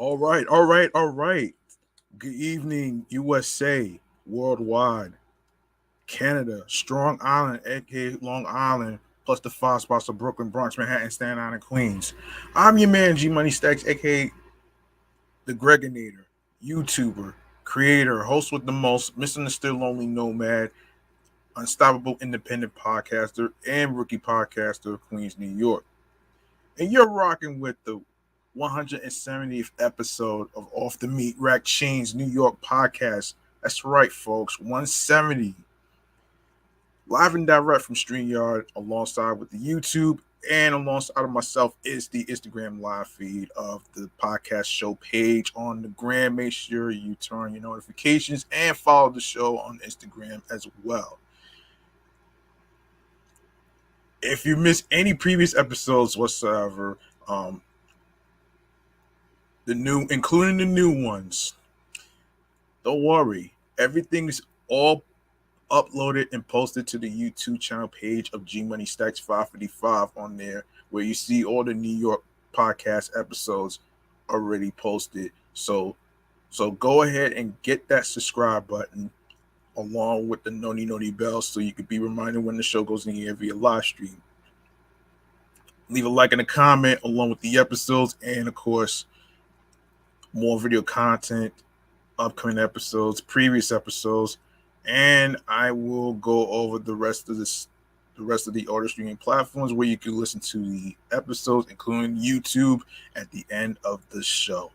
All right. Good evening, USA, worldwide, Canada, Strong Island, aka Long Island, plus the five spots of Brooklyn, Bronx, Manhattan, Staten Island, Queens. I'm your man, G Money Stacks, aka the Gregonator, YouTuber, creator, host with the most, misunderstood lonely nomad, unstoppable independent podcaster, and rookie podcaster of Queens, New York. And you're rocking with the 170th episode of Off the Meat Rack Chainz New York podcast. That's right, folks, 170. Live and direct from StreamYard alongside with the YouTube and alongside of myself is the Instagram live feed of the podcast show page on the gram. Make sure you turn your notifications and follow the show on Instagram as well. If you missed any previous episodes whatsoever, including the new ones, don't worry. Everything is all uploaded and posted to the YouTube channel page of G Money Stacks 555 on there, where you see all the New York podcast episodes already posted. So go ahead and get that subscribe button along with the noni bell so you can be reminded when the show goes in the air via live stream. Leave a like and a comment along with the episodes, and of course, more video content, upcoming episodes, previous episodes, and I will go over the rest of the audio streaming platforms where you can listen to the episodes, including YouTube, at the end of the show.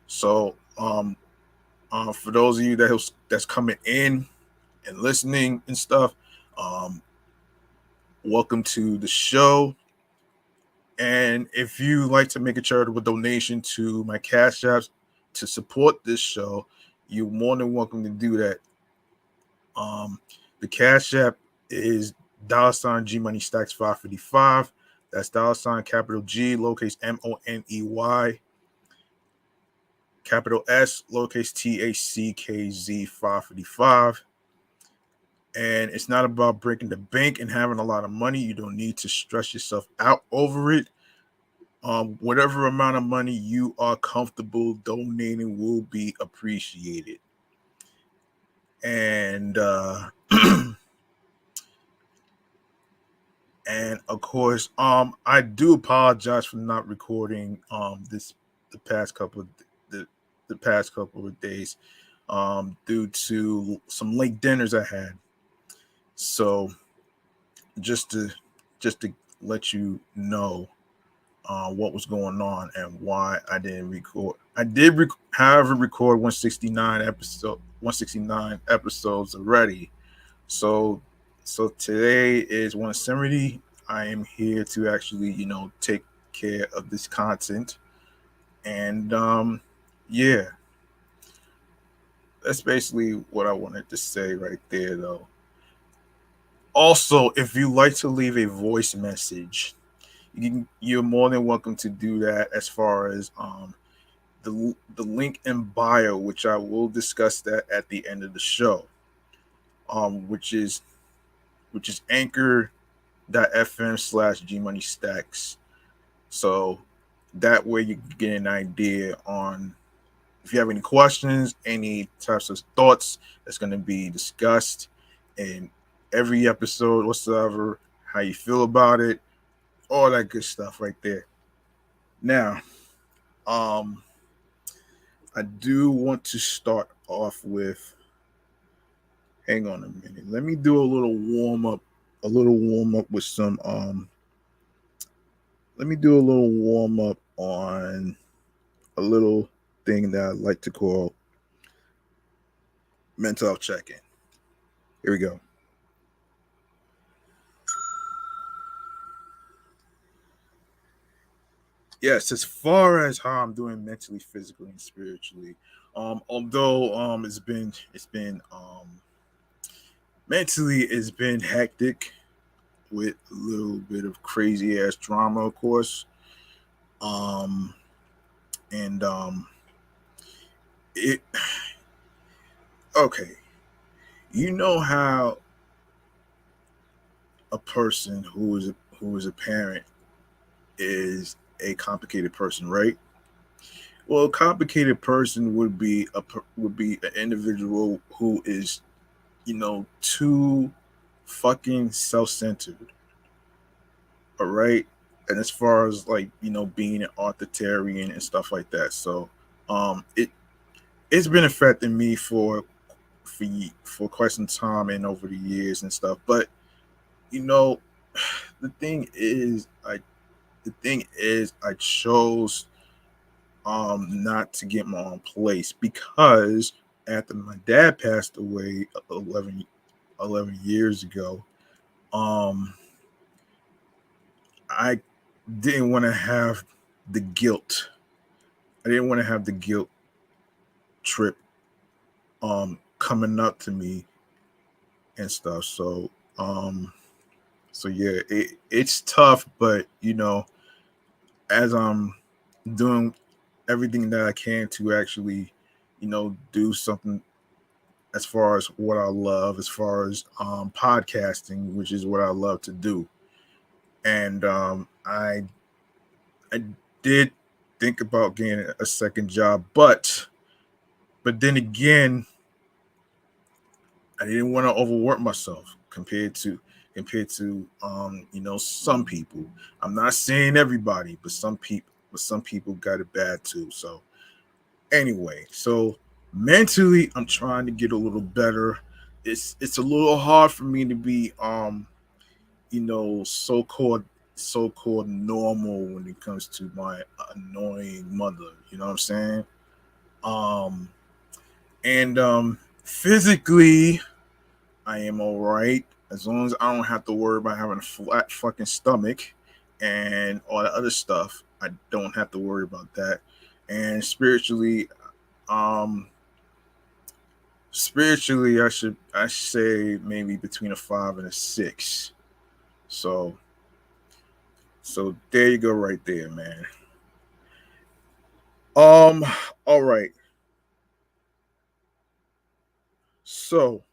So, for those of you that's coming in and listening and stuff, welcome to the show. And if you like to make a charitable donation to my Cash Apps to support this show, you're more than welcome to do that. The Cash App is $ G Money Stacks 555. That's $ capital G, lowercase MONEY, capital S, lowercase TACKZ 555. And it's not about breaking the bank and having a lot of money. You don't need to stress yourself out over it. Whatever amount of money you are comfortable donating will be appreciated. And and of course, I do apologize for not recording the past couple of days, due to some late dinners I had. So just to let you know what was going on and why I didn't record. I did, however, record 169 episodes already. So today is 170. I am here to actually, take care of this content. And yeah, that's basically what I wanted to say right there, though. Also, if you like to leave a voice message, you're more than welcome to do that. As far as the link in bio, which I will discuss that at the end of the show, which is anchor.fm/G Money Stacks. So that way you can get an idea on if you have any questions, any types of thoughts that's going to be discussed in every episode whatsoever, how you feel about it, all that good stuff right there. Now, I do want to start off with, hang on a minute. Let me do a little warm up with some let me do a little warm up on a little thing that I like to call mental health check-in. Here we go. Yes, as far as how I'm doing mentally, physically, and spiritually, although it's been mentally it's been hectic with a little bit of crazy ass drama, of course. And it okay. You know how a person who is a parent is a complicated person, right? Well, a complicated person would be an individual who is, too fucking self-centered. All right. And as far as like, being an authoritarian and stuff like that. So it's been affecting me for for quite some time and over the years and stuff. But you know, the thing is I chose not to get my own place because after my dad passed away 11 years ago, um I didn't want to have the guilt. I didn't want to have the guilt trip coming up to me and stuff. So yeah, it's tough, but as I'm doing everything that I can to actually, do something as far as what I love, as far as podcasting, which is what I love to do. And I did think about getting a second job, but then again, I didn't want to overwork myself compared to some people. I'm not saying everybody, but some people got it bad too. So anyway, so mentally I'm trying to get a little better. It's a little hard for me to be so called normal when it comes to my annoying mother. You know what I'm saying? Um and physically I am all right as long as I don't have to worry about having a flat fucking stomach and all the other stuff. I don't have to worry about that. And um, spiritually, I say maybe between a 5 and a 6. So so there you go, right there, man. Um, all right. So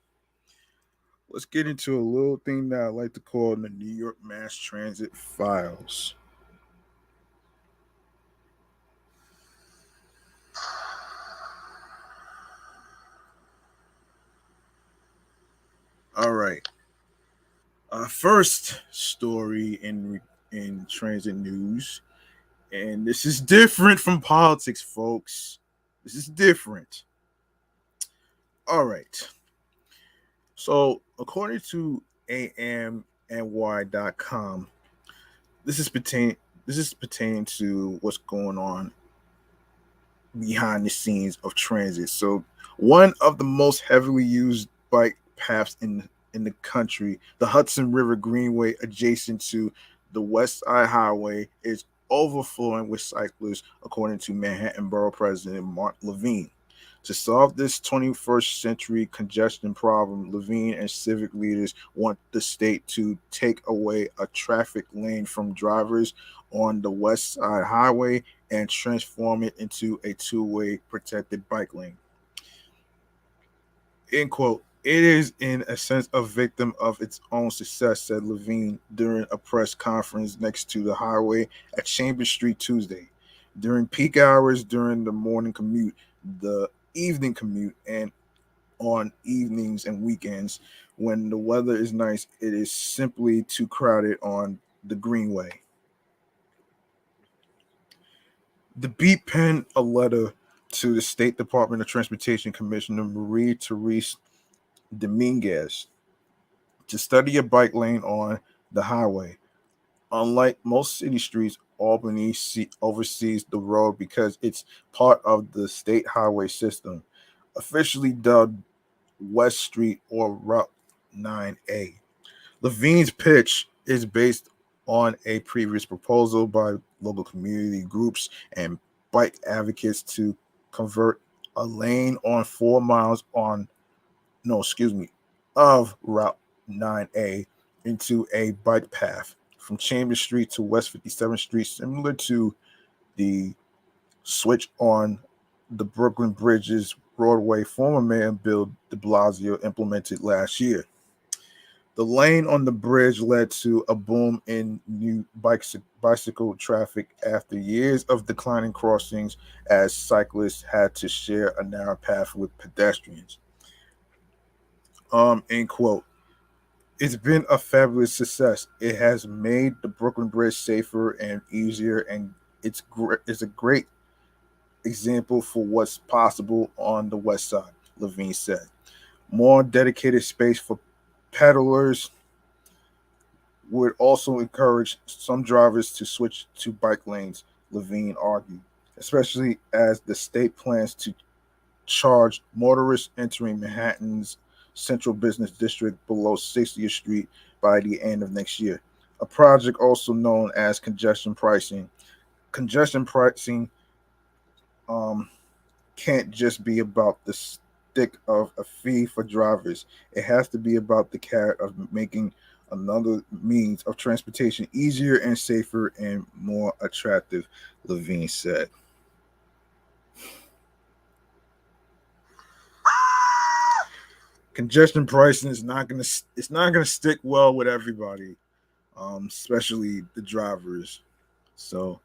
let's get into a little thing that I like to call the New York Mass Transit Files. All right. First story in transit news, and this is different from politics, folks. This is different. All right. So, according to amny.com, this is pertain this is pertaining to what's going on behind the scenes of transit. So, one of the most heavily used bike paths in the country, the Hudson River Greenway adjacent to the West Side Highway, is overflowing with cyclists, according to Manhattan Borough President Mark Levine. To solve this 21st century congestion problem, Levine and civic leaders want the state to take away a traffic lane from drivers on the West Side Highway and transform it into a two-way protected bike lane. End quote. It is in a sense a victim of its own success, said Levine during a press conference next to the highway at Chambers Street Tuesday. During peak hours, during the morning commute, the evening commute, and on evenings and weekends, when the weather is nice, it is simply too crowded on the Greenway. The Beat penned a letter to the State Department of Transportation Commissioner Marie Therese Dominguez to study a bike lane on the highway. Unlike most city streets, Albany oversees the road because it's part of the state highway system, officially dubbed West Street or Route 9A. Levine's pitch is based on a previous proposal by local community groups and bike advocates to convert a lane on 4 miles on no, excuse me, of Route 9A into a bike path from Chambers Street to West 57th Street, similar to the switch on the Brooklyn Bridges Broadway former Mayor Bill de Blasio implemented last year. The lane on the bridge led to a boom in new bicycle traffic after years of declining crossings as cyclists had to share a narrow path with pedestrians. End quote. It's been a fabulous success. It has made the Brooklyn Bridge safer and easier, and it's a great example for what's possible on the west side, Levine said. More dedicated space for pedalers would also encourage some drivers to switch to bike lanes, Levine argued, especially as the state plans to charge motorists entering Manhattan's central business district below 60th Street by the end of next year. A project also known as congestion pricing. Congestion pricing um, can't just be about the stick of a fee for drivers. It has to be about the carrot of making another means of transportation easier and safer and more attractive, Levine said. Congestion pricing is not gonna it's not gonna stick well with everybody, especially the drivers. So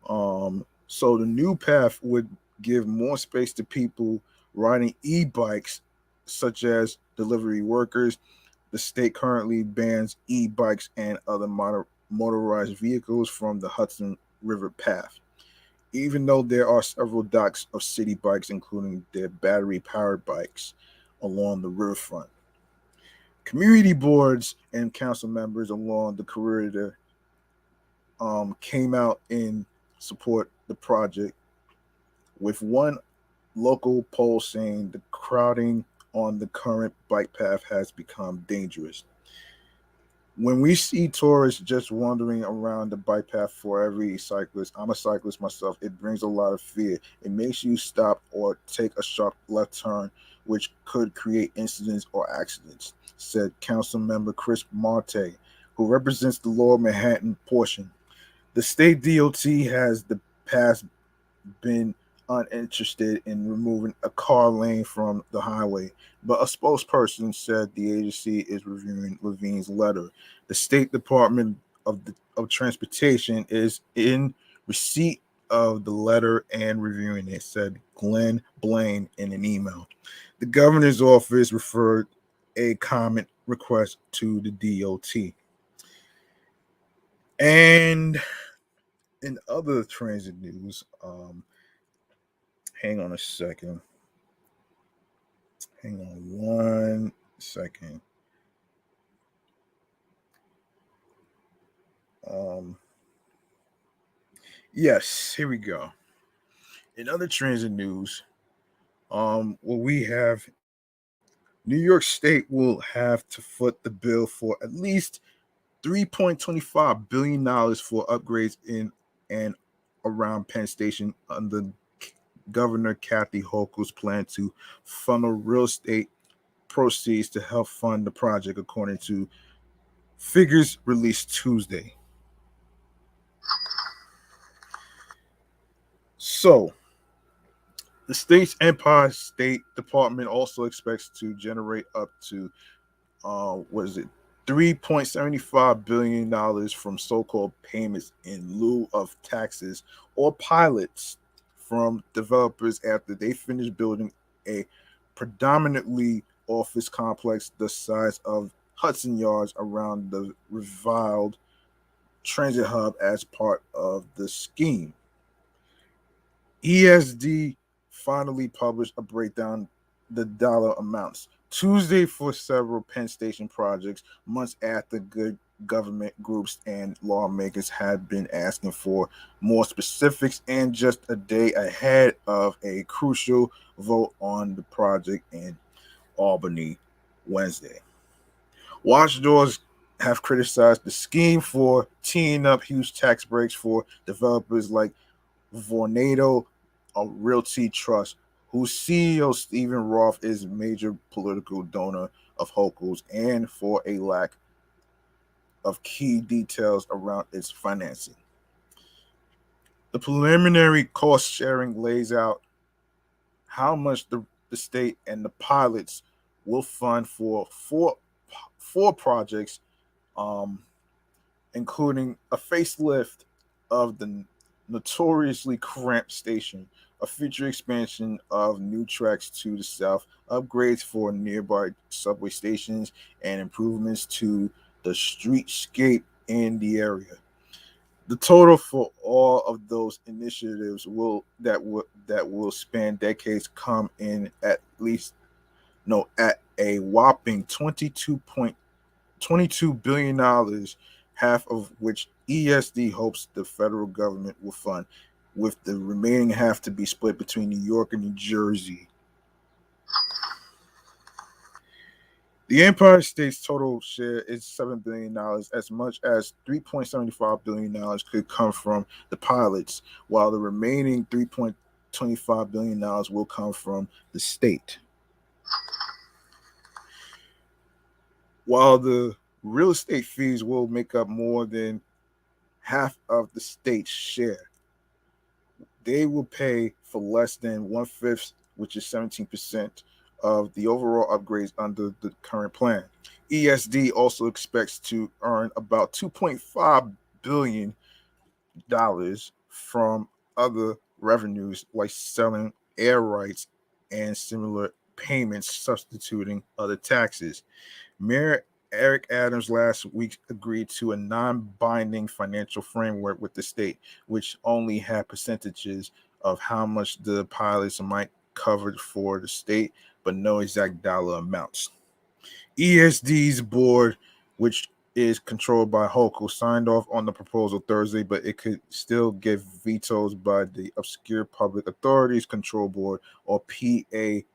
so the new path would give more space to people riding e-bikes, such as delivery workers. The state currently bans e-bikes and other motorized vehicles from the Hudson River path, even though there are several docks of city bikes, including their battery-powered bikes, along the riverfront. Community boards and council members along the corridor came out in support the project, with one local poll saying the crowding on the current bike path has become dangerous. When we see tourists just wandering around the bike path for every cyclist, I'm a cyclist myself, it brings a lot of fear. It makes you stop or take a sharp left turn, which could create incidents or accidents, said Council Member Chris Marte, who represents the Lower Manhattan portion. The state DOT has the past been uninterested in removing a car lane from the highway, but a spokesperson said the agency is reviewing Levine's letter. The State Department of Transportation is in receipt of the letter and reviewing it, said Glenn Blaine in an email. The governor's office referred a comment request to the DOT. And in other transit news, hang on a second. Hang on one second. Um, yes, here we go. In other transit news, well, we have New York State will have to foot the bill for at least $3.25 billion for upgrades in and around Penn Station under Governor Kathy Hochul's plan to funnel real estate proceeds to help fund the project, according to figures released Tuesday. So, the state's Empire State Department also expects to generate up to what is it, $3.75 billion from so-called payments in lieu of taxes or pilots from developers after they finish building a predominantly office complex the size of Hudson Yards around the reviled transit hub as part of the scheme. ESD finally published a breakdown the dollar amounts Tuesday for several Penn Station projects, months after good government groups and lawmakers had been asking for more specifics, and just a day ahead of a crucial vote on the project in Albany Wednesday. Watchdogs have criticized the scheme for teeing up huge tax breaks for developers like Vornado, a realty trust, whose CEO Stephen Roth is a major political donor of Hochul's, and for a lack of key details around its financing. The preliminary cost sharing lays out how much the state and the pilots will fund for 4 projects, um, including a facelift of the notoriously cramped station, a future expansion of new tracks to the south, upgrades for nearby subway stations, and improvements to the streetscape in the area. The total for all of those initiatives will span decades come in at least no at a whopping 22 billion dollars, half of which ESD hopes the federal government will fund, with the remaining half to be split between New York and New Jersey. The Empire State's total share is $7 billion. As much as $3.75 billion could come from the pilots, while the remaining $3.25 billion will come from the state. While the real estate fees will make up more than half of the state's share, they will pay for less than 1/5, which is 17% of the overall upgrades under the current plan. ESD also expects to earn about $2.5 billion from other revenues like selling air rights and similar payments substituting other taxes. Mayor Eric Adams last week agreed to a non-binding financial framework with the state, which only had percentages of how much the pilots might cover for the state, but no exact dollar amounts. ESD's board, which is controlled by Hochul, signed off on the proposal Thursday, but it could still get vetoes by the Obscure Public Authorities Control Board, or PACB,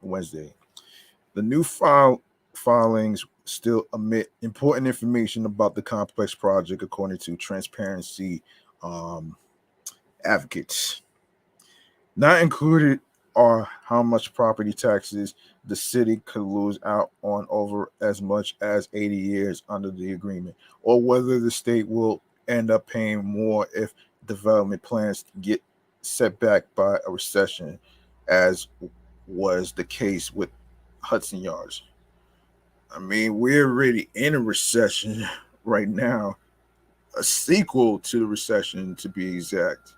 Wednesday. The new filings still omit important information about the complex project, according to transparency um, advocates. Not included are how much property taxes the city could lose out on over as much as 80 years under the agreement, or whether the state will end up paying more if development plans get set back by a recession, as was the case with Hudson Yards. I mean, we're already in a recession right now, a sequel to the recession to be exact.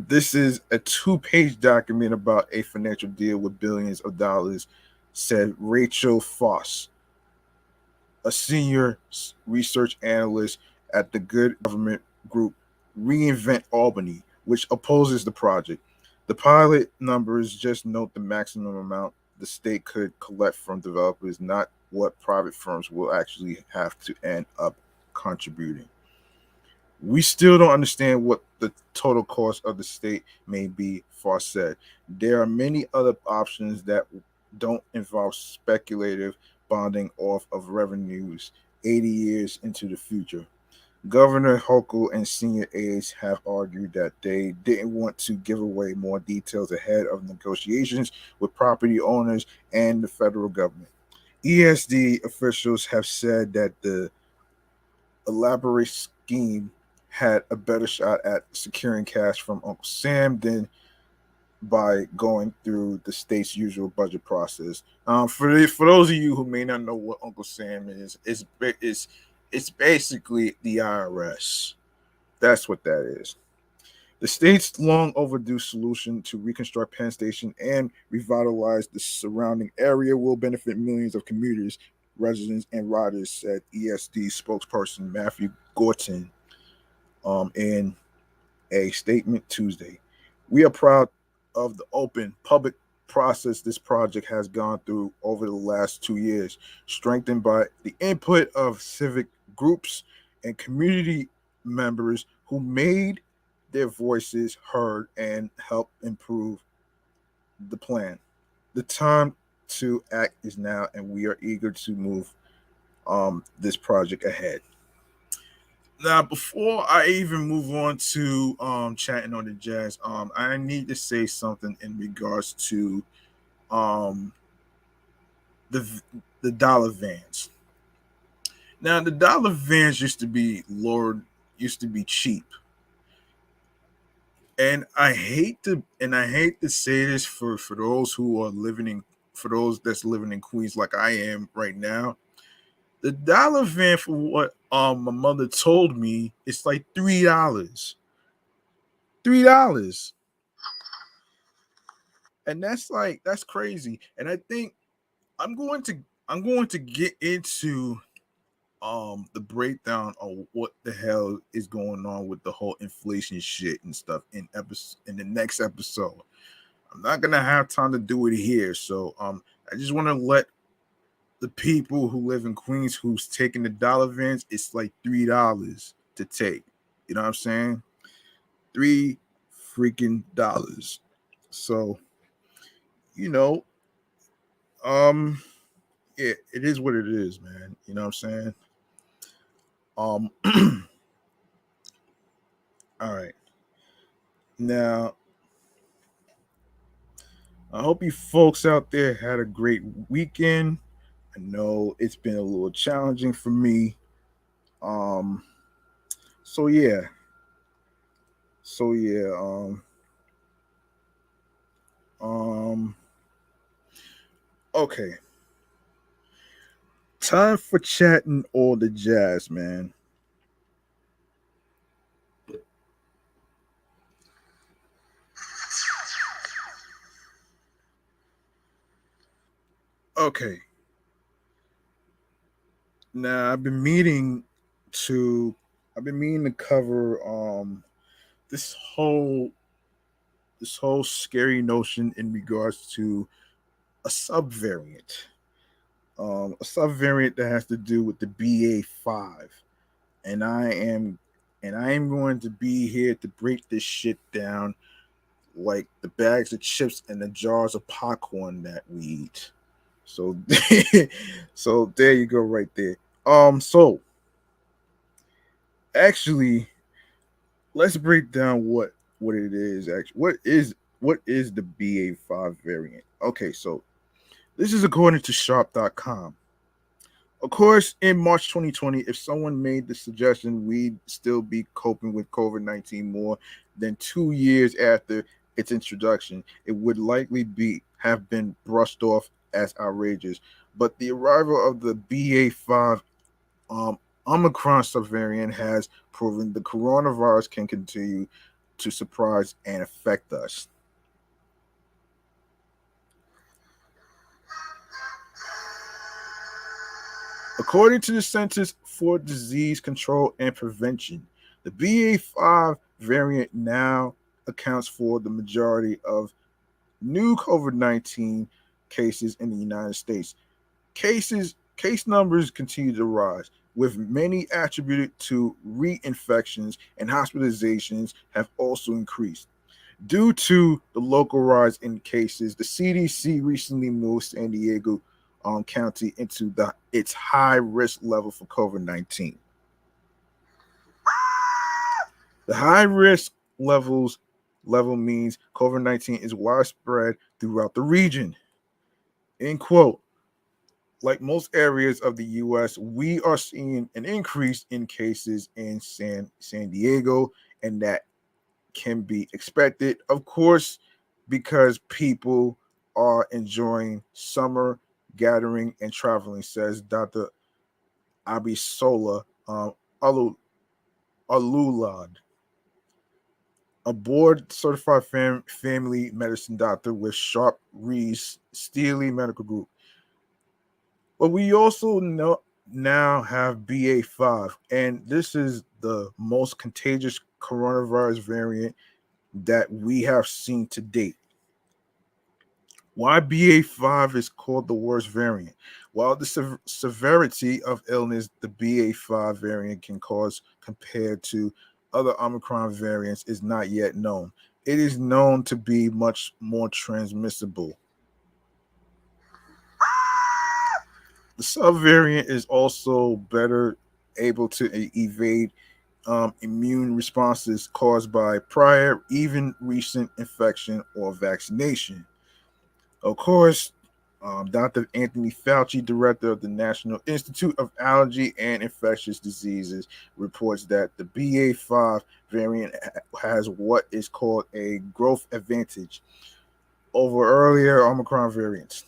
This is a 2-page document about a financial deal with billions of dollars, said Rachel Foss, a senior research analyst at the Good Government Group Reinvent Albany, which opposes the project. The pilot numbers just note the maximum amount the state could collect from developers, not what private firms will actually have to end up contributing. We still don't understand what the total cost of the state may be, Foss said. There are many other options that don't involve speculative bonding off of revenues 80 years into the future. Governor Hochul and senior aides have argued that they didn't want to give away more details ahead of negotiations with property owners and the federal government. ESD officials have said that the elaborate scheme had a better shot at securing cash from Uncle Sam than by going through the state's usual budget process. For those of you who may not know what Uncle Sam is, it's basically the IRS. That's what that is. The state's long overdue solution to reconstruct Penn Station and revitalize the surrounding area will benefit millions of commuters, residents, and riders, said ESD spokesperson Matthew Gorton in a statement Tuesday. We are proud of the open public process this project has gone through over the last 2 years, strengthened by the input of civic groups and community members who made their voices heard and helped improve the plan. The time to act is now, and we are eager to move this project ahead. Now, before I even move on to chatting on the jazz, I need to say something in regards to um, the the dollar vans. Now, the dollar vans used to be cheap, and I hate to say this for those who are living in for those that's living in Queens like I am right now, the dollar van for what my mother told me it's like $3. $3. And that's crazy. And I think I'm going to I'm going to get into the breakdown of what the hell is going on with the whole inflation shit and stuff in the next episode. I'm not gonna have time to do it here, so I just want to let the people who live in Queens who's taking the dollar vans, it's like $3 to take. You know what I'm saying? Three freaking dollars. So you know, um, it is what it is, man. You know what I'm saying? Um, all right. Now, I hope you folks out there had a great weekend. I know it's been a little challenging for me. Um, so yeah, so yeah, um, okay. Time for chatting all the jazz, man. Okay. Now to I've been meaning to cover this whole this whole scary notion in regards to a subvariant. A subvariant that has to do with the BA5. And I am going to be here to break this shit down like the bags of chips and the jars of popcorn that we eat. So so there you go right there. So actually let's break down what it is actually. What is the BA5 variant? Okay, so this is according to sharp.com. Of course, in March 2020, if someone made the suggestion we'd still be coping with COVID 19 more than 2 years after its introduction, it would likely have been brushed off as outrageous. But the arrival of the BA5 um, Omicron subvariant has proven the coronavirus can continue to surprise and affect us. According to the Centers for Disease Control and Prevention, the BA5 variant now accounts for the majority of new COVID 19 cases in the United States. Case numbers continue to rise, with many attributed to reinfections, and hospitalizations have also increased. Due to the local rise in cases, the CDC recently moved San Diego County into its high risk level for COVID 19. The high risk level means COVID 19 is widespread throughout the region. End quote. Like most areas of the U.S., we are seeing an increase in cases in San Diego, and that can be expected, of course, because people are enjoying summer gathering and traveling, says Dr. Abisola Alulad, a board certified family medicine doctor with Sharp Rees Steely Medical Group. But we also now have BA5, and this is the most contagious coronavirus variant that we have seen to date. Why BA5 is called the worst variant? While the severity of illness the BA5 variant can cause compared to other Omicron variants is not yet known. It is known to be much more transmissible. The subvariant is also better able to evade immune responses caused by prior, even recent infection or vaccination. Of course, Dr. Anthony Fauci, director of the National Institute of Allergy and Infectious Diseases, reports that the BA5 variant has what is called a growth advantage over earlier Omicron variants.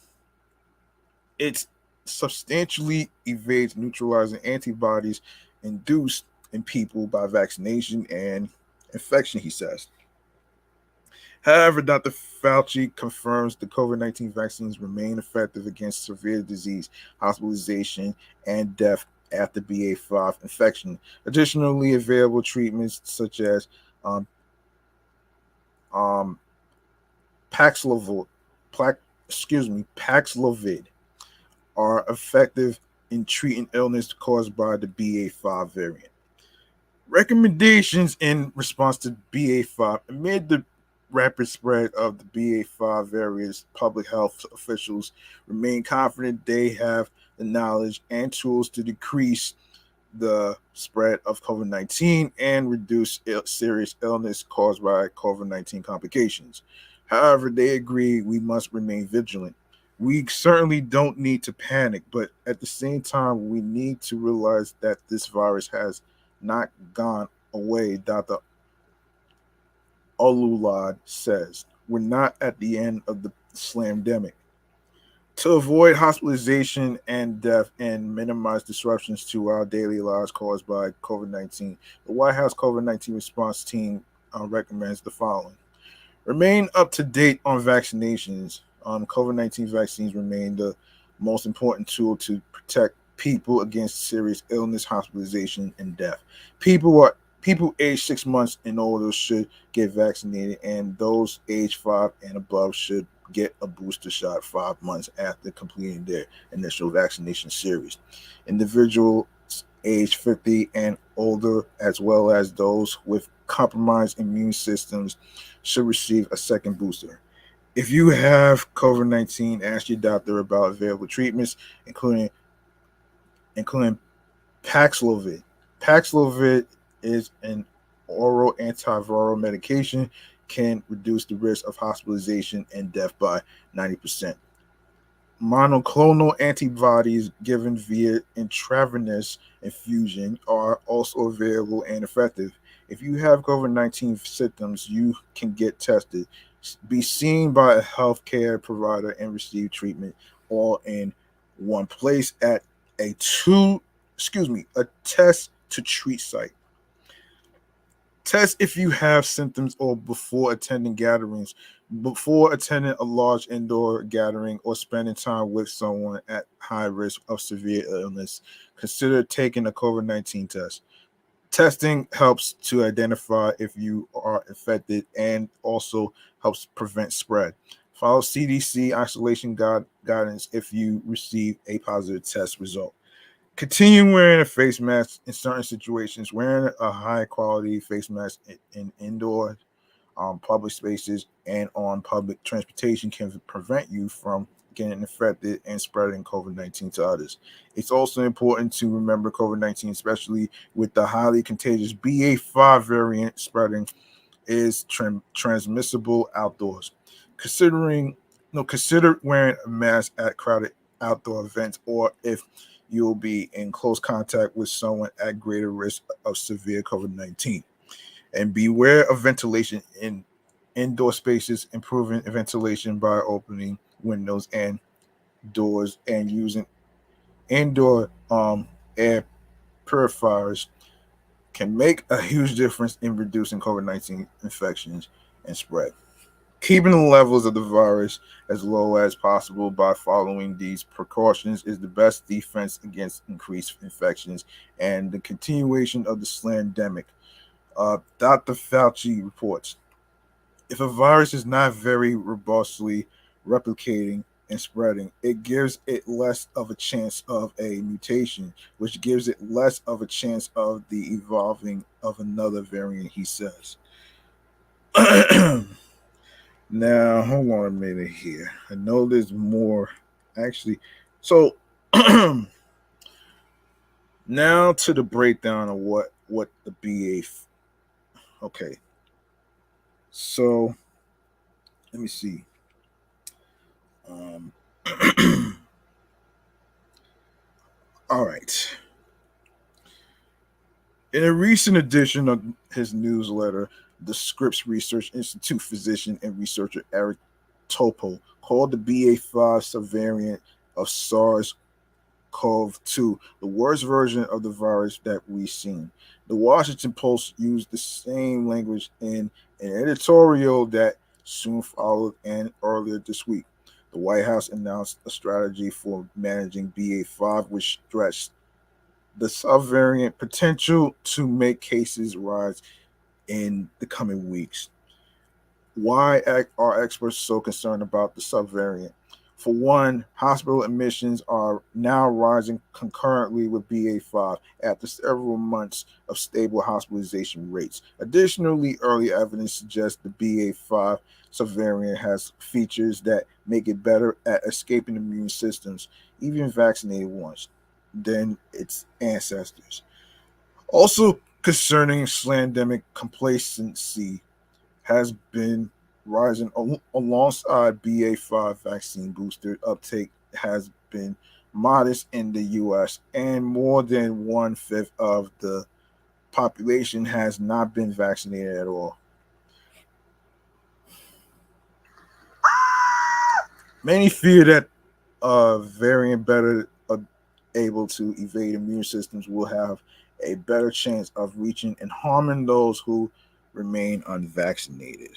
It substantially evades neutralizing antibodies induced in people by vaccination and infection, he says. However, Dr. Fauci confirms the COVID-19 vaccines remain effective against severe disease, hospitalization, and death after BA.5 infection. Additionally, available treatments such as um, um, Paxlovid, Paxlovid are effective in treating illness caused by the BA.5 variant. Recommendations in response to BA.5 amid the rapid spread of the BA.5 variants, public health officials remain confident they have the knowledge and tools to decrease the spread of COVID 19 and reduce serious illness caused by COVID 19 complications. However, they agree we must remain vigilant. We certainly don't need to panic, but at the same time, we need to realize that this virus has not gone away. Dr. Olulad says, we're not at the end of the slamdemic. To avoid hospitalization and death and minimize disruptions to our daily lives caused by COVID 19, the White House COVID 19 response team recommends the following: remain up to date on vaccinations. COVID 19 vaccines remain the most important tool to protect people against serious illness, hospitalization, and death. People aged 6 months and older should get vaccinated, and those aged 5 and above should get a booster shot 5 months after completing their initial vaccination series. Individuals aged 50 and older, as well as those with compromised immune systems, should receive a second booster. If you have COVID 19, ask your doctor about available treatments, including Paxlovid. Paxlovid is an oral antiviral medication, can reduce the risk of hospitalization and death by 90%. Monoclonal antibodies given via intravenous infusion are also available and effective. If you have COVID 19 symptoms, you can get tested, be seen by a healthcare provider, and receive treatment all in one place at a test to treat site. Test if you have symptoms or before attending a large indoor gathering or spending time with someone at high risk of severe illness. Consider taking a COVID 19 test. Testing helps to identify if you are infected and also helps prevent spread. Follow CDC isolation guidance if you receive a positive test result. Continue wearing a face mask in certain situations. Wearing a high quality face mask in indoor public spaces and on public transportation can prevent you from getting infected and spreading COVID 19 to others. It's also important to remember COVID 19, especially with the highly contagious BA.5 variant spreading, is transmissible outdoors. Considering Consider wearing a mask at crowded outdoor events or if you'll be in close contact with someone at greater risk of severe COVID 19. And beware of ventilation in indoor spaces, improving ventilation by opening windows and doors and using indoor air purifiers can make a huge difference in reducing COVID 19 infections and spread. Keeping the levels of the virus as low as possible by following these precautions is the best defense against increased infections and the continuation of the slamdemic. Dr. Fauci reports, if a virus is not very robustly replicating and spreading, it gives it less of a chance of a mutation, which gives it less of a chance of the evolving of another variant, he says. Now, hold on a minute here. I know there's more actually. So now to the breakdown of what the BA. Okay. So let me see. Um, all right. In a recent edition of his newsletter, the Scripps Research Institute physician and researcher Eric Topo called the BA.5 subvariant of SARS-CoV-2, the worst version of the virus that we've seen. The Washington Post used the same language in an editorial that soon followed, and earlier this week, the White House announced a strategy for managing BA5, which stretched the subvariant potential to make cases rise in the coming weeks. Why are experts so concerned about the subvariant? For one, hospital admissions are now rising concurrently with BA5 after several months of stable hospitalization rates. Additionally, early evidence suggests the BA5 subvariant has features that make it better at escaping immune systems, even vaccinated ones, than its ancestors. Also concerning slandemic complacency has been rising alongside BA5 vaccine booster uptake has been modest in the US, and more than one fifth of the population has not been vaccinated at all. Many fear that a variant better able to evade immune systems will have a better chance of reaching and harming those who remain unvaccinated.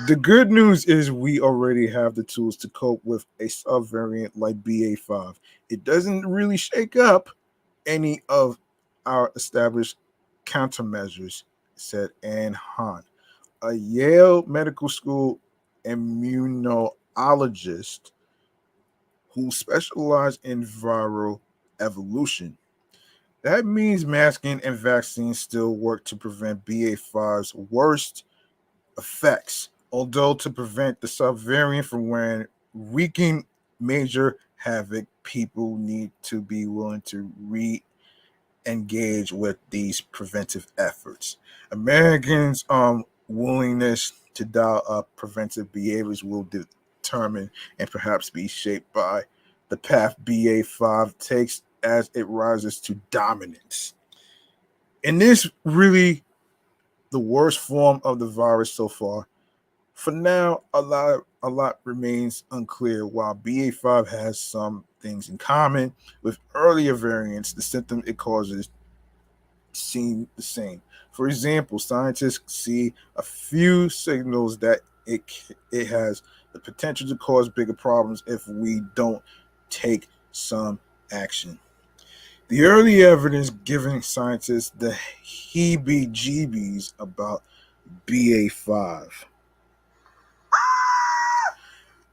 The good news is we already have the tools to cope with a subvariant like BA5. It doesn't really shake up any of our established countermeasures, said Anne Hahn, a Yale Medical School immunologist who specialized in viral evolution. That means masking and vaccines still work to prevent BA5's worst effects, although to prevent the subvariant from wearing wreaking major havoc, people need to be willing to re-engage with these preventive efforts. Americans' willingness to dial up preventive behaviors will determine and perhaps be shaped by the path BA5 takes as it rises to dominance. And this really the worst form of the virus so far. For now, a lot remains unclear. While BA5 has some things in common with earlier variants, the symptoms it causes seem the same. For example, scientists see a few signals that it has the potential to cause bigger problems if we don't take some action. The early evidence giving scientists the heebie jeebies about BA5.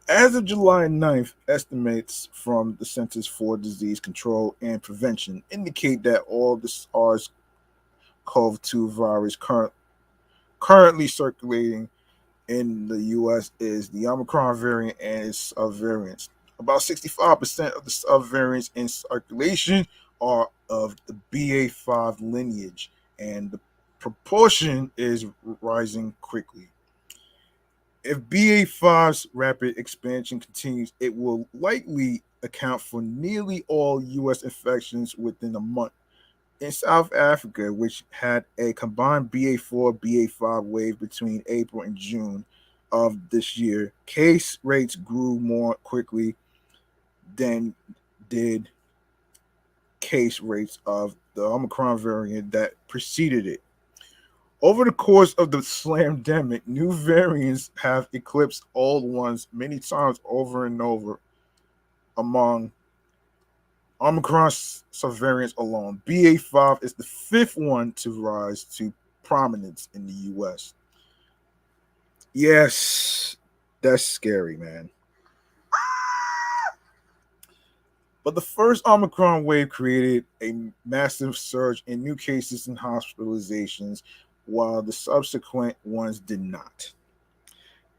As of July 9th, estimates from the Centers for Disease Control and Prevention indicate that all the SARS-CoV-2 virus currently circulating in the US is the Omicron variant and its subvariants. About 65% of the subvariants in circulation are of the BA5 lineage, and the proportion is rising quickly. If BA5's rapid expansion continues, it will likely account for nearly all US infections within a month. In South Africa, which had a combined BA4 BA5 wave between April and June of this year, case rates grew more quickly than did case rates of the Omicron variant that preceded it. Over the course of the slamdemic, new variants have eclipsed old ones many times over and over. Among Omicron subvariants alone, BA5 is the fifth one to rise to prominence in the US. Yes, that's scary, man. But the first Omicron wave created a massive surge in new cases and hospitalizations, while the subsequent ones did not.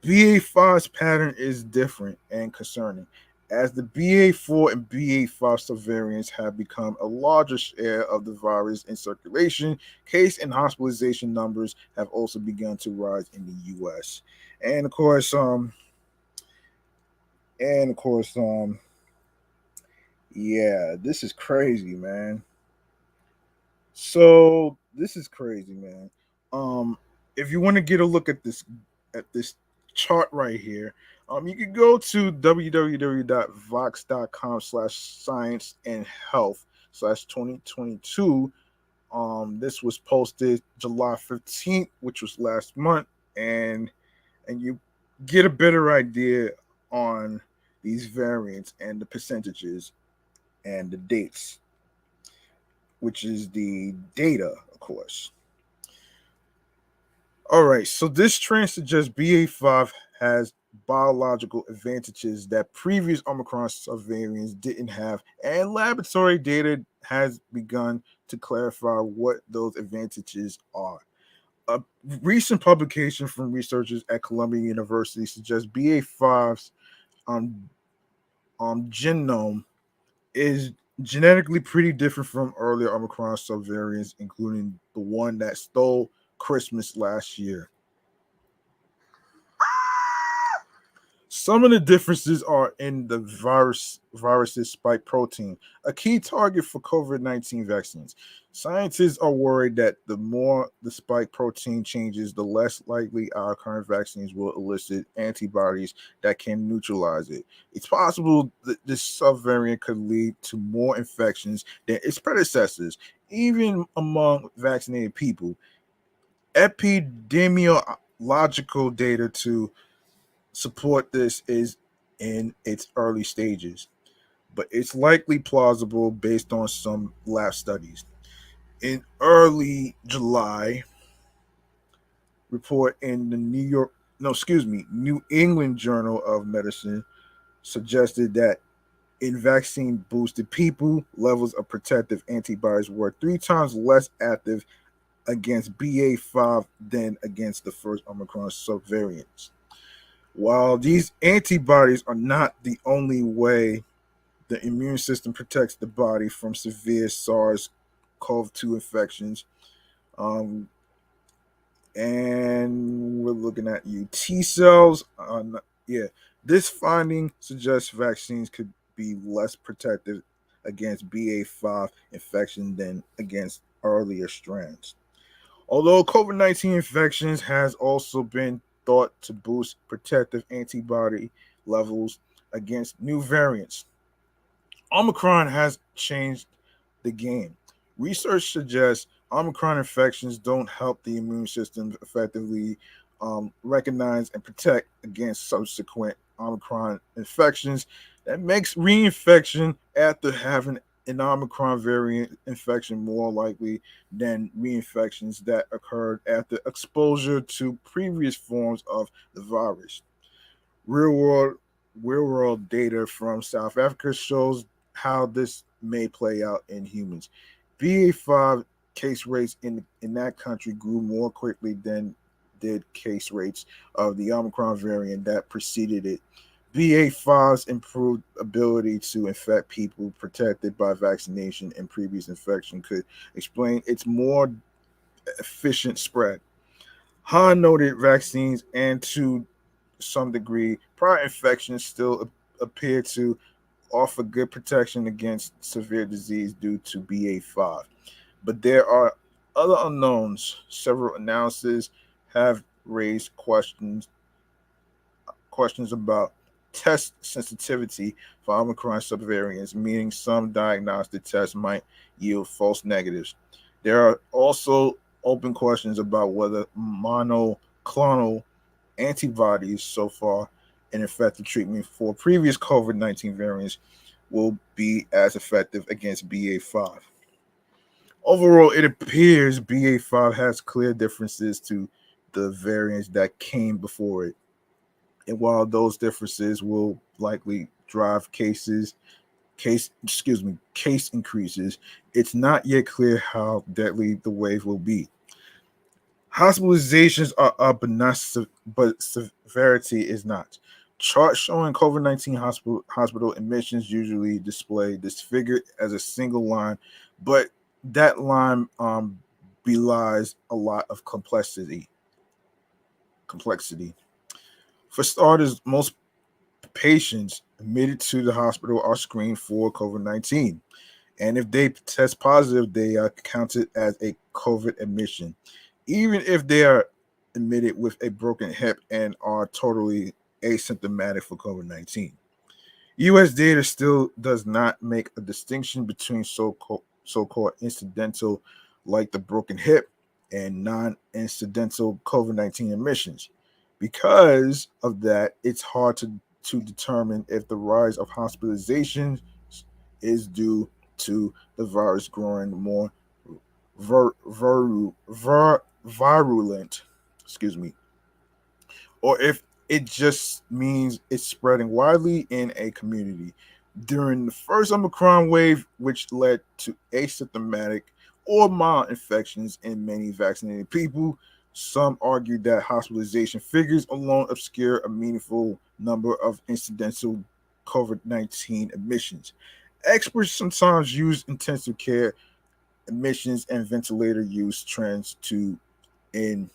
BA5's pattern is different and concerning, as the BA4 and BA5 subvariants have become a larger share of the virus in circulation. Case and hospitalization numbers have also begun to rise in the US. And of course, and of course, yeah, this is crazy, man. This is crazy, man. Um, if you want to get a look at this chart right here. You can go to www.vox.com/science and health/2022. This was posted July 15th, which was last month, and you get a better idea on these variants and the percentages and the dates, which is the data, of course. All right, so this trend suggests BA5 has biological advantages that previous Omicron subvariants didn't have, and laboratory data has begun to clarify what those advantages are. A recent publication from researchers at Columbia University suggests BA5's um, genome is genetically pretty different from earlier Omicron subvariants, including the one that stole Christmas last year. Some of the differences are in the virus's spike protein, a key target for COVID-19 vaccines. Scientists are worried that the more the spike protein changes, the less likely our current vaccines will elicit antibodies that can neutralize it. It's possible that this subvariant could lead to more infections than its predecessors, even among vaccinated people. Epidemiological data to support this is in its early stages, but it's likely plausible based on some lab studies. In early July, report in the New England Journal of Medicine suggested that in vaccine boosted people, levels of protective antibodies were 3 times less active against BA5 than against the first Omicron subvariants. While these antibodies are not the only way the immune system protects the body from severe SARS-CoV-2 infections, um, and we're looking at you T cells. Yeah, this finding suggests vaccines could be less protective against BA5 infection than against earlier strands. Although COVID-19 infections has also been thought to boost protective antibody levels against new variants, Omicron has changed the game. Research suggests Omicron infections don't help the immune system effectively recognize and protect against subsequent Omicron infections. That makes reinfection after having an Omicron variant infection more likely than reinfections that occurred after exposure to previous forms of the virus. Real world real world data from South Africa shows how this may play out in humans. BA5 case rates in that country grew more quickly than did case rates of the Omicron variant that preceded it. BA5's improved ability to infect people protected by vaccination and previous infection could explain its more efficient spread. Han noted vaccines and to some degree prior infections still appear to offer good protection against severe disease due to BA5. But there are other unknowns. Several analyses have raised questions about test sensitivity for Omicron subvariants, meaning some diagnostic tests might yield false negatives. There are also open questions about whether monoclonal antibodies so far an effective treatment for previous COVID-19 variants will be as effective against BA5. Overall, it appears BA5 has clear differences to the variants that came before it. And while those differences will likely drive case increases, it's not yet clear how deadly the wave will be. Hospitalizations are up, but severity is not. Charts showing COVID-19 hospital admissions usually display this figure as a single line, but that line belies a lot of complexity. For starters, most patients admitted to the hospital are screened for COVID-19, and if they test positive, they are counted as a COVID admission. Even if they are admitted with a broken hip and are totally asymptomatic for COVID 19. US data still does not make a distinction between so-called incidental, like the broken hip, and non-incidental COVID 19 emissions. Because of that, it's hard to determine if the rise of hospitalizations is due to the virus growing more virulent, excuse me, or if it just means it's spreading widely in a community. During the first Omicron wave, which led to asymptomatic or mild infections in many vaccinated people, some argued that hospitalization figures alone obscure a meaningful number of incidental COVID 19 admissions. Experts sometimes use intensive care admissions and ventilator use trends to in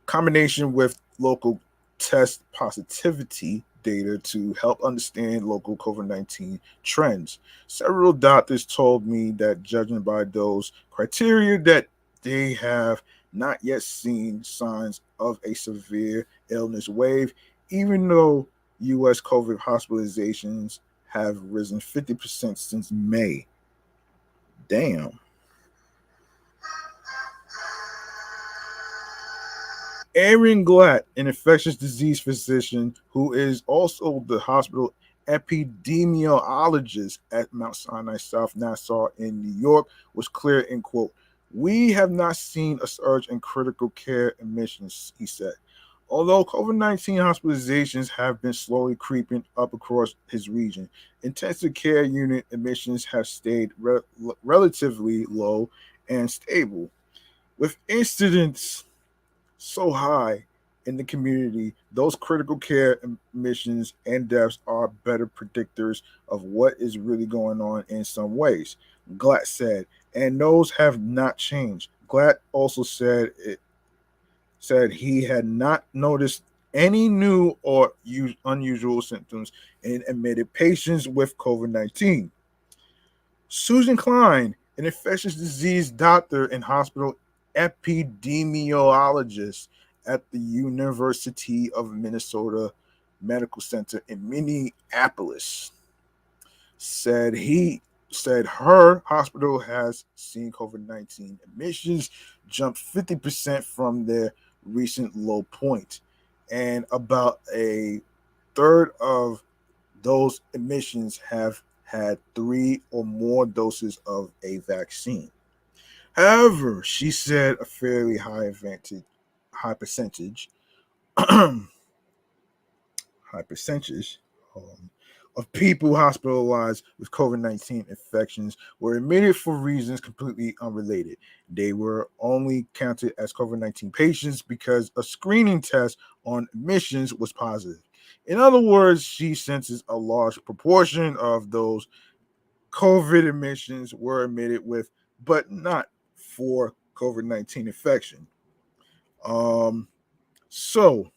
combination with local test positivity data to help understand local COVID 19 trends. Several doctors told me that judging by those criteria that they have not yet seen signs of a severe illness wave, even though US COVID hospitalizations have risen 50% since May. Damn. Aaron Glatt, an infectious disease physician who is also the hospital epidemiologist at Mount Sinai South Nassau in New York, was clear in quote, "We have not seen a surge in critical care admissions," he said. Although COVID 19 hospitalizations have been slowly creeping up across his region, intensive care unit admissions have stayed relatively low and stable. With incidents so high in the community, those critical care admissions and deaths are better predictors of what is really going on in some ways, Glatt said, and those have not changed. Glatt also said he had not noticed any new or unusual symptoms in admitted patients with COVID 19. Susan Klein, an infectious disease doctor and hospital epidemiologist at the University of Minnesota Medical Center in Minneapolis, said her hospital has seen COVID 19 admissions jump 50% from their recent low point, and about a third of those admissions have had 3 or more doses of a vaccine. However, she said a fairly high percentage, high percentage of people hospitalized with COVID 19 infections were admitted for reasons completely unrelated. They were only counted as COVID 19 patients because a screening test on admissions was positive. In other words, she senses a large proportion of those COVID admissions were admitted with, but not for COVID 19 infection. Um, so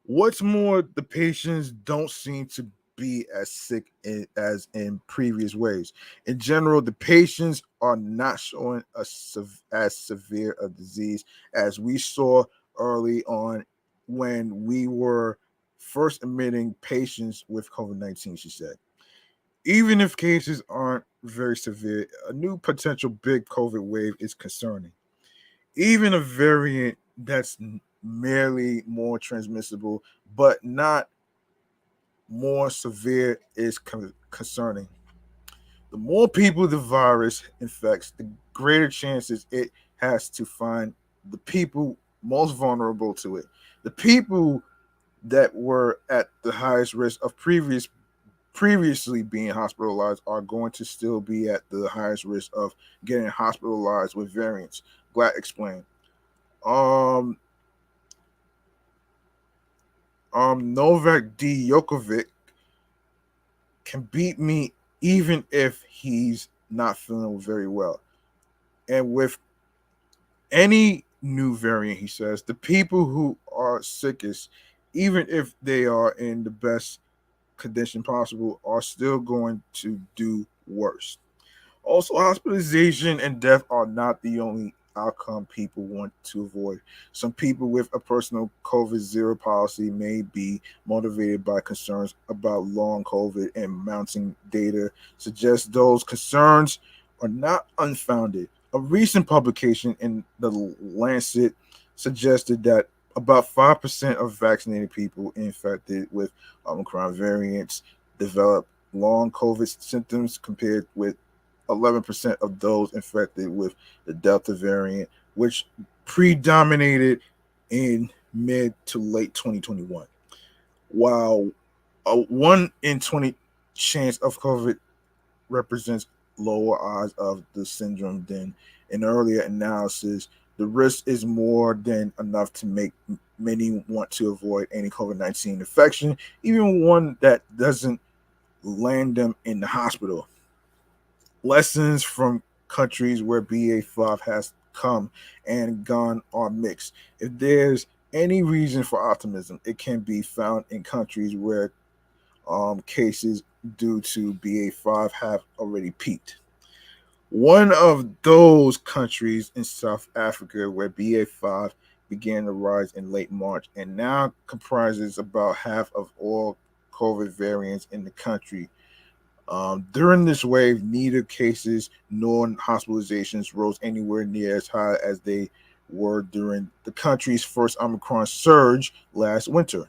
What's more, the patients don't seem to be as sick as in previous waves. In general, the patients are not showing as severe a disease as we saw early on when we were first admitting patients with COVID 19, she said. Even if cases aren't very severe, a new potential big COVID wave is concerning. Even a variant that's merely more transmissible but not more severe is concerning. The more people the virus infects, the greater chances it has to find the people most vulnerable to it. The people that were at the highest risk of previously being hospitalized are going to still be at the highest risk of getting hospitalized with variants, Glatt explained. Um, Novak Djokovic can beat me even if he's not feeling very well. And with any new variant, he says, the people who are sickest, even if they are in the best condition possible, are still going to do worse. Also, hospitalization and death are not the only outcome people want to avoid. Some people with a personal COVID zero policy may be motivated by concerns about long COVID, and mounting data suggests those concerns are not unfounded. A recent publication in the Lancet suggested that about 5% of vaccinated people infected with Omicron variants develop long COVID symptoms, compared with 11% of those infected with the Delta variant, which predominated in mid to late 2021. While a 1 in 20 chance of COVID represents lower odds of the syndrome than in earlier analysis, the risk is more than enough to make many want to avoid any COVID-19 infection, even one that doesn't land them in the hospital. Lessons from countries where BA5 has come and gone are mixed. If there's any reason for optimism, it can be found in countries where cases due to BA5 have already peaked. One of those countries in South Africa, where BA5 began to rise in late March and now comprises about half of all COVID variants in the country. During this wave, neither cases nor hospitalizations rose anywhere near as high as they were during the country's first Omicron surge last winter.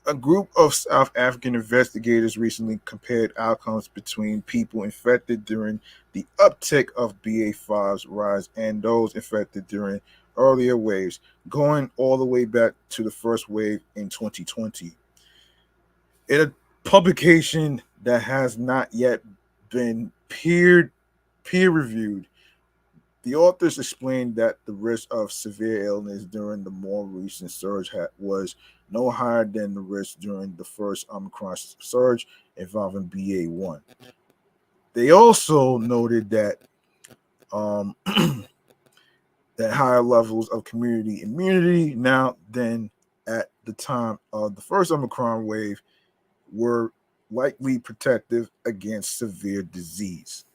A group of South African investigators recently compared outcomes between people infected during the uptick of BA5's rise and those infected during earlier waves, going all the way back to the first wave in 2020. In a publication that has not yet been peer reviewed, the authors explained that the risk of severe illness during the more recent surge was no higher than the risk during the first Omicron surge involving BA1. They also noted that um, that higher levels of community immunity now than at the time of the first Omicron wave were likely protective against severe disease.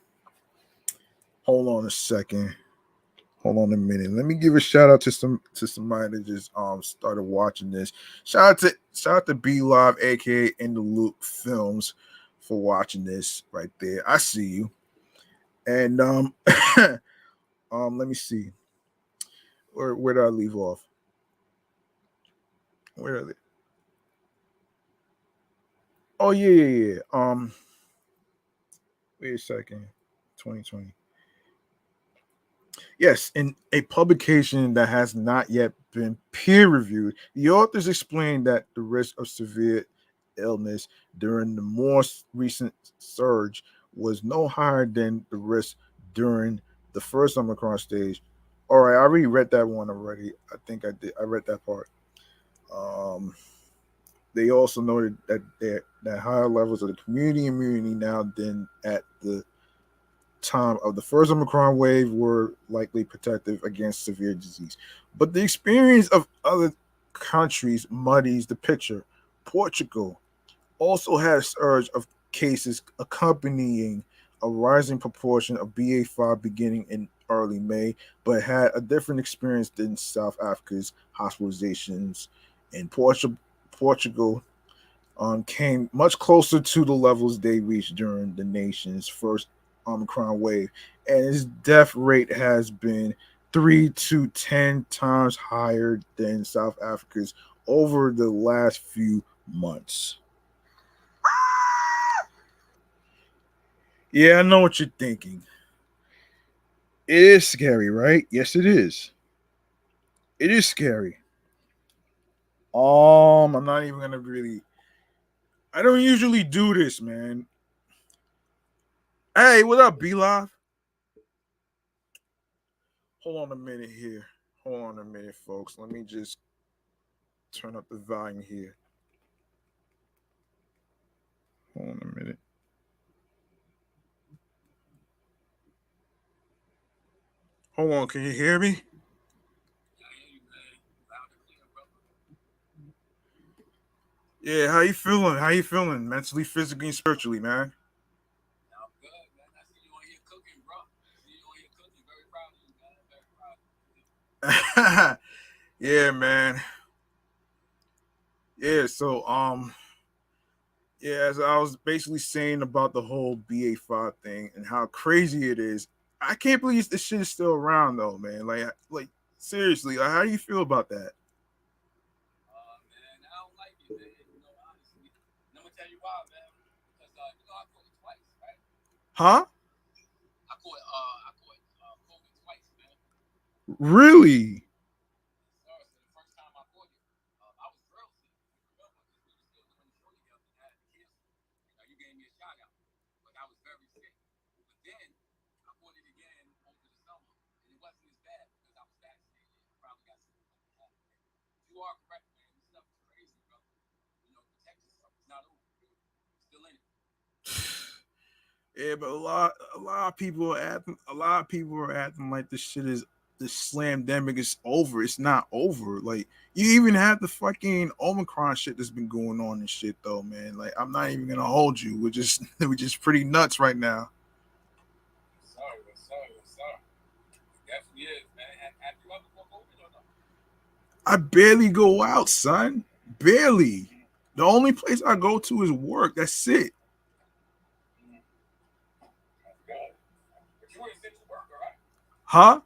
Hold on a second. Hold on a minute. Let me give a shout out to somebody that just started watching this. Shout out to B Live, aka In the Loop Films, for watching this right there. I see you. And let me see. Where did I leave off? Where are they? Oh yeah. Wait a second. 2020. Yes, in a publication that has not yet been peer reviewed, the authors explained that the risk of severe illness during the more recent surge was no higher than the risk during the first Omicron stage. All right, I already read that one already. I think I did. I read that part. Um, they also noted that higher levels of the community immunity now than at the time of the first Omicron wave were likely protective against severe disease. But the experience of other countries muddies the picture. Portugal also had a surge of cases accompanying a rising proportion of BA5 beginning in early May, but had a different experience than South Africa's hospitalizations. In Portugal came much closer to the levels they reached during the nation's first Omicron wave, and its death rate has been 3 to 10 times higher than South Africa's over the last few months. Yeah, I know what you're thinking. It is scary, right? Yes, it is. It is scary. I'm not even gonna really. I don't usually do this, man. Hey, what up, B Live? Hold on a minute here. Hold on a minute, folks. Let me just turn up the volume here. Hold on a minute. Hold on, can you hear me? Yeah, how you feeling? How you feeling mentally, physically, and spiritually, man? Yeah, man. Yeah, so yeah, as I was basically saying about the whole BA5 thing and how crazy it is, I can't believe this shit is still around though, man. Like seriously, like, how do you feel about that? Man, I don't like it, man. Honestly. And I'm gonna tell you why, man. Because I caught it twice, right? Huh? I caught COVID twice, man. Really? So the first time I caught it, I was real sick. Remember, because we were still doing the show together and I had to cancel. You gave me a shout out, but I was very sick. But then I caught it again over the summer, and it wasn't as bad because I was vaccinated. I probably got sick like half a day. You are correct, man. This stuff is crazy, brother. Protect yourself. It's not over, dude. Still in it. Yeah, but a lot of people are acting like this slam-demic is over. It's not over. Like you even have the fucking Omicron shit that's been going on and shit though, man. Like I'm not even gonna hold you. We're just pretty nuts right now. Sorry, sorry, sorry. It definitely is, man. Have you ever got COVID or no? I barely go out, son. Barely. The only place I go to is work. That's it. Mm, that's good. But you were an essential worker, right? Huh?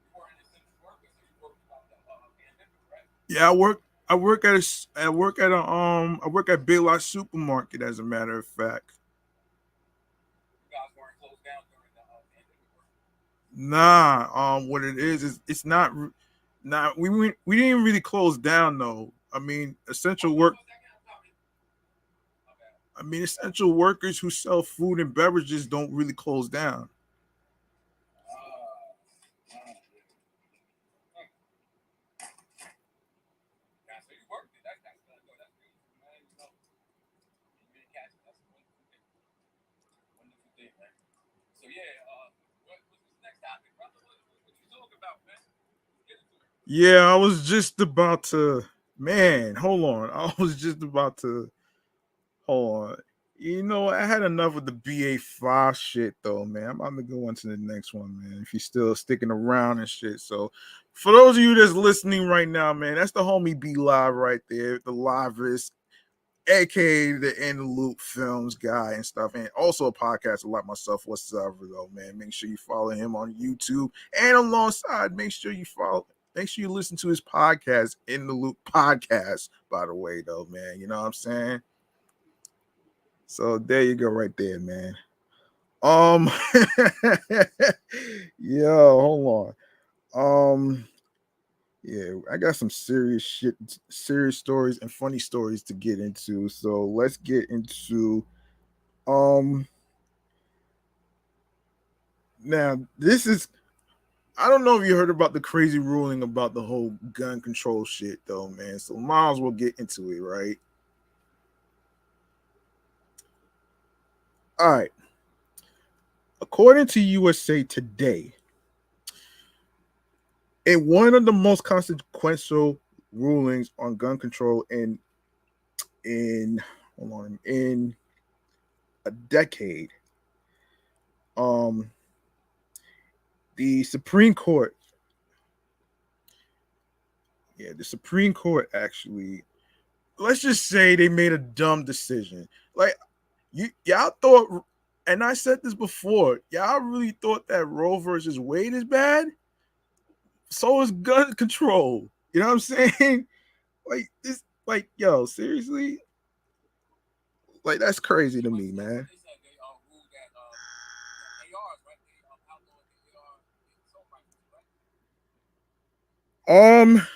You were an essential worker, so you worked about the pandemic, right? Yeah, I work at Big Lots Supermarket as a matter of fact. You guys weren't closed down during the pandemic, were you? Nah, what it is it's not. Nah, we didn't really close down though. I mean, Oh, you closed that down? Sorry. My bad. essential workers who sell food and beverages don't really close down. Ah, yeah. Yeah, so you worked it. That's good, though. That's beautiful, man. You didn't catch it. That's a wonderful thing. Wonderful thing, man. So, yeah, what's this next topic, brother? What you talking about, man? Let's get into it. Yeah, I was just about to. Man, hold on. I was just about to. Hold on. I had enough of the BA5 shit though, man. I'm about to go on to the next one, man. If you're still sticking around and shit. So, for those of you that's listening right now, man, that's the homie B Live right there, the livest, aka the In the Loop Films guy and stuff, and also a podcast like myself whatsoever though, man. Make sure you follow him on YouTube, and alongside, make sure you listen to his podcast, In the Loop Podcast, by the way, though, man. You know what I'm saying? So there you go, right there, man. Um, yo, hold on. Yeah, I got some serious shit, serious stories and funny stories to get into. So let's get into um. Now this is, I don't know if you heard about the crazy ruling about the whole gun control shit though, man. So might as well get into it, right? All right. According to USA Today, in one of the most consequential rulings on gun control in hold on in a decade, um, the Supreme Court, the Supreme Court actually, let's just say they made a dumb decision. Like y'all thought, and I said this before, y'all really thought that Roe versus Wade is bad. So is gun control. You know what I'm saying? Like this, like yo, seriously, like that's crazy to me, That's what man. they said. They ruled that the ARs, right? They outlawed the AR assault rifles, right? Um,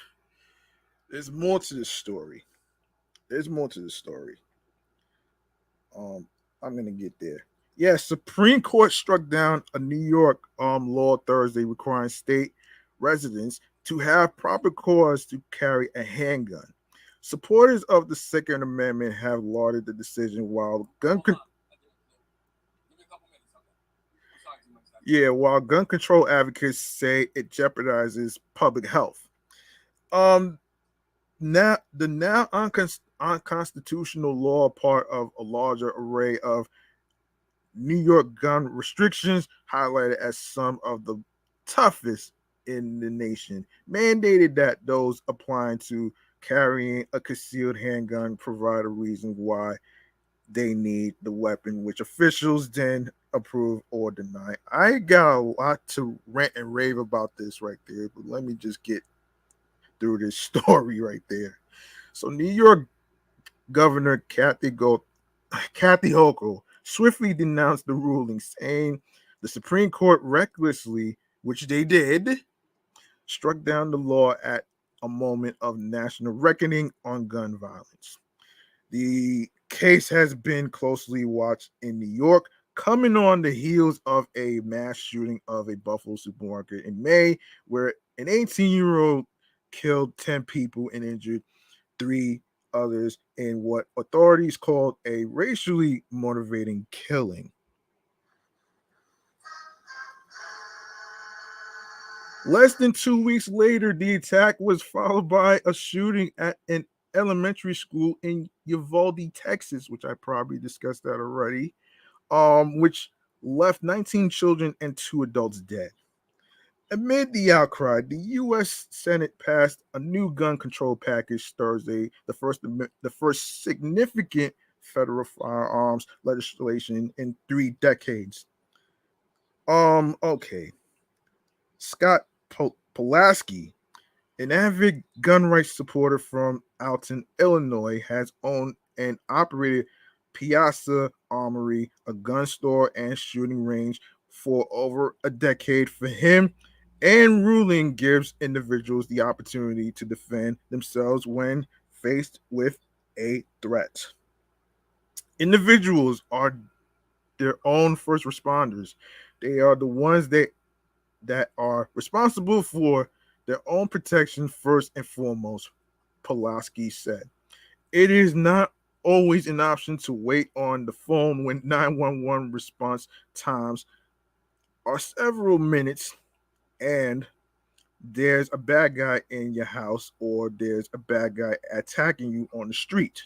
there's more to the story. There's more to the story. Um, I'm gonna get there. Yeah, Supreme Court struck down a New York law Thursday requiring state residents to have proper cause to carry a handgun. Supporters of the Second Amendment have lauded the decision, while Hold on. Give me a couple minutes, okay? I'm sorry, too much. while gun control advocates say it jeopardizes public health. Um, now unconstitutional law, part of a larger array of New York gun restrictions, highlighted as some of the toughest. in the nation mandated that those applying to carrying a concealed handgun provide a reason why they need the weapon, which officials then approve or deny. I got a lot to rant and rave about this right there, but let me just get through this story right there. So, New York Governor Kathy Hochul swiftly denounced the ruling, saying the Supreme Court recklessly, which they did, struck down the law at a moment of national reckoning on gun violence. The case has been closely watched in New York, coming on the heels of a mass shooting of a Buffalo supermarket in May, where an 18-year-old killed 10 people and injured three others in what authorities called a racially motivating killing. Less than 2 weeks later, the attack was followed by a shooting at an elementary school in Uvalde, Texas, which I probably discussed that already, which left 19 children and two adults dead. Amid the outcry, the U.S. Senate passed a new gun control package Thursday, the first significant federal firearms legislation in 3 decades. Okay, Scott Pulaski, an avid gun rights supporter from Alton, Illinois, has owned and operated Piazza Armory, a gun store and shooting range, for over a decade. For him, and ruling gives individuals the opportunity to defend themselves when faced with a threat. Individuals are their own first responders. They are the ones that are responsible for their own protection first and foremost, Pulaski said. It is not always an option to wait on the phone when 911 response times are several minutes and there's a bad guy in your house or there's a bad guy attacking you on the street.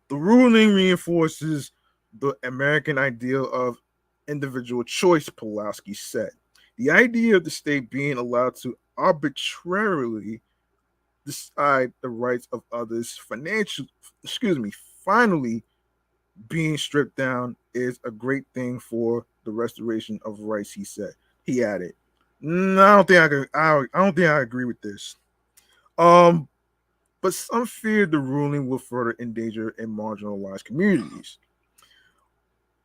The ruling reinforces the American ideal of individual choice, Pulaski said. The idea of the state being allowed to arbitrarily decide the rights of others finally being stripped down is a great thing for the restoration of rights, he said. He added, I don't think I don't think I agree with this. Um, but some fear the ruling will further endanger and marginalize communities.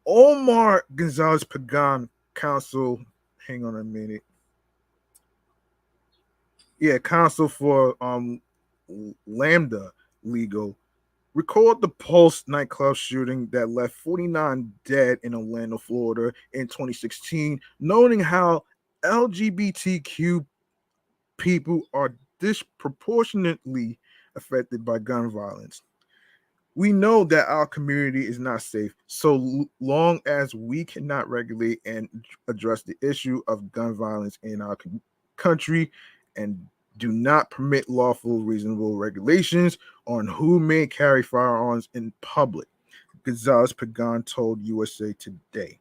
Omar Gonzalez Pagan counsel, hang on a minute. Yeah, counsel for Lambda Legal recalled the Pulse nightclub shooting that left 49 dead in Orlando, Florida in 2016, noting how LGBTQ people are disproportionately affected by gun violence. We know that our community is not safe so long as we cannot regulate and address the issue of gun violence in our country and do not permit lawful, reasonable regulations on who may carry firearms in public, Gonzalez Pagan told USA Today.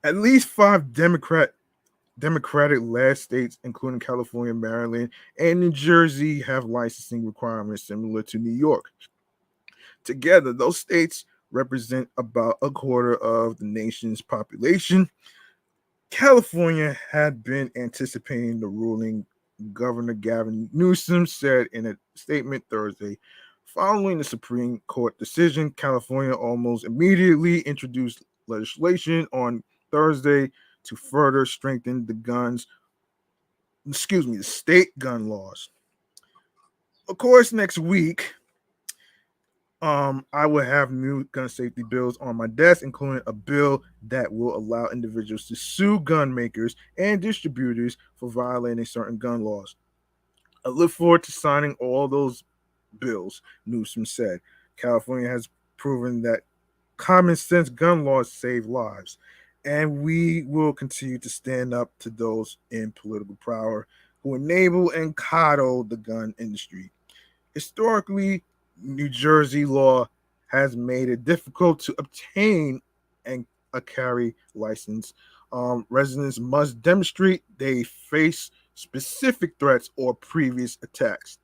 At least five Democratic-led states, including California, Maryland, and New Jersey, have licensing requirements similar to New York. Together, those states represent about a quarter of the nation's population. California had been anticipating the ruling, Governor Gavin Newsom said in a statement Thursday. Following the Supreme Court decision, California almost immediately introduced legislation on Thursday to further strengthen the state gun laws. Of course, next week, I will have new gun safety bills on my desk, including a bill that will allow individuals to sue gun makers and distributors for violating certain gun laws. I look forward to signing all those bills, Newsom said. California has proven that common sense gun laws save lives, and we will continue to stand up to those in political power who enable and coddle the gun industry. Historically, New Jersey law has made it difficult to obtain a carry license. Residents must demonstrate they face specific threats or previous attacks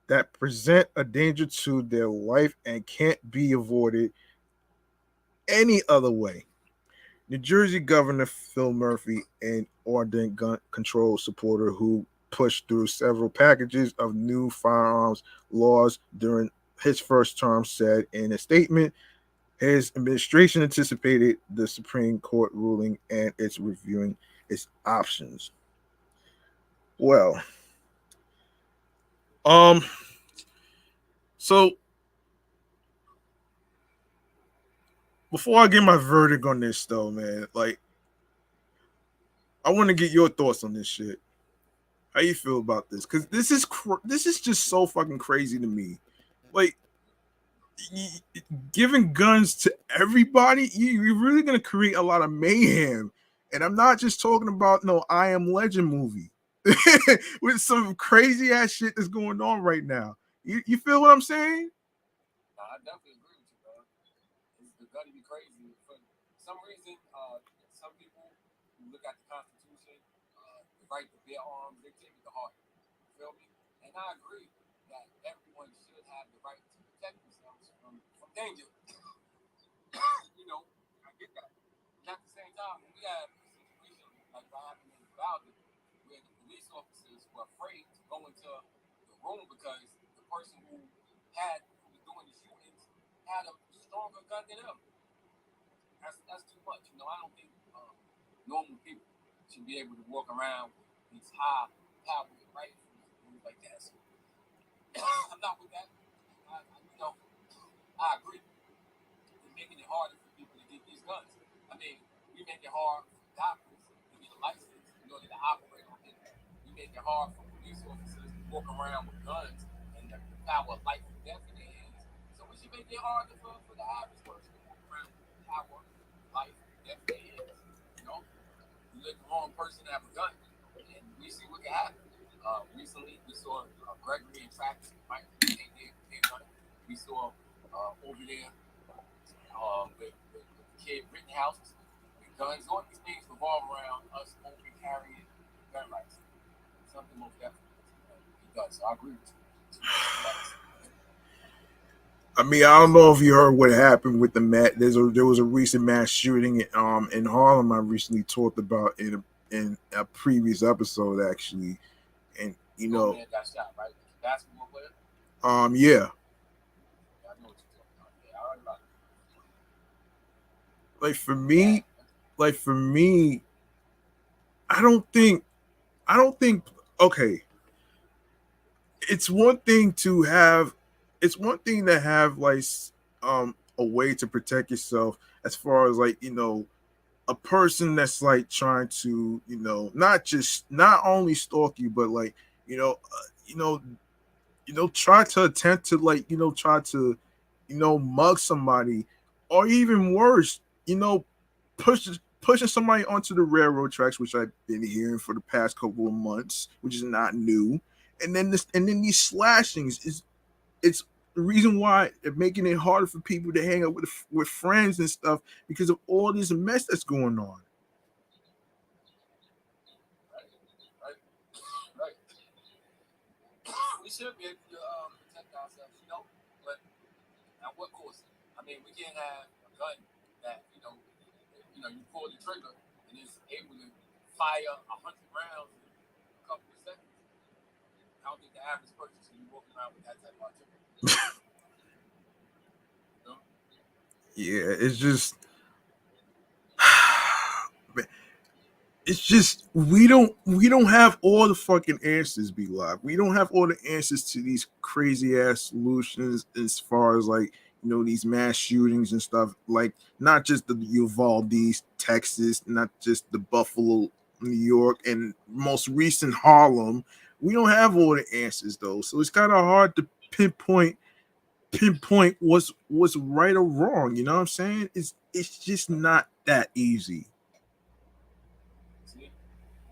that present a danger to their life and can't be avoided any other way. New Jersey Governor Phil Murphy, an ardent gun control supporter who pushed through several packages of new firearms laws during his first term, said in a statement his administration anticipated the Supreme Court ruling and it's reviewing its options. Well, um, so before I get my verdict on this, though, man, like I want to get your thoughts on this shit. How you feel about this? Because this is just so fucking crazy to me. Like giving guns to everybody, you're really gonna create a lot of mayhem. And I'm not just talking about no I Am Legend movie with some crazy ass shit that's going on right now. You feel what I'm saying? I definitely agree with you, bro. It's got to be crazy. For some reason, some people who look at the Constitution, the right to bear arms, they take it to heart. You feel me? And I agree that everyone should have the right to protect themselves from danger. You know, I get that. And at the same time, we have a situation like what happened in Valley, where the police officers were afraid to go into the room because the person who was doing the shootings had a stronger gun than them. That's too much. You know, I don't think normal people should be able to walk around with these high powered rifles and things like that. So I'm not with that. You know, I agree. We're making it harder for people to get these guns. I mean, we make it hard for doctors to get a license in order to operate on it. We make it hard for police officers to walk around with guns and the power of life and death in their hands. So we should make it harder for the average person to walk around with the power of life and death in their hands. You know, you let the wrong person have a gun, and we see what can happen. Recently, we saw Gregory and Travis fight. They gun. We saw over there with the kid Rittenhouse with guns. All these things revolve around us open carrying gun rights. Something most definitely he does. So I agree with you. I mean, I don't know if you heard what happened with the there was a recent mass shooting in Harlem. I recently talked about in a previous episode actually, and Young man got shot, right? Basketball player. Yeah, Yeah, I know what you're talking about. Yeah, I heard about it. like for me, like for me, I don't think I don't think okay. It's one thing to have, it's one thing to have like a way to protect yourself as far as like a person that's like trying to not only stalk you but like you know uh, you know try to attempt to like try to mug somebody, or even worse, push pushing somebody onto the railroad tracks, which I've been hearing for the past couple of months, which is not new. And then these slashings is it's the reason why they're making it harder for people to hang out with friends and stuff because of all this mess that's going on. Right, right, right. We should be able to protect ourselves, you know, but at what cost? I mean, we can't have a gun that you pull the trigger and it's able to fire 100 rounds in a couple of seconds. I don't think the average person should be walking around with that type of artillery. You know? Yeah, it's just it's just we don't have all the fucking answers, be live. We don't have all the answers to these crazy ass solutions as far as like these mass shootings and stuff. Like not just the Uvalde, Texas, not just the Buffalo, New York, and most recent Harlem. We don't have all the answers though, so it's kind of hard to pinpoint what's right or wrong. You know what I'm saying? It's just not that easy. See,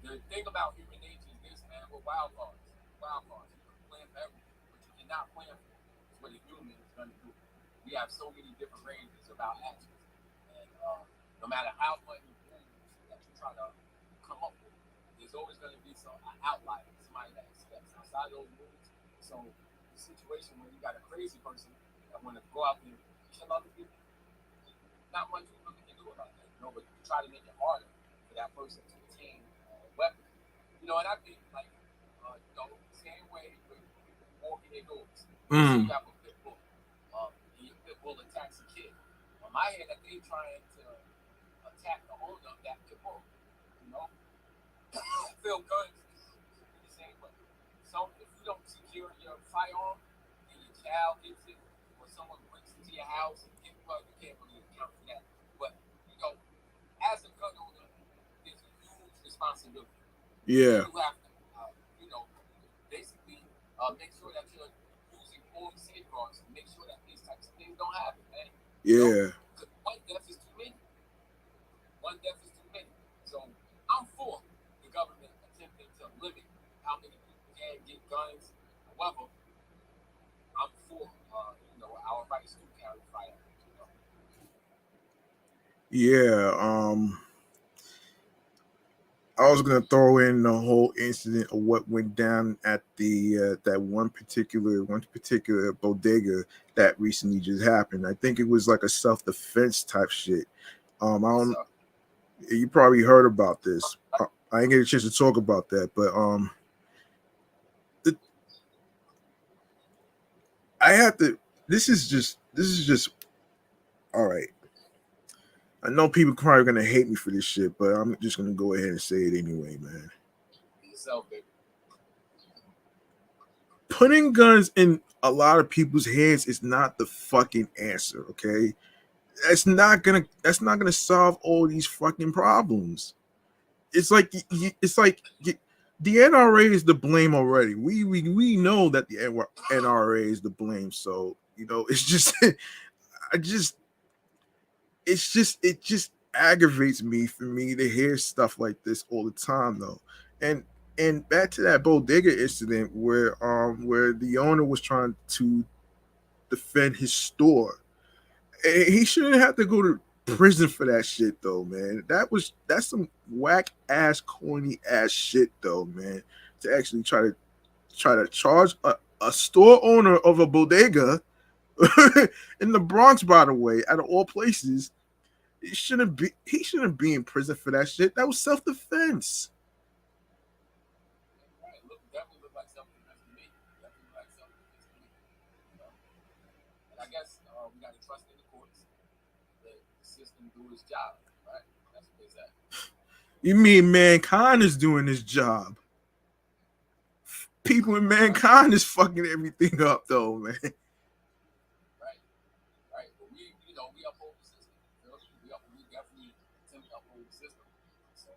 the thing about human nature is this, man. We're wild cards. Wild cards. You can plan for everything, but you cannot plan for what a human is going to do. We have so many different ranges of our actions, and no matter how much moves that you try to come up with. There's always going to be some outlier, somebody that steps outside those rules. So the situation when you got a crazy person that want to go out there and kill other people, not much you really can do about that. But you try to make it harder for that person to obtain a weapon. And I think like same way with walking indoors. So you Mm. have a pit bull, and your pit bull attacks a kid. On my head, that they trying to attack the owner of that pit bull. You know, Phil Guns is the same way. So if you don't secure your firearm and your child gets it, or someone breaks into your house, well, you can't really account for that. But as a gun owner, it's a huge responsibility. Yeah. You have to, basically make sure that you're using all the safeguards to make sure that these types of things don't happen, man. Yeah. Because one death is too many. One death is too many. So I'm for the government attempting to limit how many people can get guns. However, I'm for our rights to carry firearms. Yeah. I was gonna throw in the whole incident of what went down at the that one particular bodega that recently just happened. I think it was like a self defense type shit. I Yes, don't. sir. You probably heard about this. I didn't get a chance to talk about that, but the, I have to. This is just all right. I know people probably gonna hate me for this shit, but I'm just gonna go ahead and say it anyway, man. Yourself, baby. Putting guns in a lot of people's hands is not the fucking answer, okay? That's not gonna solve all these fucking problems. It's like the NRA is the blame already. We know that the NRA is the blame. So it's just I just it just aggravates me for me to hear stuff like this all the time though. And back to that bodega incident where the owner was trying to defend his store. He shouldn't have to go to prison for that shit though, man. That's some whack ass corny ass shit though, man. To actually try to charge a store owner of a bodega in the Bronx, by the way, out of all places, he shouldn't be in prison for that shit. That was self defense. Right. Definitely look like something that's to me. Definitely look like something that's to me. You know? And I guess we got to trust in the courts. Let the system do its job, right? That's what they say. You mean mankind is doing his job? People in Right, mankind is fucking everything up though, man. right, right. But we uphold the system. We definitely attempt to uphold the system. So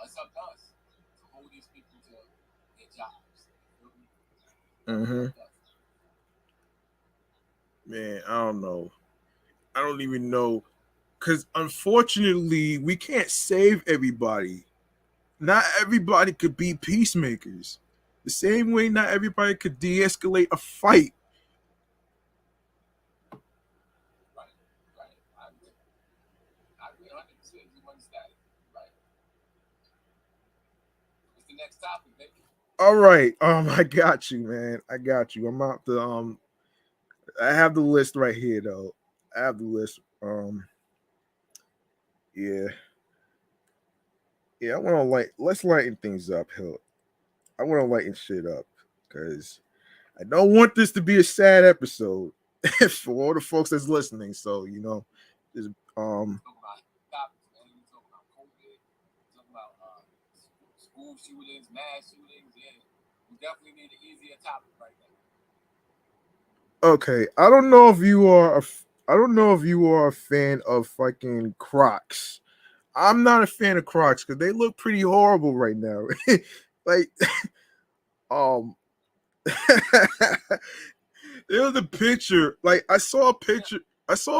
it's up to us to hold these people to their jobs. It's Mm-hmm. up to us. Man, I don't know. I don't even know. Because unfortunately, we can't save everybody. Not everybody could be peacemakers. The same way not everybody could de escalate a fight. Right, right. I agree. I agree 100%. You understand it. Right. What's the next topic, baby? All right. I got you, man. I got you. I'm out the I have the list right here though. I have the list. Yeah. Yeah, I wanna let's lighten things up, Hill. I wanna lighten shit up. Cause I don't want this to be a sad episode for all the folks that's listening. So, just We talk about topics, man. We talk about COVID. We talk about school shootings, mass shootings. Yeah, we definitely need an easier topic right now. okay. I don't know if you are a fan of fucking Crocs. I'm not a fan of Crocs because they look pretty horrible right now. Like, um, there was a picture. Like, I saw a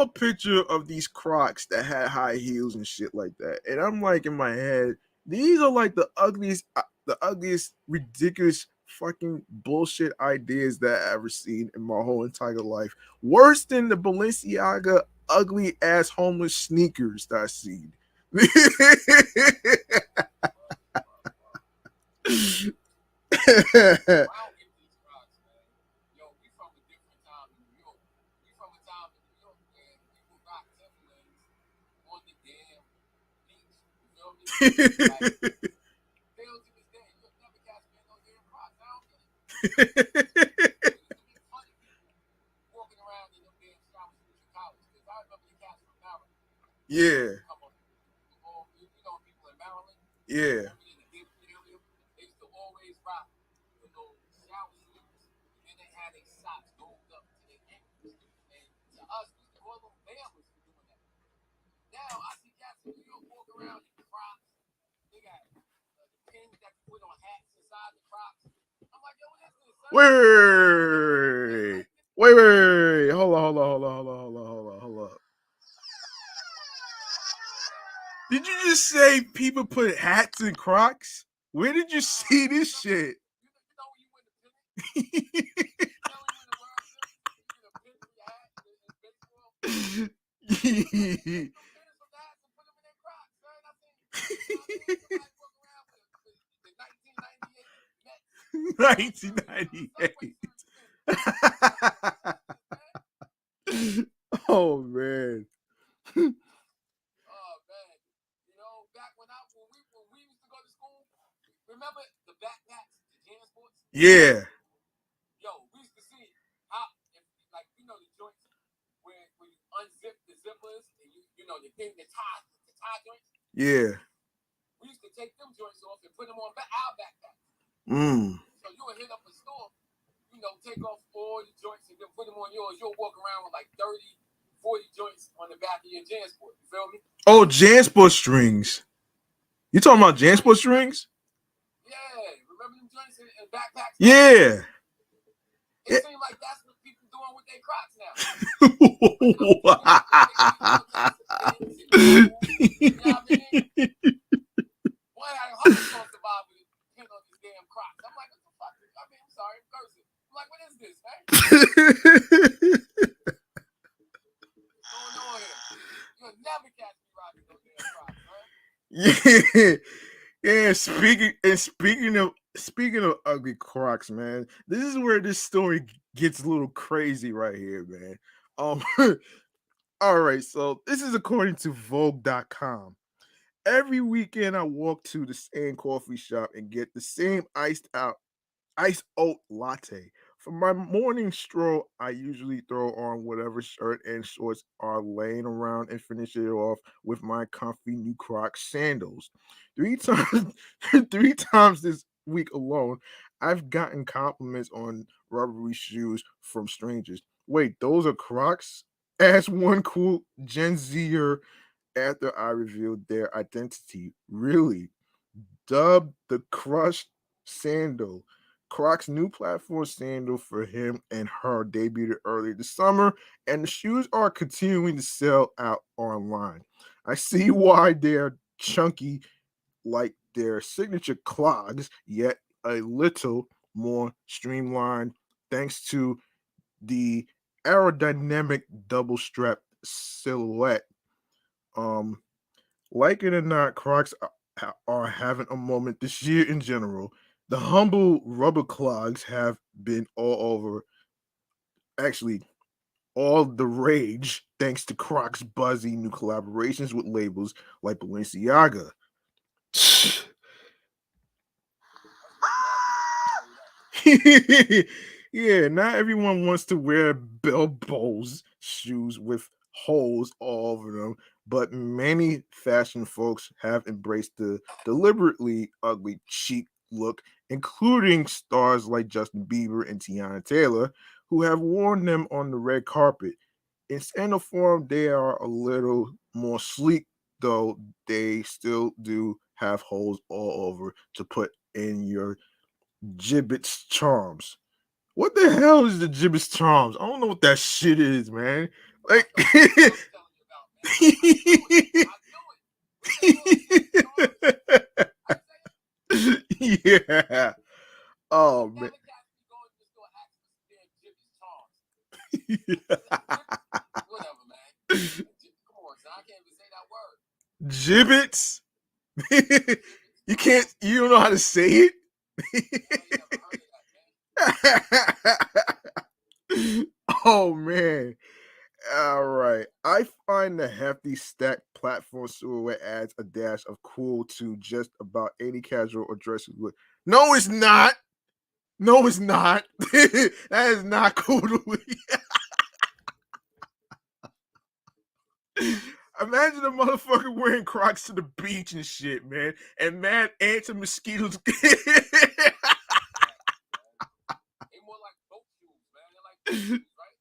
picture of these Crocs that had high heels and shit like that, and I'm like in my head, these are like the ugliest, ridiculous, fucking bullshit ideas that I ever seen in my whole entire life. Worse than the Balenciaga ugly ass homeless sneakers that I seen. I don't get these Crocs, man. Yo, we from a different time in New York. We from a time in New York where people rock Timberlands on the damn beach. You feel me? Like, still to this day, you'll never catch me in no damn Crocs. I don't get it. There used to be funny people walking around in them damn showers in college. Because I remember the cats from Maryland. Yeah. Come on. You know people in Maryland? Yeah. Remember in the Gibson area? They used to always rock the little shower shoes. And then they had their socks rolled up to their ankles. And to us, we used to call them Bama's for doing that. Now, I see cats in New York walk around in Crocs. They got the pins that you put on hats inside the Crocs. I'm like, yo, what is this, son? Wait. Hold on. Did you just say people put hats in Crocs? Where did you see this shit? You know when you win the pin? You know when you win the World Series? You get a pin for your hat in baseball? Some pins from the hats and put them in their Crocs, son. I think somebody walking around with the 1998 Mets. 1998. Oh man. Oh man, you know, back when we used to go to school, remember the backpacks, the JanSports? Yeah. Yo, we used to see how, like you know, the joints where you unzip the zippers and you know the tie joints. Yeah. We used to take them joints off and put them on our backpacks. So you would hit up a store, you know, take off all the joints and then put them on yours. You'll walk around with like 30, 40 joints on the back of your JanSport. You feel me? Oh, JanSport strings. You talking about JanSport strings? Yeah, remember them joints and backpacks? Yeah. It seems like that's what people doing with their Crocs now. You know what I mean? One had a Hubble supposed to buy with a pin on his damn Crocs. I'm like, what the fuck? I mean, I'm sorry, I'm cursing. I'm like, what is this, man? What's going on here? You'll never catch me rocking those damn Crocs, man. Yeah. Speaking of ugly Crocs, man, this is where this story gets a little crazy right here, man. All right, so this is according to Vogue.com. Every weekend I walk to the same coffee shop and get the same iced oat latte. For my morning stroll, I usually throw on whatever shirt and shorts are laying around and finish it off with my comfy new Crocs sandals. Three times, 3 times this week alone, I've gotten compliments on rubbery shoes from strangers. Wait, those are Crocs? Asked one cool Gen Zer after I revealed their identity. Really? Dubbed the crushed sandal. Crocs' new platform sandal for him and her debuted earlier this summer, and the shoes are continuing to sell out online. I see why they're chunky like their signature clogs, yet a little more streamlined thanks to the aerodynamic double strap silhouette. Um, like it or not, Crocs are having a moment this year in general. The humble rubber clogs have been all over, actually, all the rage thanks to Crocs' buzzy new collaborations with labels like Balenciaga. Yeah, not everyone wants to wear Bilbo's shoes with holes all over them, but many fashion folks have embraced the deliberately ugly, cheap look, including stars like Justin Bieber and Tiana Taylor, who have worn them on the red carpet. In sandal form, they are a little more sleek, though they still do have holes all over to put in your Gibbet's charms. What the hell is the Gibbet's charms? I don't know what that shit is, man. Like, yeah. Oh man. Whatever, man. Come on, son. I can't even say that word. Gibbets. You can't. You don't know how to say it. I ain't never heard of that, man. Oh man. All right. I find the hefty stack platform silhouette adds a dash of cool to just about any casual or dressy look. No, it's not. No, it's not. That is not cool to me. Imagine a motherfucker wearing Crocs to the beach and shit, man, and mad ants and mosquitoes. They more like boat shoes, man. They're like boat shoes, right?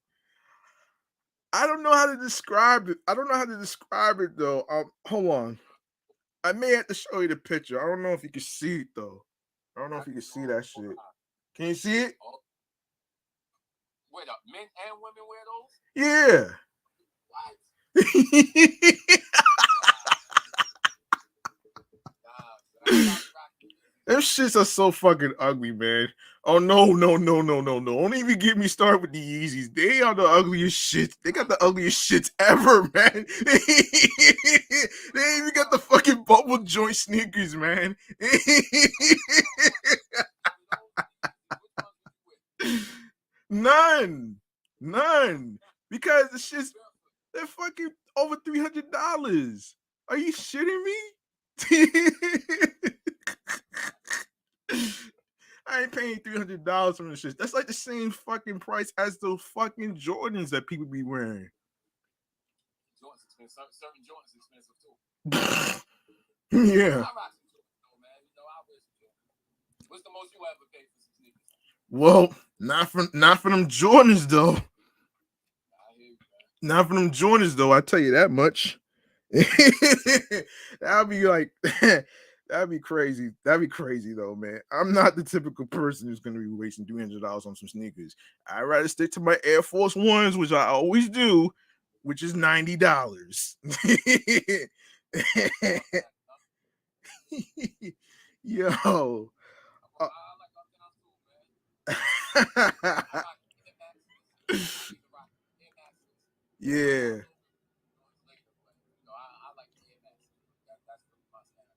I don't know how to describe it. I don't know how to describe it though. Hold on. I may have to show you the picture. I don't know if you can see it though. I don't know if you can see that shit. Can you see it? Oh. Wait up, men and women wear those? Yeah. What? Them shits are so fucking ugly, man. Oh no, no, no, no, no, no. Don't even get me started with the Yeezys. They are the ugliest shits. They got the ugliest shits ever, man. They even got the fucking bubble joint sneakers, man. None. None. Because the shit's they're fucking over $300. Are you shitting me? I ain't paying $300 for this shit. That's like the same fucking price as those fucking Jordans that people be wearing. Jordans expensive. Certain Jordans expensive too. Yeah. I rock some Jordans though, man. You know, I wear some Jordans. What's the most you ever paid for some sneakers? Well, not for them Jordans though. I hear you, man. Not for them Jordans though. I tell you that much. That'd be like that'd be crazy. That'd be crazy though, man. I'm not the typical person who's gonna be wasting $300 on some sneakers. I'd rather stick to my Air Force Ones, which I always do, which is $90. Yo. I like Uptown too, man. Yeah. I like the Air Max. That's pretty much that.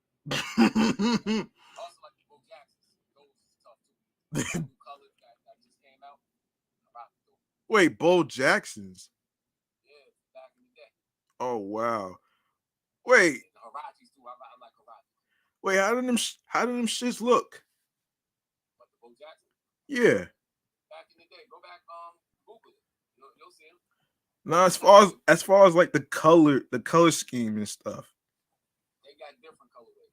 Also like the Bo Jacksons. Those is tough too. New colors that just came out. I rock with those. Wait, Bo Jacksons. Yeah, back in the day. Oh wow. Wait, And the Harachis too. I like Harachis. wait. How do them shits look? But the Bo Jackson, Yeah. back in the day, go back, Google it. You'll see them. No, as far as like the color scheme and stuff. They got different colorways.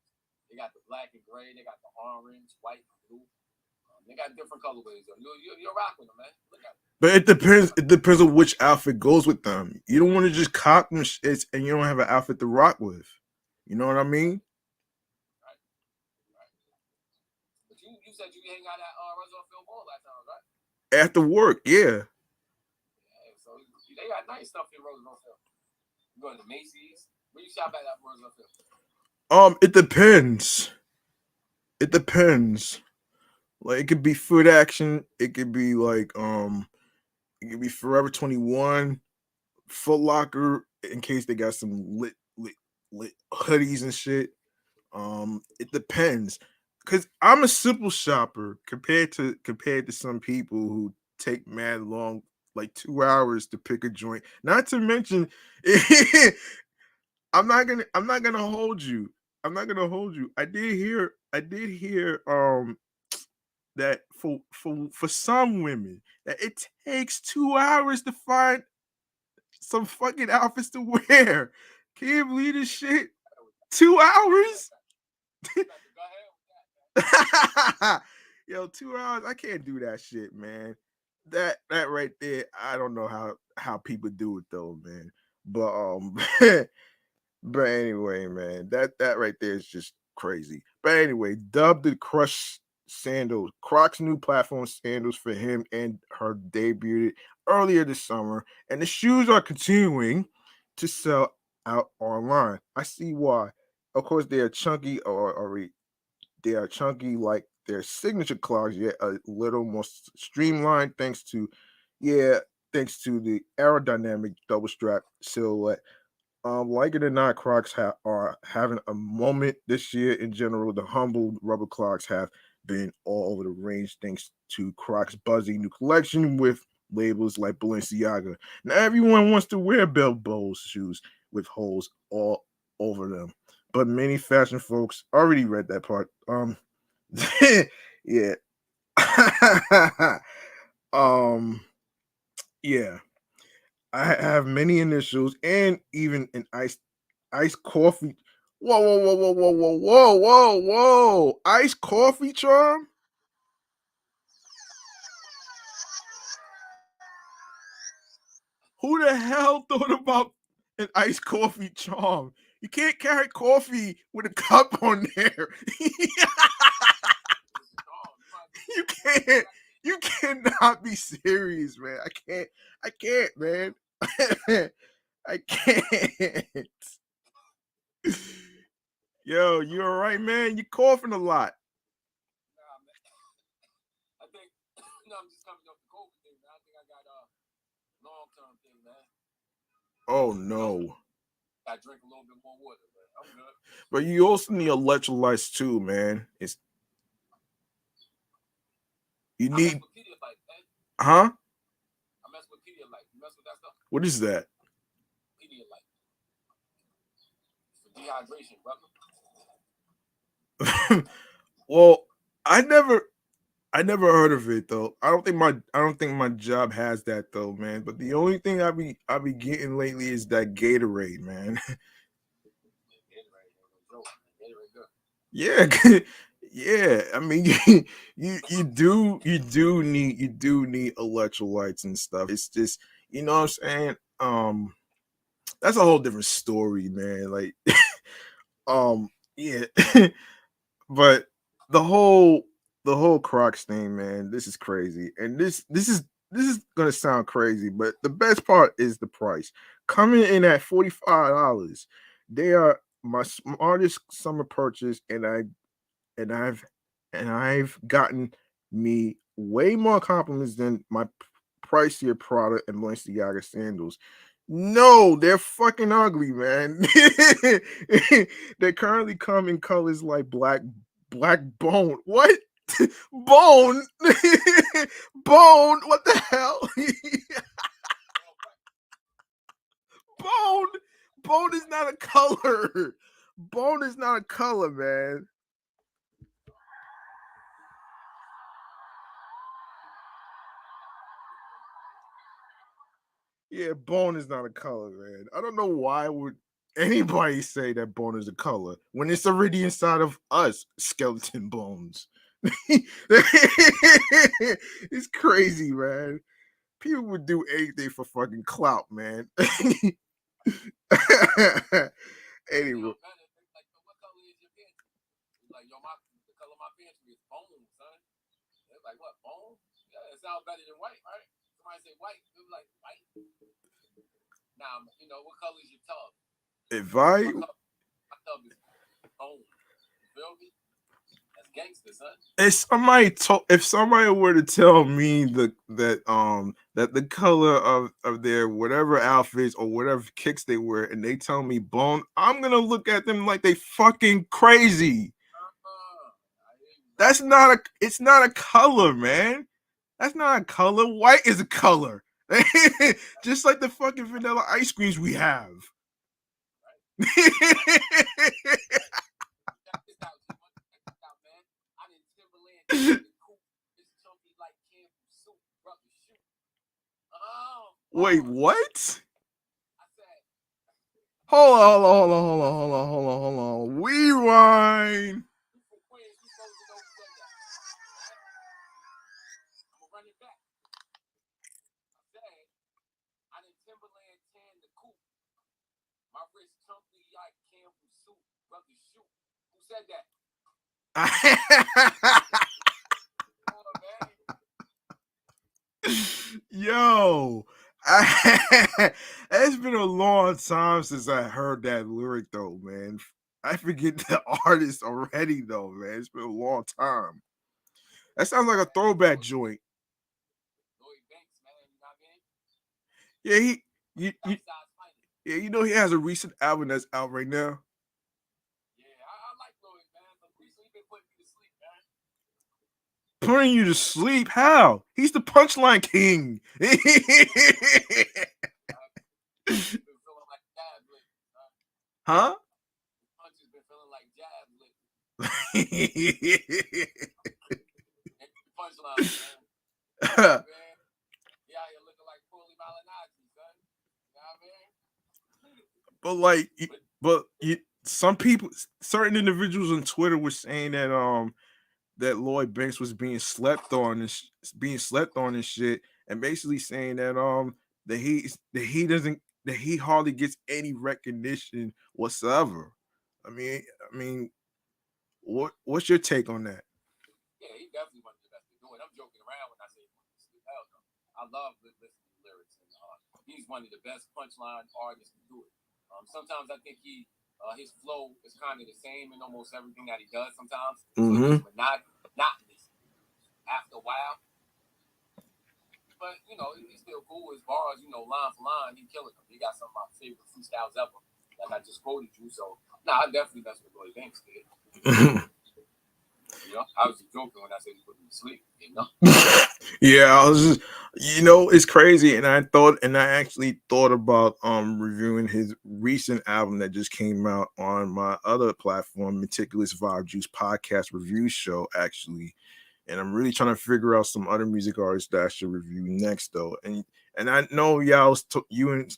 They got the black and gray. They got the orange, white, and blue. They got different colorways. You're rocking them, man. Look at them. But it depends. It depends on which outfit goes with them. You don't want to just cop them shits and you don't have an outfit to rock with. You know what I mean? Right. But you said you hang out at Roosevelt Field Mall last time, right? After work, yeah. Yeah. So they got nice stuff in Roosevelt Field. You go to Macy's. Where you shop at Roosevelt Field? It depends. It depends. Like it could be Foot Action. It could be like it could be Forever 21, Foot Locker in case they got some lit hoodies and shit. It depends. Cause I'm a simple shopper compared to some people who take mad long, like 2 hours to pick a joint. Not to mention, I'm not gonna hold you. I'm not gonna hold you. I did hear that for some women that it takes 2 hours to find some fucking outfits to wear. Can you believe this shit? 2 hours? Yo, 2 hours. I can't do that shit, man. That right there, I don't know how people do it though, man. But but anyway, man, that right there is just crazy. But anyway, dubbed the Crush sandals, Crocs new platform sandals for him and her debuted earlier this summer, and the shoes are continuing to sell out online. I see why. Of course, they are chunky or they are chunky like their signature clogs, yet a little more streamlined thanks to the aerodynamic double strap silhouette. Like it or not, Crocs are having a moment this year. In general, the humble rubber Crocs have been all over the range thanks to Crocs' buzzy new collection with labels like Balenciaga. Now everyone wants to wear bell bows shoes with holes all over them, but many fashion folks already read that part. Yeah, um, yeah. I have many initials and even an iced coffee. Whoa, whoa, whoa, whoa, whoa, whoa, whoa, whoa, whoa! Iced coffee charm? Who the hell thought about an iced coffee charm? You can't carry coffee with a cup on there. You can't. You cannot be serious, man. I can't. I can't, man. I can't. Yo, you all right, man? You coughing a lot. Nah, man. I think no, I'm just coming off the COVID thing, man. I think I got a long term thing, man. Oh No, no. I drink a little bit more water, man. I'm good. But you also need electrolytes too, man. It's you I mess need with Pedialyte, man. huh? I mess with Pedialyte. You mess with that stuff? What is that? Pedialyte. For dehydration, brother. Well, I never I never heard of it though. I don't think my job has that though, man. But the only thing I be getting lately is that Gatorade, man. Gatorade ain't no joke, man. Gatorade good. Yeah, yeah. I mean, you do need electrolytes and stuff. It's just you know what I'm saying. That's a whole different story, man. Like, yeah. But the whole the whole Crocs thing, man, this is crazy. And this is gonna sound crazy, but the best part is the price. Coming in at $45. They are my smartest summer purchase, and I've gotten me way more compliments than my pricier product and Balenciaga sandals. No, they're fucking ugly, man. They currently come in colors like black bone. What? Bone? Bone? What the hell? Bone? Bone is not a color. Bone is not a color, man. Yeah, bone is not a color, man. I don't know why would anybody say that bone is a color when it's already inside of us, skeleton bones. It's crazy, man. People would do anything for fucking clout, man. Hey, Anyway, yo, man, like, what color is your pantry? He's like, yo, the color of my pantry is bone, son. They're like, what, bone? Yeah, it sounds better than white, right? Somebody say white, they're like, white. Now, what color is your tub? if I My tub is bone. You feel me? That's gangster, son. if somebody were to tell me that the color of their whatever outfits or whatever kicks they wear and they tell me bone, I'm gonna look at them like they fucking crazy. I hear you, man. It's not a color, man. That's not a color. White is a color. Just like the fucking vanilla ice creams we have. Check this out, G Money. Check this out, man. I didn't Timberland tan the coupe. It's chunky like Campbell soup, brother. Shoot. Oh, Wait, pause. what? I said, Hold on. Rewind. you from Queens, you supposed to know who said that. Right? I'm gonna run it back. I said, I didn't Timberland tan the coupe. My wrist chunky like Campbell soup, brother. Shoot. Who said that? Come on, man. Yo, it's been a long time since I heard that lyric though, man. I forget the artist already though, man. It's been a long time. That sounds like a throwback joint. Lloyd Banks, man. You know what I mean? Yeah, he you Southside Spidey. Yeah, you know he has a recent album that's out right now. Yeah, I like Lloyd, man. But recently been putting me to sleep, man. Putting you to sleep? How? He's the punchline king. Punches been feeling like jabs lately, son. Huh? Punches been feeling like jabs lately. And punchlines, man. You know what I mean? He out here looking like Paulie Malignaggi, son. You know what I mean? but like, But some people, certain individuals on Twitter were saying that Lloyd Banks was being slept on and shit, and basically saying that he hardly gets any recognition whatsoever. I mean, I mean, what's your take on that? yeah, he definitely one of the best to do it. I'm joking around when I say hell no. I love listening to lyrics, and he's one of the best punchline artists to do it. Sometimes I think his flow is kind of the same in almost everything that he does. Sometimes, so it Mm-hmm. gets monotonous after a while. But you know, he's still cool. His bars, you know, line for line, he killing them. He got some of my favorite freestyles ever, like I just quoted you. So, I definitely that's what Lloyd Banks did. You know, I was just joking when I said he put me to sleep. You know. Yeah, I was just, it's crazy, and I actually thought about reviewing his recent album that just came out on my other platform, Meticulous Vibe Juice podcast review show, actually. And I'm really trying to figure out some other music artists that I should review next, though. And I know you and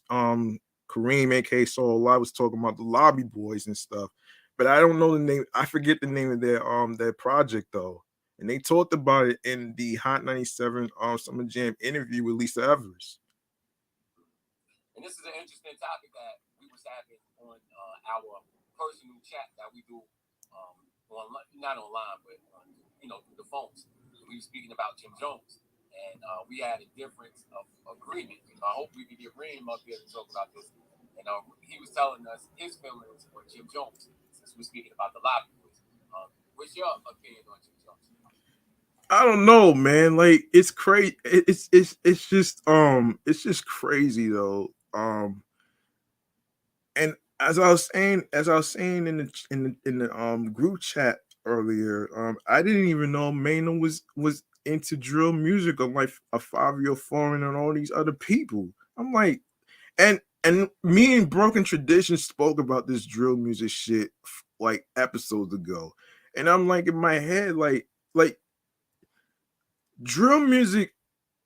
Kareem, aka Soul, I was talking about the Lobby Boys and stuff, but I don't know the name. I forget the name of their project though. And they talked about it in the Hot 97 Summer Jam interview with Lisa Evers. And this is an interesting topic that we was having on our personal chat that we do on not online, but through the phones. We were speaking about Jim Jones, and we had a difference of agreement. I hope we can get Reem up here to talk about this. And he was telling us his feelings on Jim Jones since we're speaking about the lobby boys. What's your opinion on Jim Jones? I don't know, man. Like it's crazy. It's just crazy though. And as I was saying in the group chat earlier, I didn't even know Mano was into drill music, like a 5-year foreign and all these other people. I'm like, and me and Broken Tradition spoke about this drill music shit like episodes ago, and I'm like in my head, like drill music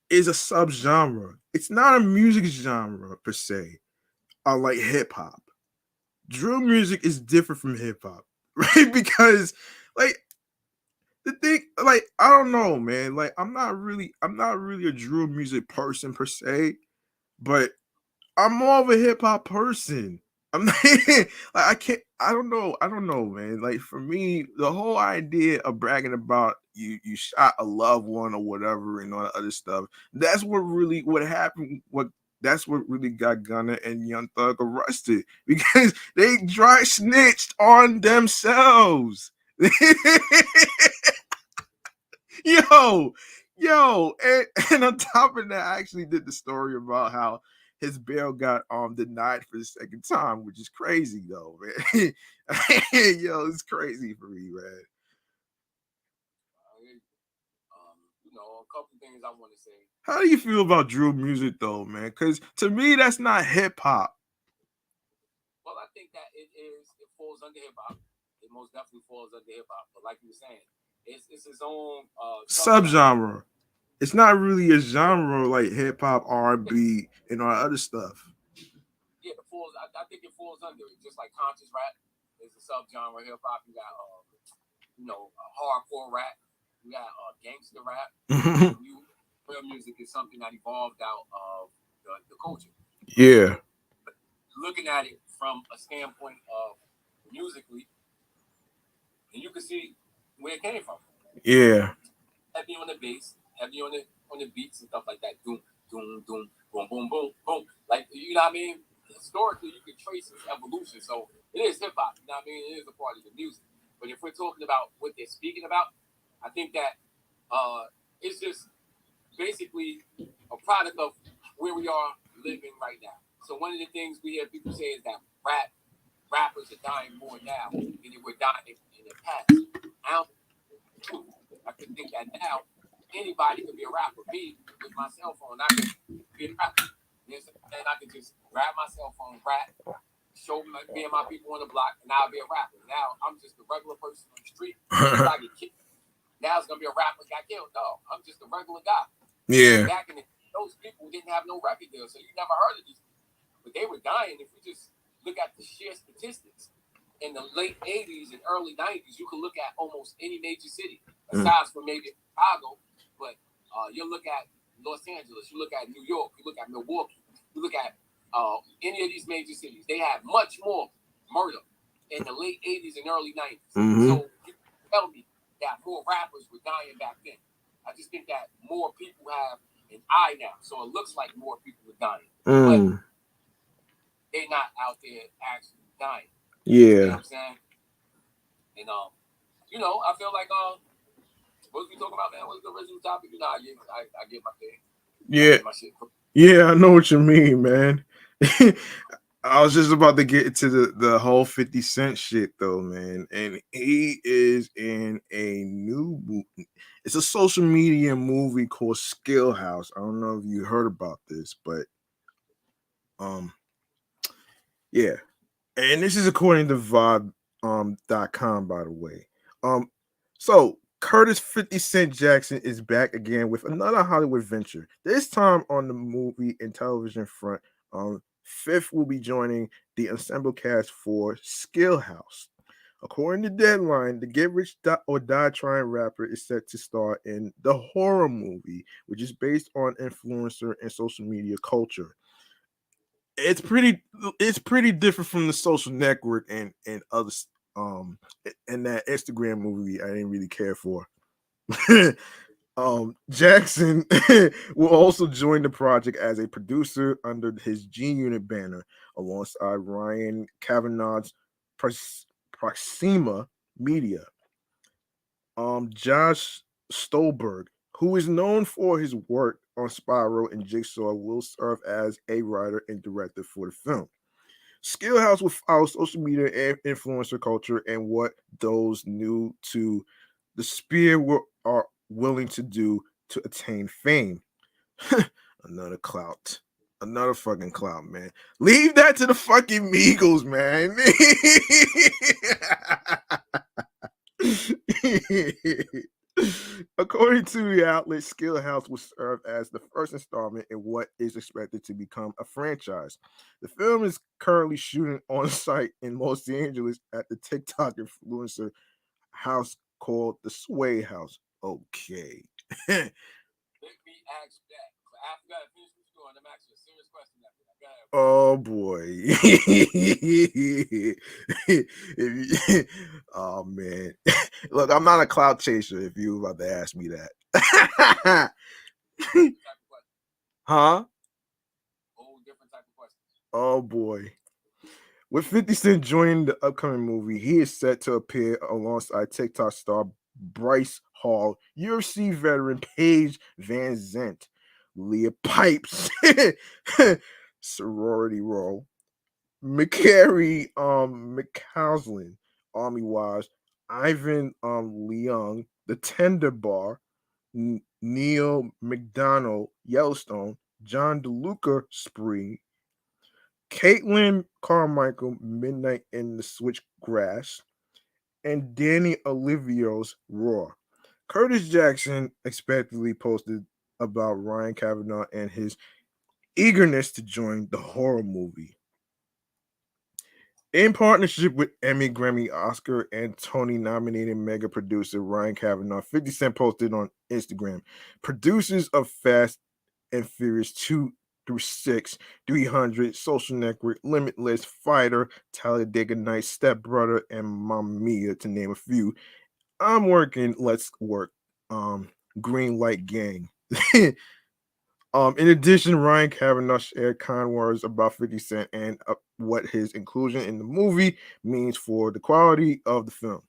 is a subgenre. It's not a music genre per se, like hip hop. Drill music is different from hip hop, right? Because like the thing, like I don't know, man. Like I'm not really a drill music person per se, but I'm more of a hip hop person. I'm not, like I don't know, man. Like for me, the whole idea of bragging about you shot a loved one or whatever and all that other stuff, that's what happened. That's what really got Gunna and Young Thug arrested because they dry snitched on themselves. yo, and on top of that, I actually did the story about how his bail got denied for the second time, which is crazy though, man. Yo, it's crazy for me, man. A couple things I want to say. How do you feel about drill music though, man? Because to me, that's not hip hop. Well, I think that it falls under hip hop. It most definitely falls under hip hop. But like you were saying, it's its own subgenre. Subgenre. It's not really a genre like hip hop, R&B, and all other stuff. Yeah, it falls. I think it falls under it, just like conscious rap is a subgenre of hip hop. You got hardcore rap. You got gangster rap. Real music is something that evolved out of the culture. Yeah. But looking at it from a standpoint of musically, and you can see where it came from. Yeah. Heavy on the bass, heavy on the beats and stuff like that. Doom, doom, doom, boom, boom, boom, boom. Like you know what I mean? Historically, you can trace its evolution. So it is hip hop. You know what I mean? It is a part of the music. But if we're talking about what they're speaking about, I think that it's just basically a product of where we are living right now. So one of the things we hear people say is that rappers are dying more now than they were dying in the past. I could think that now anybody could be a rapper. Me, with my cell phone, I could be a rapper. And I could just grab my cell phone, rap, show me and my people on the block, and I'll be a rapper. Now I'm just a regular person on the street. If I get killed, now it's gonna be a rapper got killed. No, I'm just a regular guy. Yeah. Back in those people didn't have no record deal, so you never heard of these people. But they were dying. If we just look at the sheer statistics, in the late 80s and early 90s, you can look at almost any major city, aside from maybe Chicago, but you look at Los Angeles, you look at New York, you look at Milwaukee, you look at any of these major cities. They had much more murder in the late 80s and early 90s. So you tell me that more rappers were dying back then. I just think that more people have an eye now, so it looks like more people are dying. But they're not out there actually dying. Yeah. You know what I'm saying? And I feel like what was we talking about, man? What's the original topic? I get my thing. Yeah. My shit. Yeah, I know what you mean, man. I was just about to get into the whole 50 Cent shit though, man. And he is in a new movie. It's a social media movie called Skill House. I don't know if you heard about this, but yeah. And this is according to Vibe.com, by the way. So Curtis 50 Cent Jackson is back again with another Hollywood venture. This time on the movie and television front. Fifth will be joining the ensemble cast for Skill House. According to Deadline, the Get Rich or Die Trying rapper is set to star in the horror movie, which is based on influencer and social media culture. It's pretty different from the Social Network and other and that Instagram movie I didn't really care for. Jackson will also join the project as a producer under his G Unit banner alongside Ryan Kavanaugh's Proxima Media. Josh Stolberg, who is known for his work on Spiral and Jigsaw, will serve as a writer and director for the film. Skill House will follow social media and influencer culture and what those new to the sphere are willing to do to attain fame. Another fucking clout, man. Leave that to the fucking Migos, man. According to the outlet, Skill House will serve as the first installment in what is expected to become a franchise. The film is currently shooting on site in Los Angeles at the TikTok influencer house called the Sway House. Okay. Let me ask that. After I finish what you're doing, I'm asking a serious question after that. Oh boy. Oh man. Look, I'm not a clout chaser if you were about to ask me that. Huh? Different type of questions. Oh boy. With 50 Cent joining the upcoming movie, he is set to appear alongside TikTok star Bryce Hall, UFC veteran Paige Van Zant, Leah Pipes, Sorority Row, McCary McCausland, Army Wise, Ivan Leung, The Tender Bar, Neil McDonald, Yellowstone, John DeLuca, Spree, Caitlin Carmichael, Midnight in the Switchgrass, and Danny Olivio's Raw. Curtis Jackson expectedly posted about Ryan Kavanaugh and his eagerness to join the horror movie. In partnership with Emmy, Grammy, Oscar, and Tony nominated mega producer Ryan Kavanaugh, 50 Cent posted on Instagram, producers of Fast and Furious 2 through 6, 300, Social Network, Limitless, Fighter, Talladega Nights, Step Brother, and Mamma Mia, to name a few. I'm working, let's work. Green Light Gang. In addition, Ryan Kavanaugh shared kind words about 50 Cent and what his inclusion in the movie means for the quality of the film.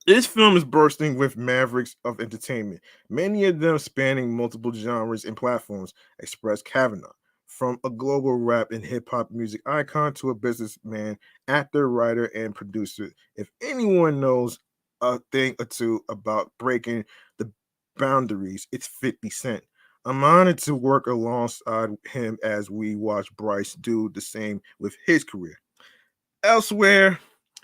This film is bursting with mavericks of entertainment, many of them spanning multiple genres and platforms, expressed Kavanaugh. From a global rap and hip hop music icon to a businessman, actor, writer, and producer. If anyone knows a thing or two about breaking the boundaries, it's 50 Cent. I'm honored to work alongside him as we watch Bryce do the same with his career. Elsewhere,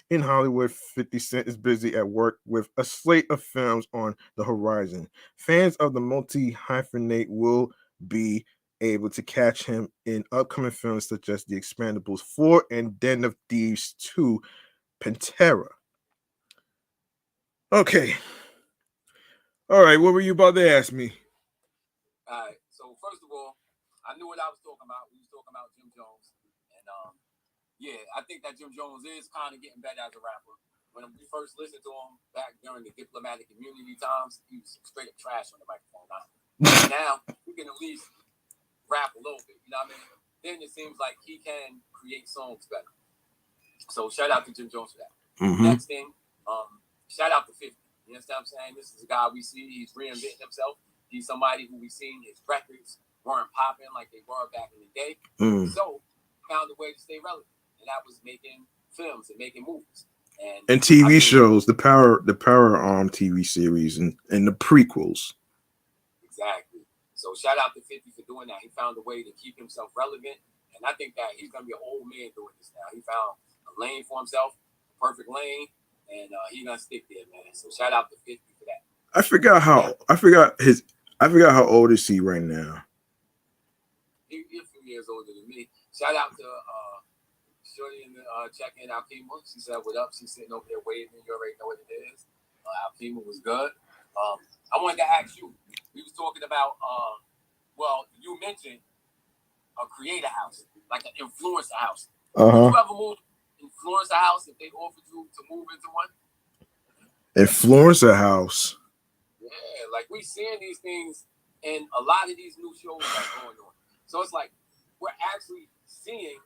in Hollywood, 50 Cent is busy at work with a slate of films on the horizon. Fans of the multi hyphenate will be able to catch him in upcoming films such as The Expendables 4 and Den of Thieves 2 Pantera. Okay. All right, what were you about to ask me? All right. So first of all, I knew what I was talking about. We was talking about Jim Jones, and yeah, I think that Jim Jones is kind of getting better as a rapper. When we first listened to him back during the diplomatic immunity times, he was straight up trash on the microphone. Now he can at least rap a little bit. You know what I mean? Then it seems like he can create songs better. So shout out to Jim Jones for that. Mm-hmm. Next thing, shout out to 50. You understand what I'm saying? This is a guy we see. He's reinventing himself. He's somebody who we've seen his records weren't popping like they were back in the day. So found a way to stay relevant, and that was making films and making movies and TV shows. The power TV series and the prequels. Exactly. So shout out to 50 for doing that. He found a way to keep himself relevant, and I think that he's gonna be an old man doing this now. He found a lane for himself, a perfect lane, and he's gonna stick there, man. So shout out to 50 for that. I forgot how old is he right now. He's a few years older than me. Shout out to Shorty in the check-in Alkema. She said, "What up?" She's sitting over there waving. You already know what it is. Alkema was good. I wanted to ask you. We was talking about, well, you mentioned a creator house, like an influencer house. Did you ever move influencer house if they offered you to move into one? Influencer house. Yeah, like we seeing these things in a lot of these new shows that's going on. So it's like we're actually seeing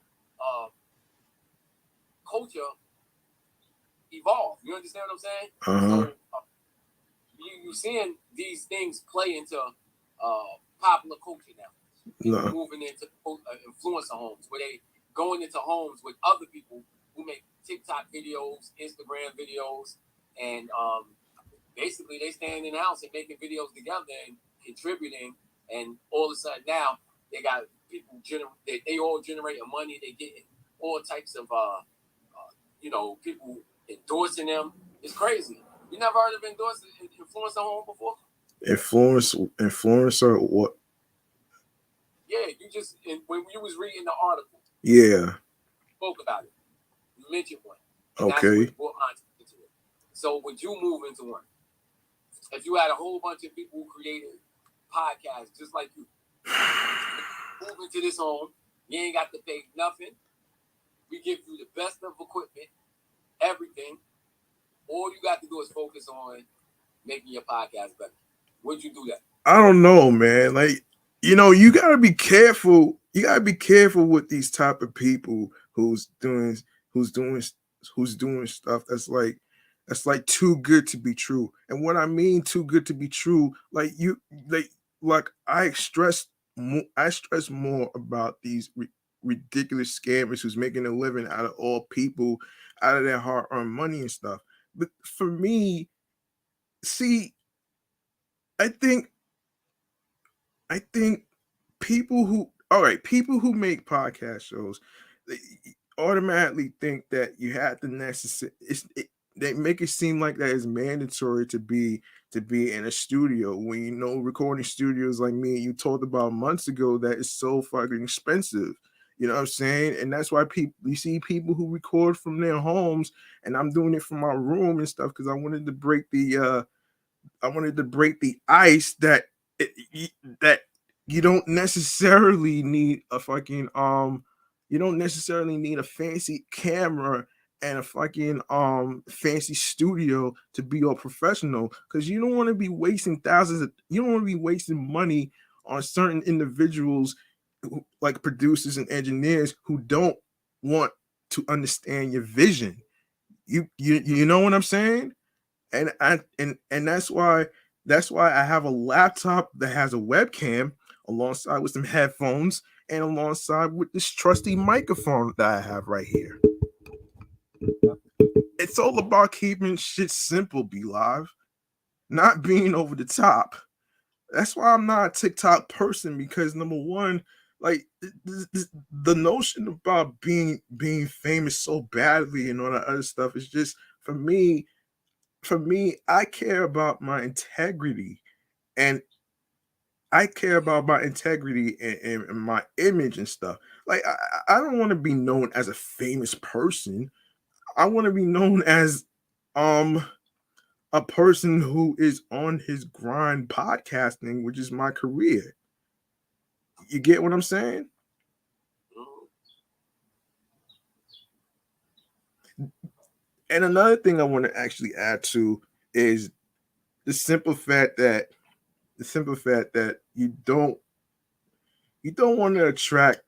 culture evolve. You understand what I'm saying? So you're seeing these things play into popular culture now. People moving into influencer homes, where they going into homes with other people who make TikTok videos, Instagram videos, and basically they stand in the house and making videos together and contributing. And all of a sudden now they got people they all generating money. They getting all types of people endorsing them. It's crazy. You never heard of influencer home before? Influencer what? Yeah, you just when you was reading the article. Yeah. Spoke about it. You mentioned one. Okay. That's what brought into it. So would you move into one? If you had a whole bunch of people who created podcasts just like you, move into this home, you ain't got to pay nothing. We give you the best of equipment, everything. All you got to do is focus on making your podcast better. Would you do that? I don't know, man. Like, you gotta be careful. You gotta be careful with these type of people who's doing stuff that's like too good to be true. And what I mean too good to be true, like I stress more about these ridiculous scammers who's making a living out of all people, out of their hard-earned money and stuff. But for me, see, I think people who make podcast shows, they automatically think that you have to they make it seem like that is mandatory to be in a studio, when recording studios, like me you talked about months ago, that is so fucking expensive. You know what I'm saying? And that's why you see people who record from their homes, and I'm doing it from my room and stuff because I wanted to break the ice that that you don't necessarily need a fucking you don't necessarily need a fancy camera and a fucking fancy studio to be all professional, because you don't want to be wasting you don't want to be wasting money on certain individuals like producers and engineers who don't want to understand your vision. You know what I'm saying? And that's why I have a laptop that has a webcam alongside with some headphones and alongside with this trusty microphone that I have right here. It's all about keeping shit simple, Be Live, not being over the top. That's why I'm not a TikTok person, because number one, like the notion about being famous so badly and all that other stuff is just, for me. For me, I care about my integrity, and I care about my integrity and my image and stuff. Like I don't want to be known as a famous person. I want to be known as um a person who is on his grind podcasting, which is my career. You get what I'm saying? And another thing I want to actually add to is the simple fact that you don't want to attract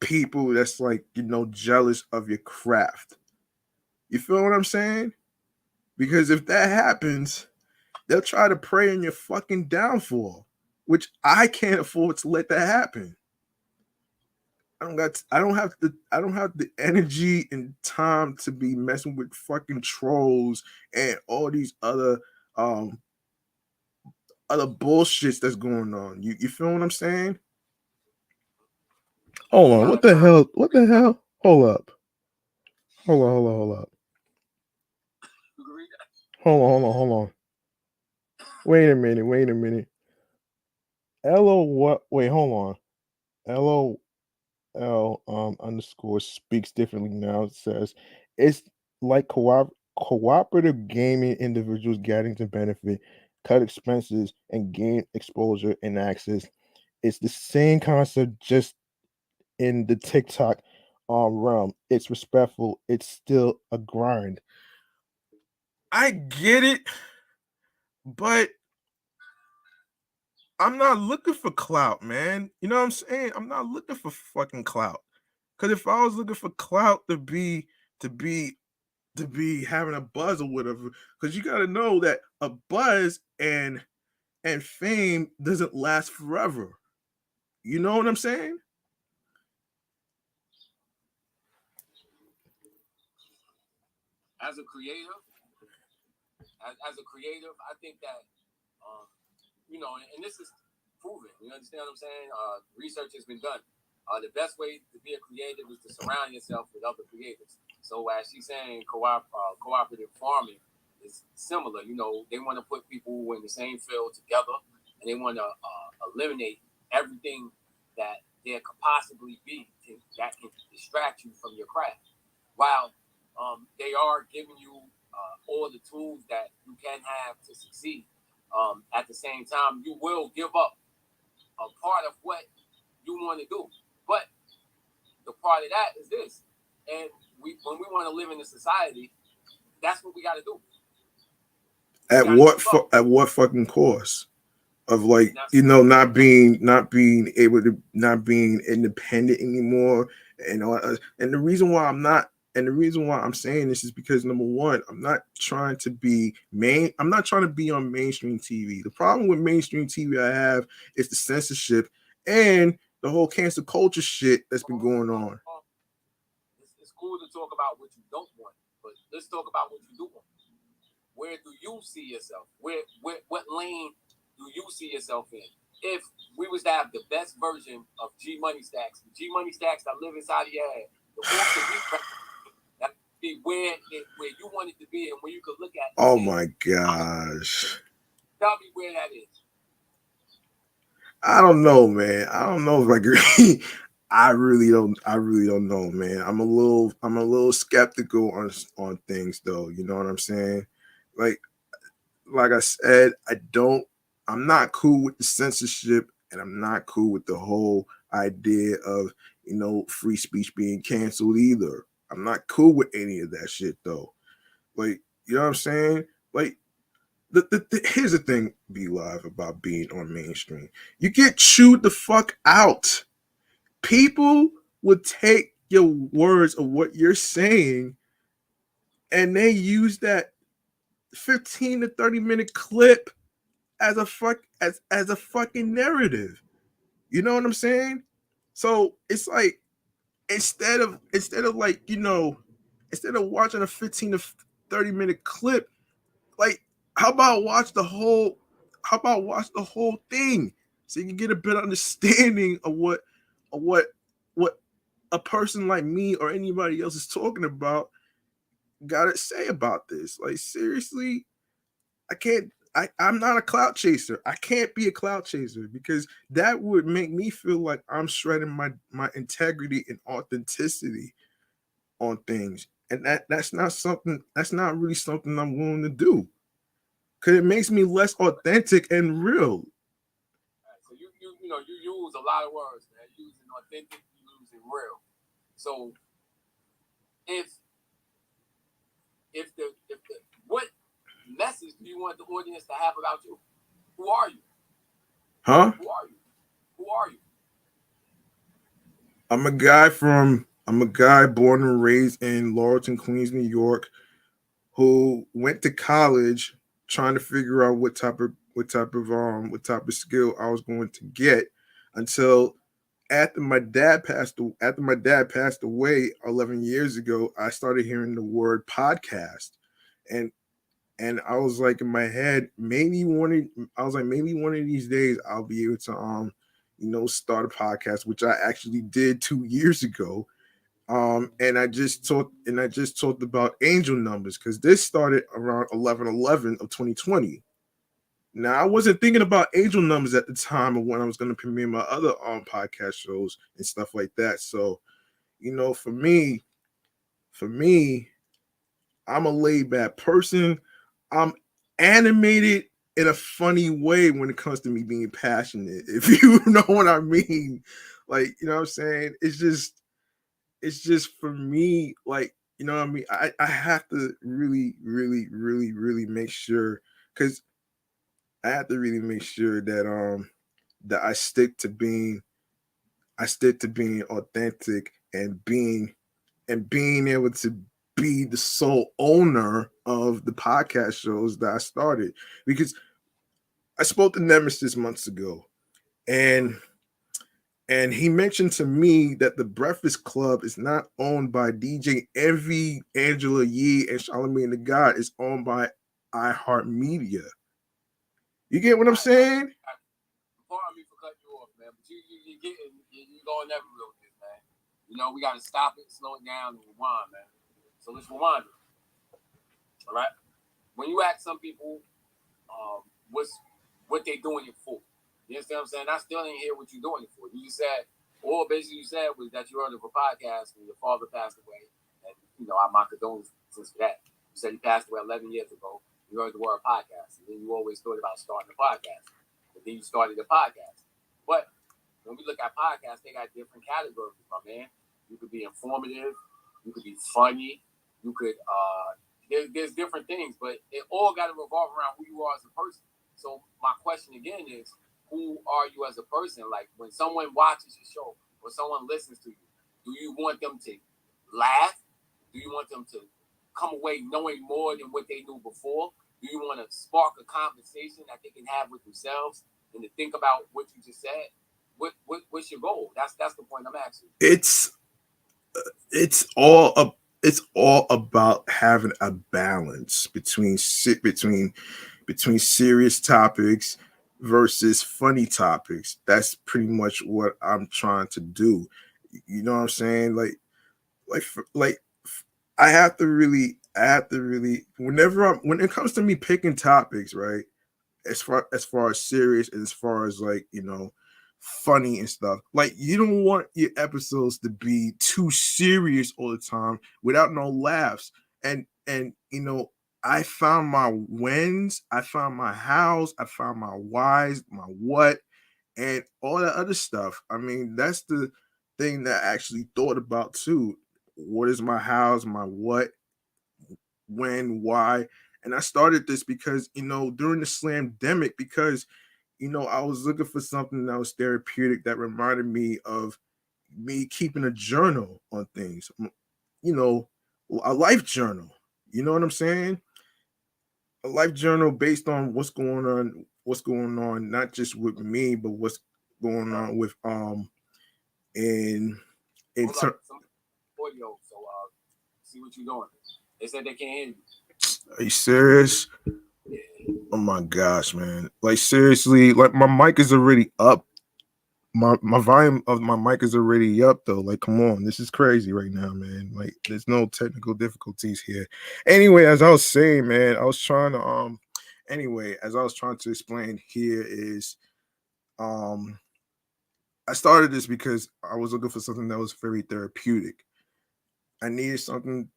people that's like, jealous of your craft. You feel what I'm saying? Because if that happens, they'll try to prey on your fucking downfall, which I can't afford to let that happen. I don't have the energy and time to be messing with fucking trolls and all these um other bullshits that's going on. You feel what I'm saying? Hold on. What the hell? What the hell? Hold up. Hold up. Hold on. Wait a minute. LO what? Wait, hold on. LOL underscore speaks differently now. It says it's like cooperative gaming, individuals getting to benefit, cut expenses, and gain exposure and access. It's the same concept, just in the TikTok realm. It's respectful. It's still a grind. I get it, but I'm not looking for clout, man. You know what I'm saying? I'm not looking for fucking clout. Cause if I was looking for clout to be to be having a buzz or whatever, because you gotta know that a buzz and fame doesn't last forever. You know what I'm saying? As a creative, as a creative, I think that um, and this is proven. You understand what I'm saying? Research has been done. The best way to be a creative is to surround yourself with other creatives. So as she's saying, cooperative farming is similar. They want to put people in the same field together, and they want to eliminate everything that there could possibly be that can distract you from your craft. While they are giving you all the tools that you can have to succeed. At the same time, you will give up a part of what you want to do. But the part of that is this. And when we want to live in a society, that's what we got to do. At what fucking cost? Of, like, not being independent anymore, and the reason why I'm saying this is because, number one, I'm not trying to be on mainstream TV. The problem with mainstream TV I have is the censorship and the whole cancel culture shit that's been going on. It's cool to talk about what you don't want, but let's talk about what you do want. Where do you see yourself? What lane do you see yourself in? If we was to have the best version of G Money Stacks, the G Money Stacks that live inside of your head, the walk that be where you want it to be and where you could look at. Oh my gosh. Tell me where that is. I don't know, man. I don't know if I agree. I really don't know, man. I'm a little skeptical on things, though. You know what I'm saying? Like like I said, I'm not cool with the censorship, and I'm not cool with the whole idea of, free speech being canceled either. I'm not cool with any of that shit, though. Like, you know what I'm saying? Like, here's the thing, Be Live, about being on mainstream. You get chewed the fuck out. People would take your words of what you're saying, and they use that 15 to 30-minute clip as a fucking narrative. You know what I'm saying? So it's like instead of like, instead of watching a 15 to 30-minute clip, like how about watch the whole thing so you can get a better understanding of what what a person like me or anybody else is talking about gotta say about this. Like seriously, I can't. I'm not a clout chaser. I can't be a clout chaser because that would make me feel like I'm shredding my integrity and authenticity on things, and that's not really something I'm willing to do because it makes me less authentic and real. Right. So you use a lot of words, man. Using authentic, you using real. So if if the what message do you want the audience to have about you? Who are you? Huh? Who are you? Who are you? I'm a guy born and raised in Laurelton, Queens, New York, who went to college trying to figure out what type of skill I was going to get until after my dad passed away 11 years ago. I started hearing the word podcast, and I was like in my head, maybe one of these days I'll be able to start a podcast, which I actually did 2 years ago. And I just talked about angel numbers because this started around 11/11 of 2020. Now I wasn't thinking about angel numbers at the time of when I was going to premiere my other podcast shows and stuff like that. So for me, I'm a laid back person. I'm animated in a funny way when it comes to me being passionate. If you know what I mean, like you know what I'm saying. It's just for me, like you know what I mean. I have to really, really, really, really make sure because I have to really make sure that I stick to being authentic and being able to be the sole owner of the podcast shows that I started because I spoke to Nemesis months ago and he mentioned to me that the Breakfast Club is not owned by DJ Envy, Angela Yee, and Charlamagne the God. It's owned by iHeartMedia. You get what I'm saying? Pardon me for cutting you off, man, but you going everywhere with this, man. We got to stop it, slow it down, and rewind, man. So let's rewind it. All right. When you ask some people, what they doing it for, you understand what I'm saying? I still didn't hear what you doing it for. You just said, all basically you said was that you heard of a podcast when your father passed away, and my condolences for that. You said he passed away 11 years ago. You heard the word podcast, and then you always thought about starting a podcast. But then you started a podcast. But when we look at podcasts, they got different categories, my man. You could be informative, you could be funny, you could there's different things, but it all got to revolve around who you are as a person. So my question again is, who are you as a person? Like when someone watches your show or someone listens to you, do you want them to laugh? Do you want them to come away knowing more than what they knew before? Do you want to spark a conversation that they can have with themselves and to think about what you just said? What's your goal? That's the point I'm asking. It's all up. It's all about having a balance between serious topics versus funny topics. That's pretty much what I'm trying to do. You know what I'm saying? Like I have to really when it comes to me picking topics, right? As far as serious and as far as like funny and stuff, like you don't want your episodes to be too serious all the time without no laughs. And I found my wins, I found my hows, I found my whys, my what, and all that other stuff. I mean, that's the thing that I actually thought about too. What is my hows, my what, when, why? And I started this because during the slamdemic, because I was looking for something that was therapeutic that reminded me of me keeping a journal on things, you know, a life journal. You know what I'm saying? A life journal based on what's going on, not just with me, but what's going on with And in Hold up, some audio. So see what you're doing. They said they can't hear you. are you serious? Oh my gosh, man! Like seriously, like my mic is already up. My volume of my mic is already up though. Like, come on, this is crazy right now, man. Like, there's no technical difficulties here. Anyway, as I was saying, man, I was trying to Anyway, as I was trying to explain here is um I started this because I was looking for something that was very therapeutic. I needed something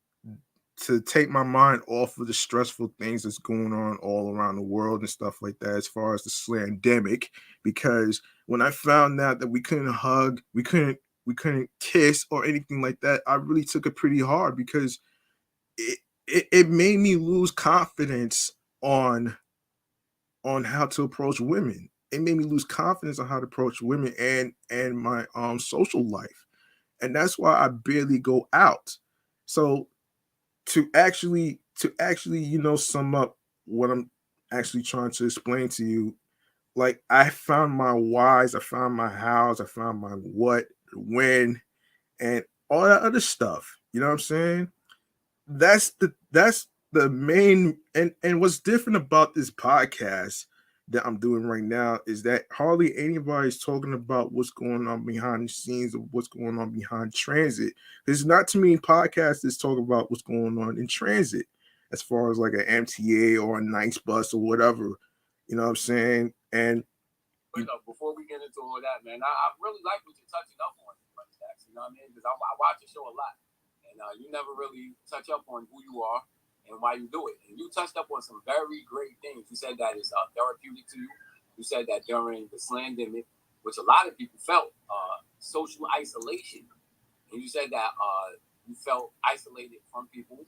to take my mind off of the stressful things that's going on all around the world and stuff like that, as far as the slandemic. Because when I found out that we couldn't hug, we couldn't kiss or anything like that, I really took it pretty hard because it made me lose confidence on on how to approach women. It made me lose confidence on how to approach women and my social life. And that's why I barely go out. So to actually sum up what I'm actually trying to explain to you, like I found my whys, I found my hows, I found my what, when, and all that other stuff. You know what I'm saying? That's the main. And what's different about this podcast that I'm doing right now is that hardly anybody's talking about what's going on behind the scenes of what's going on behind transit. There's not too many podcasts that talk about what's going on in transit, as far as like an MTA or a nice bus or whatever. You know what I'm saying? And Wait up, before we get into all that, man, I really like what you're touching up on, Jax. You know what I mean? Because I watch the show a lot, and you never really touch up on who you are and why you do it. And you touched up on some very great things. You said that it's therapeutic to you. You said that during the slandemic, which a lot of people felt, social isolation, and you said that you felt isolated from people,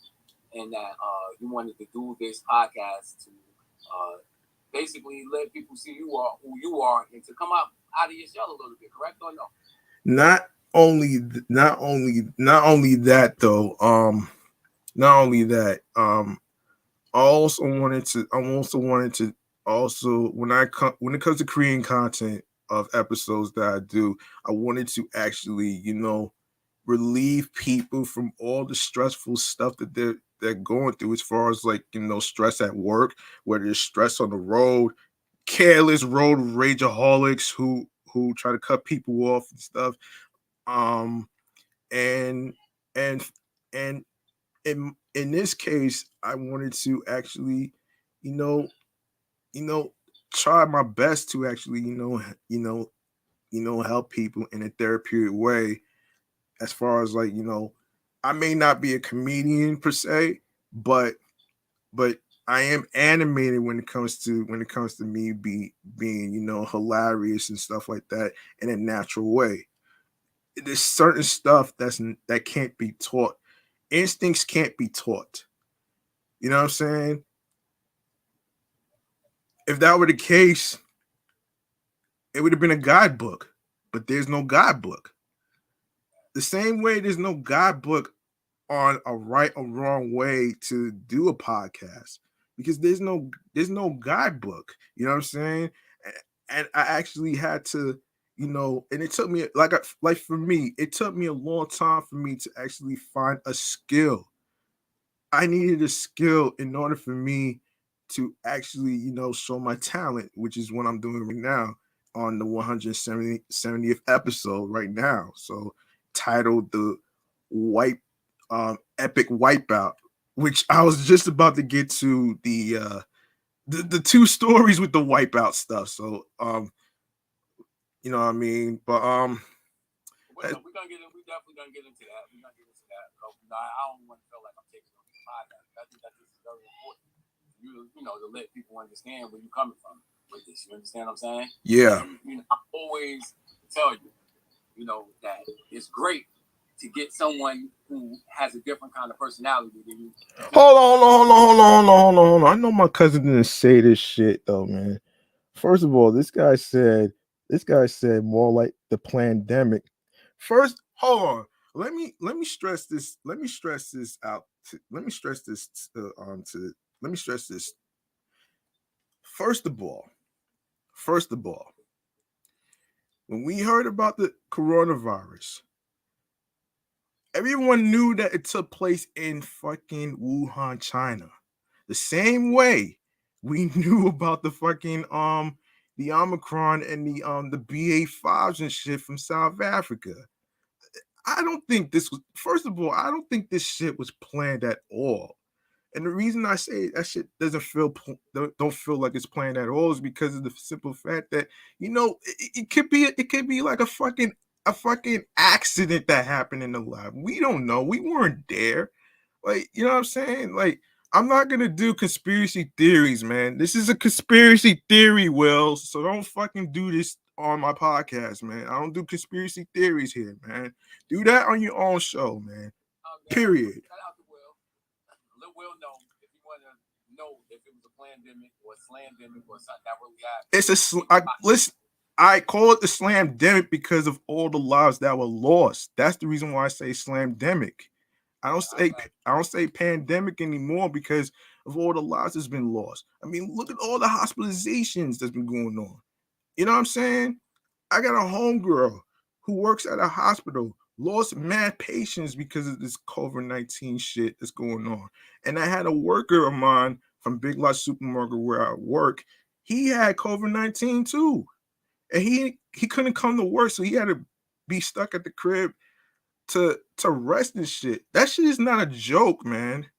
and that you wanted to do this podcast to basically let people see you are who you are and to come out of your shell a little bit, correct or no? not only that though, not only that, I also wanted to also when it comes to creating content of episodes that I do, I wanted to actually, relieve people from all the stressful stuff that they're going through, as far as like, stress at work, whether it's stress on the road, careless road rageaholics who try to cut people off and stuff. Um and and and in this case, I wanted to actually, you know, you know, try my best to actually, help people in a therapeutic way. As far as like, I may not be a comedian per se, but but I am animated when it comes to me being, hilarious and stuff like that in a natural way. There's certain stuff that can't be taught. Instincts can't be taught. You know what I'm saying? If that were the case, it would have been a guidebook, but there's no guidebook. The same way there's no guidebook on a right or wrong way to do a podcast, because there's no guidebook. You know what I'm saying? And I actually had to, and it took me like for me, it took me a long time for me to actually find a skill. I needed a skill in order for me to actually, show my talent, which is what I'm doing right now on the 170th episode right now. So titled the Wipe Epic Wipeout, which I was just about to get to the two stories with the Wipeout stuff. So you know what I mean? But We're gonna get in, we definitely gonna get into that. We're gonna get into that. I don't want to feel like I'm taking over the podcast. I think that this is very important. To let people understand where you're coming from with this. You understand what I'm saying? Yeah. And, I always tell you, that it's great to get someone who has a different kind of personality than you. Hold on. I know my cousin didn't say this shit though, man. First of all, this guy said more like the pandemic. First, hold on. Let me stress this. Let me stress this out. Let me stress this to let me stress this. First of all, when we heard about the coronavirus, everyone knew that it took place in fucking Wuhan, China. The same way we knew about the Omicron and the BA5s and shit from South Africa. I don't think this was, first of all, I don't think this shit was planned at all. And the reason I say that shit doesn't don't feel like it's planned at all is because of the simple fact that it could be like a fucking accident that happened in the lab. We don't know. We weren't there. Like, you know what I'm saying? Like, I'm not gonna do conspiracy theories, man. This is a conspiracy theory, Will. So don't fucking do this on my podcast, man. I don't do conspiracy theories here, man. Do that on your own show, man. Period. Shout out to Will. Let Will know if you want to know if it was a pandemic or a slandemic or something that really happened. Listen. I call it the slamdemic because of all the lives that were lost. That's the reason why I say slamdemic. I don't say pandemic anymore because of all the lives that's been lost. I mean, look at all the hospitalizations that's been going on. You know what I'm saying? I got a homegirl who works at a hospital, lost mad patients because of this COVID-19 shit that's going on. And I had a worker of mine from Big Lots Supermarket where I work. He had COVID-19 too. And he couldn't come to work, so he had to be stuck at the crib to rest and shit. That shit is not a joke, man.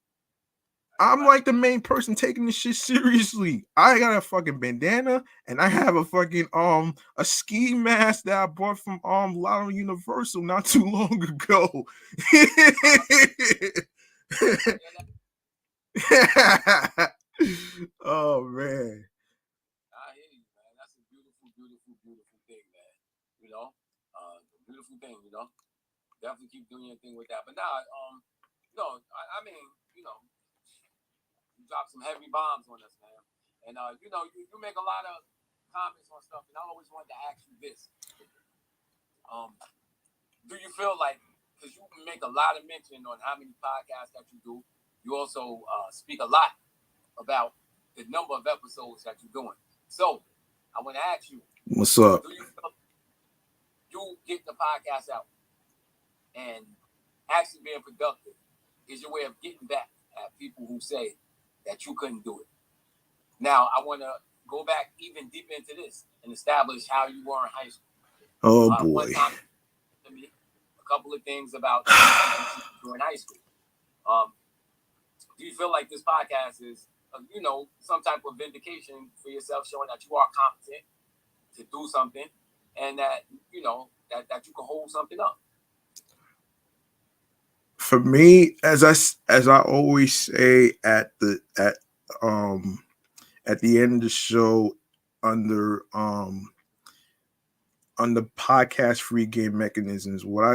I'm like the main person taking this shit seriously. I got a fucking bandana and I have a fucking a ski mask that I bought from Lotto Universal not too long ago. Oh man. I hear you, man. That's a beautiful, beautiful, beautiful thing, man. You know, beautiful thing. You know, definitely keep doing your thing with that. But now, no, I mean, you know, you drop some heavy bombs on us, man. And you know, you make a lot of comments on stuff, and I always wanted to ask you this: do you feel like, because you make a lot of mention on how many podcasts that you do, you also speak a lot about the number of episodes that you're doing. So I want to ask you, what's up? Do you feel you get the podcast out and actually being productive is your way of getting back at people who say that you couldn't do it? Now I want to go back even deeper into this and establish how you were in high school. Oh boy. One time, to me, a couple of things about you in high school. Do you feel like this podcast is, you know, some type of vindication for yourself, showing that you are competent to do something, and that you know that you can hold something up? For me, as I always say at the end of the show, under podcast free game mechanisms, what I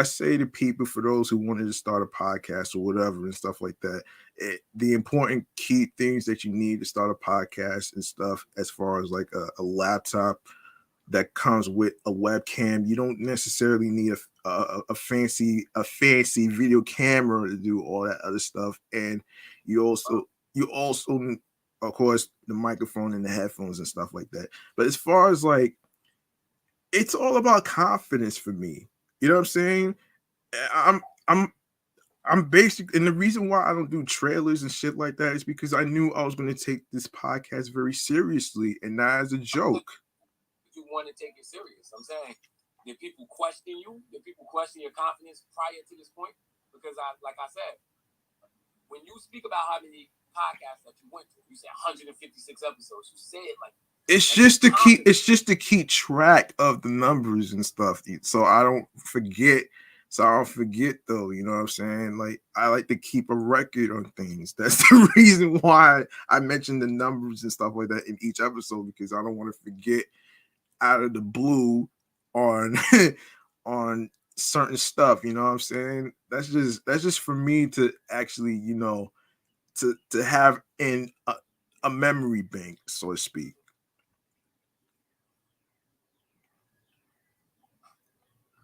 say to people, for those who wanted to start a podcast or whatever and stuff like that, the important key things that you need to start a podcast and stuff, as far as like a laptop that comes with a webcam. You don't necessarily need a fancy video camera to do all that other stuff, and you also of course the microphone and the headphones and stuff like that. But as far as like, it's all about confidence for me. You know what I'm saying? I'm basic, and the reason why I don't do trailers and shit like that is because I knew I was going to take this podcast very seriously and not as a joke. You want to take it serious? I'm saying, did people question you? Did people question your confidence prior to this point? Because like I said, when you speak about how many podcasts that you went to, you said 156 episodes. You say it like it's just to keep track of the numbers and stuff, so I don't forget. Though, you know what I'm saying? Like, I like to keep a record on things. That's the reason why I mentioned the numbers and stuff like that in each episode, because I don't want to forget out of the blue on on certain stuff. You know what I'm saying? That's just for me to actually, you know, to have in a memory bank, so to speak.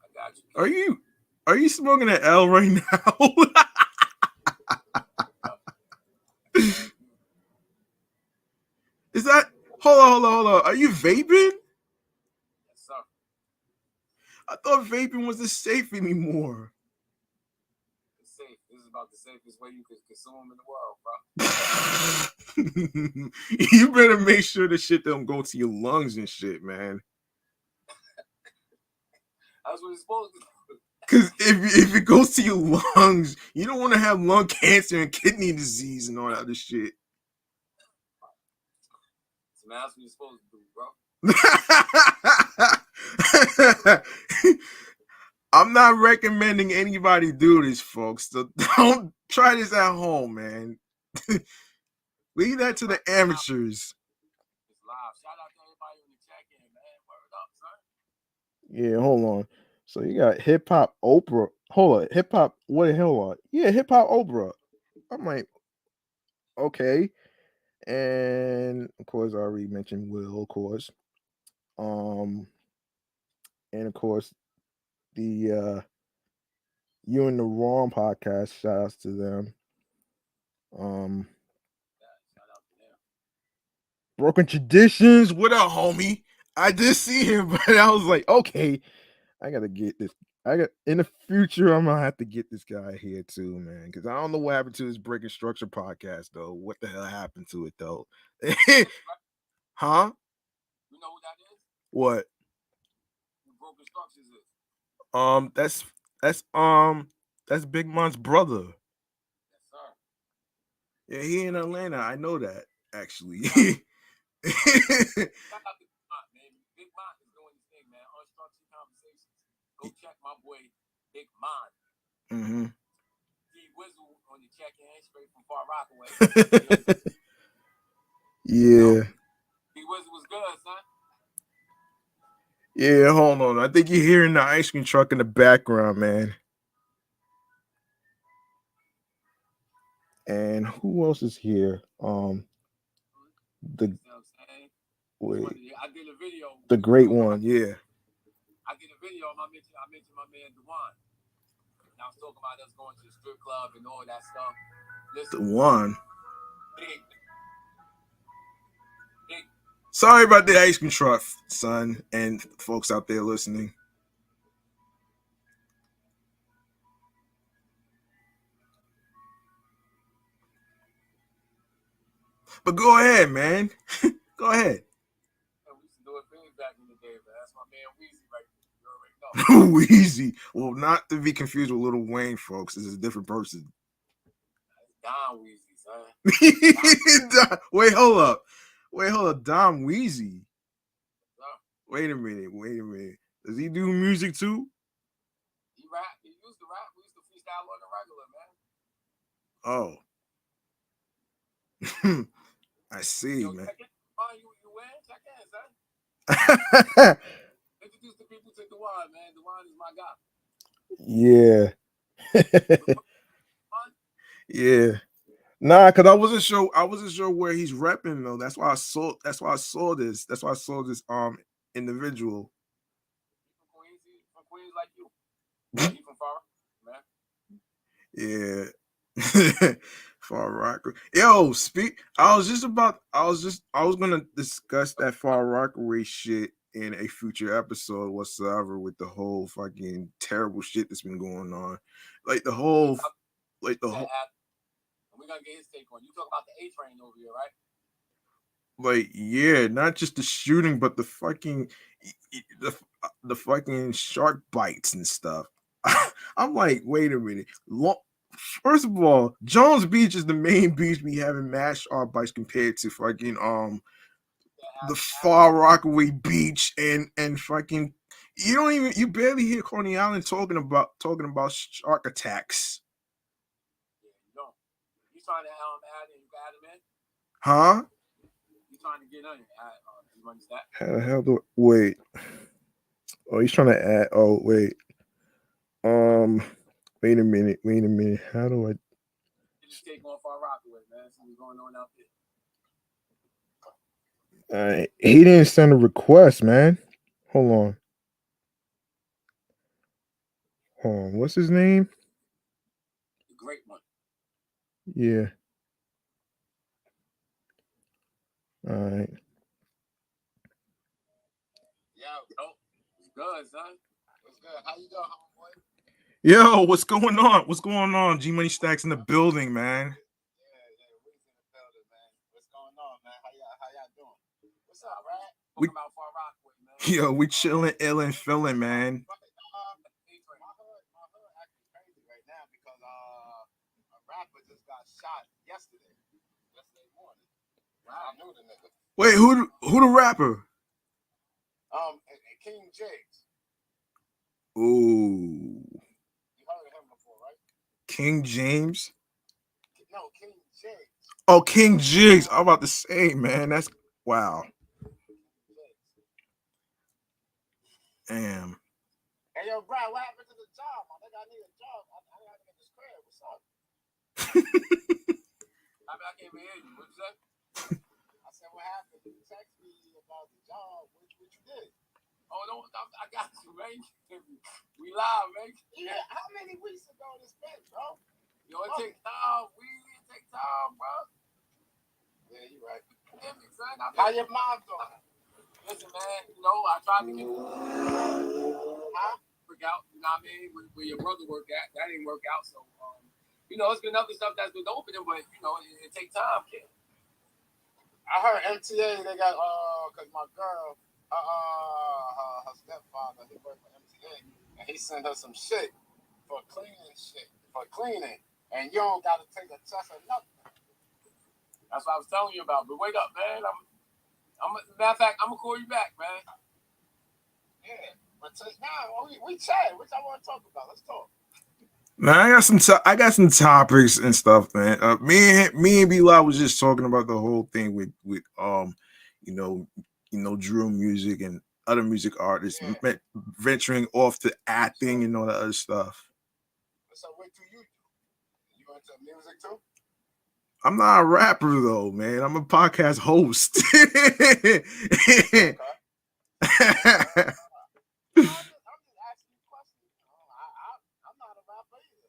I got you. Are you smoking an L right now? Is that, hold on. Are you vaping? Yes, sir. I thought vaping wasn't safe anymore. It's safe. This is about the safest way you can consume in the world, bro. You better make sure the shit don't go to your lungs and shit, man. That's what it's supposed to do. Because if it goes to your lungs, you don't want to have lung cancer and kidney disease and all that other shit. So man, that's what you're supposed to do, bro. I'm not recommending anybody do this, folks. So don't try this at home, man. Leave that to the amateurs. It's live. Shout out to everybody in the check-in, man. Word up, son. Yeah, hold on. So you got hip hop Oprah. Hold on, hip hop. What the hell on? Yeah, hip hop Oprah. I'm like, okay. And of course, I already mentioned Will, of course. Um, and of course, the You and the Wrong podcast. Shout outs to them. Um, Yeah, shout out to them. Broken Traditions. What up, homie? I did see him, but I was like, okay, I gotta get this. I got in the future. I'm gonna have to get this guy here too, man. Because I don't know what happened to his Breaking Structure podcast, though. What the hell happened to it, though? Huh? You know who that is? What? Who Broken Structures is? That's that's Big Mon's brother. Yes, sir. Yeah, he in Atlanta. I know that actually. Shout out to Big Mont, man. Big Mont is doing his thing, man. Unstructured conversations. Go check my boy Big Mont. Mm-hmm. D Wizzle on the check-in, straight from Far Rockaway. Yeah. D Wizzle was good, son. Yeah, hold on. I think you're hearing the ice cream truck in the background, man. And who else is here? The You know what I'm saying? wait, I did a video. the great one. Yeah. I did a video. I mentioned my man Dewan. And I was talking about us going to the strip club and all that stuff. The Listen, one. big. Sorry about the ice cream truck, son, and folks out there listening. But go ahead, man. Go ahead. We used to do it big back in the day, man. That's my man Weezy right there. You already know. Weezy. Well, not to be confused with Lil Wayne, folks. This is a different person. Don Weezy, son. Wait, hold up. Dom Weezy. Son. Wait a minute. Does he do music too? He rap. He used to rap. We used to freestyle on the regular, man. Oh. I see, Yo, man. check in. You in? Check in, son. Introduce the people to Dewan, man. Dewan is my guy. Yeah. Yeah. Nah, cause I wasn't sure. Where he's repping though. That's why I saw this. That's why I saw this individual. From Queens like you. He from Far Rock, man. Yeah. Far Rock. Yo, I was gonna discuss that Far Rockaway shit in a future episode whatsoever with the whole fucking terrible shit that's been going on. Like the whole We're gonna get his take on. You talk about the A train over here, right? Like, yeah, not just the shooting, but the fucking the fucking shark bites and stuff. I'm like, wait a minute. First of all, Jones Beach is the main beach we have in mass shark bites compared to fucking the Far Rockaway Beach and fucking you barely hear Coney Island talking about shark attacks. Yeah, you don't. You trying to add in? You got him in? Huh? You trying to get on it? You understand? How the hell do wait? Oh, he's trying to add. Oh, wait. Wait a minute. How do I? Just take on Far Rockaway, man. Something's going on out there. He didn't send a request, man. Hold on. What's his name? The great one. Yeah. All right. Yeah, bro. It's good, son. What's good? How you doing, homeboy? Yo, what's going on? What's going on? G Money Stacks in the building, man. Yeah, we's in the building, man. What's going on, man? How y'all doing? What's up, Brad? We Welcome out for Rockwood, man. yo, we chilling, ill and feeling, man. My hood acting crazy right now because a rapper just got shot yesterday morning. I knew the nigga. Wait, who the rapper? King Jigs. Ooh, You heard of him before, right? King James. No, King Jigs. Oh, King Jigs. I'm about to say, man, that's wow. Damn. Hey, yo, Brad, what happened to the job? I think I need a job. I gotta get this crib. What's up? I mean, I can't even hear you. What'd you say? I said, what happened? You text me about the job. What you did? Oh, no, I got you, man. We live, man. Yeah, how many weeks ago this been, bro? Yo, it takes time. It takes time, bro. Yeah, you right. How your mom doing? Listen, man, I tried to get work out, you know what I mean, where your brother worked at. That didn't work out, so, it's been other stuff that's been opening, but, it takes time, kid. I heard MTA, they got, because my girl, her stepfather, he worked for MTA, and he sent her some shit for cleaning, and you don't got to take a test or nothing. That's what I was telling you about, but wake up, man. Matter of fact, I'm going to call you back, man. Yeah, but now we chat. What y'all want to talk about? Let's talk. Man, I got some topics and stuff, man. Me and B-Law was just talking about the whole thing with drill music and other music artists venturing off to acting and all that other stuff. So what do? You into music too? I'm not a rapper though, man. I'm a podcast host. Okay. I'm just asking you questions. I'm not a rapper either.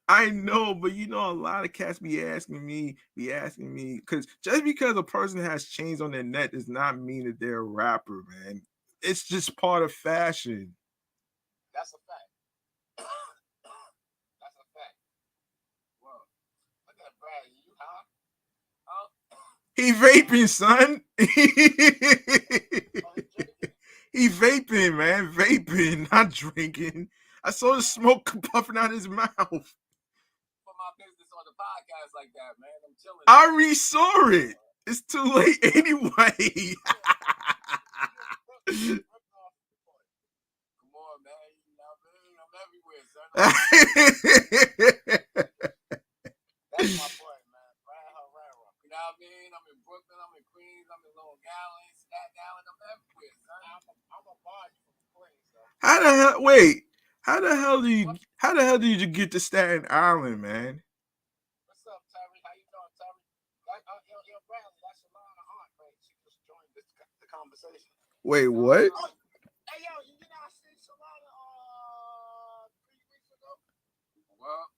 I know, but a lot of cats be asking me, because just because a person has chains on their neck does not mean that they're a rapper, man. It's just part of fashion. That's a fact. That's a fact. Well, look at Brad. You high? He vaping, son. He vaping, man. Vaping, not drinking. I saw the smoke puffing out his mouth. Put my business on the podcast like that, man. I'm chilling. I already saw it. It's too late anyway. Come on, man. You know what I mean? I'm everywhere, son. That's my boy, man. Brad Herrera. You know what I mean? I'm in Brooklyn. I'm in Queens. I'm in Long Island, Staten Island. I'm everywhere, son. I'm a bar you from Queens, though. How the hell? Wait. How the hell did you get to Staten Island, man? What's up, Terry? How you doing, Terry? Yo, Bradley, that's Shalana Aunt, right? She just joined the conversation. Wait, what? Hey, yo, you know I seen Shalana 3 weeks ago? Well,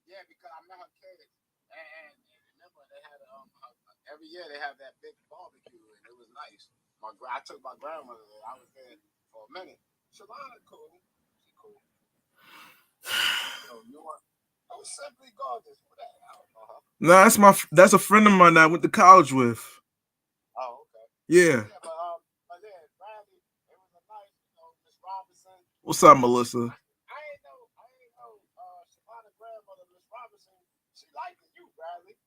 yeah, because I met her kids, and remember they had every year they have that big barbecue, and it was nice. I took my grandmother there. I was there for a minute. Shalana, cool. She cool. Yo, you want? Oh, Simply Gorgeous. Who that? I don't know her. No, that's a friend of mine that I went to college with. Oh, okay. Yeah. But then Bradley, it was a nice, Miss Robinson. What's up, Melissa? I ain't know. Shalana's grandmother, Miss Robinson. She liking you, Bradley.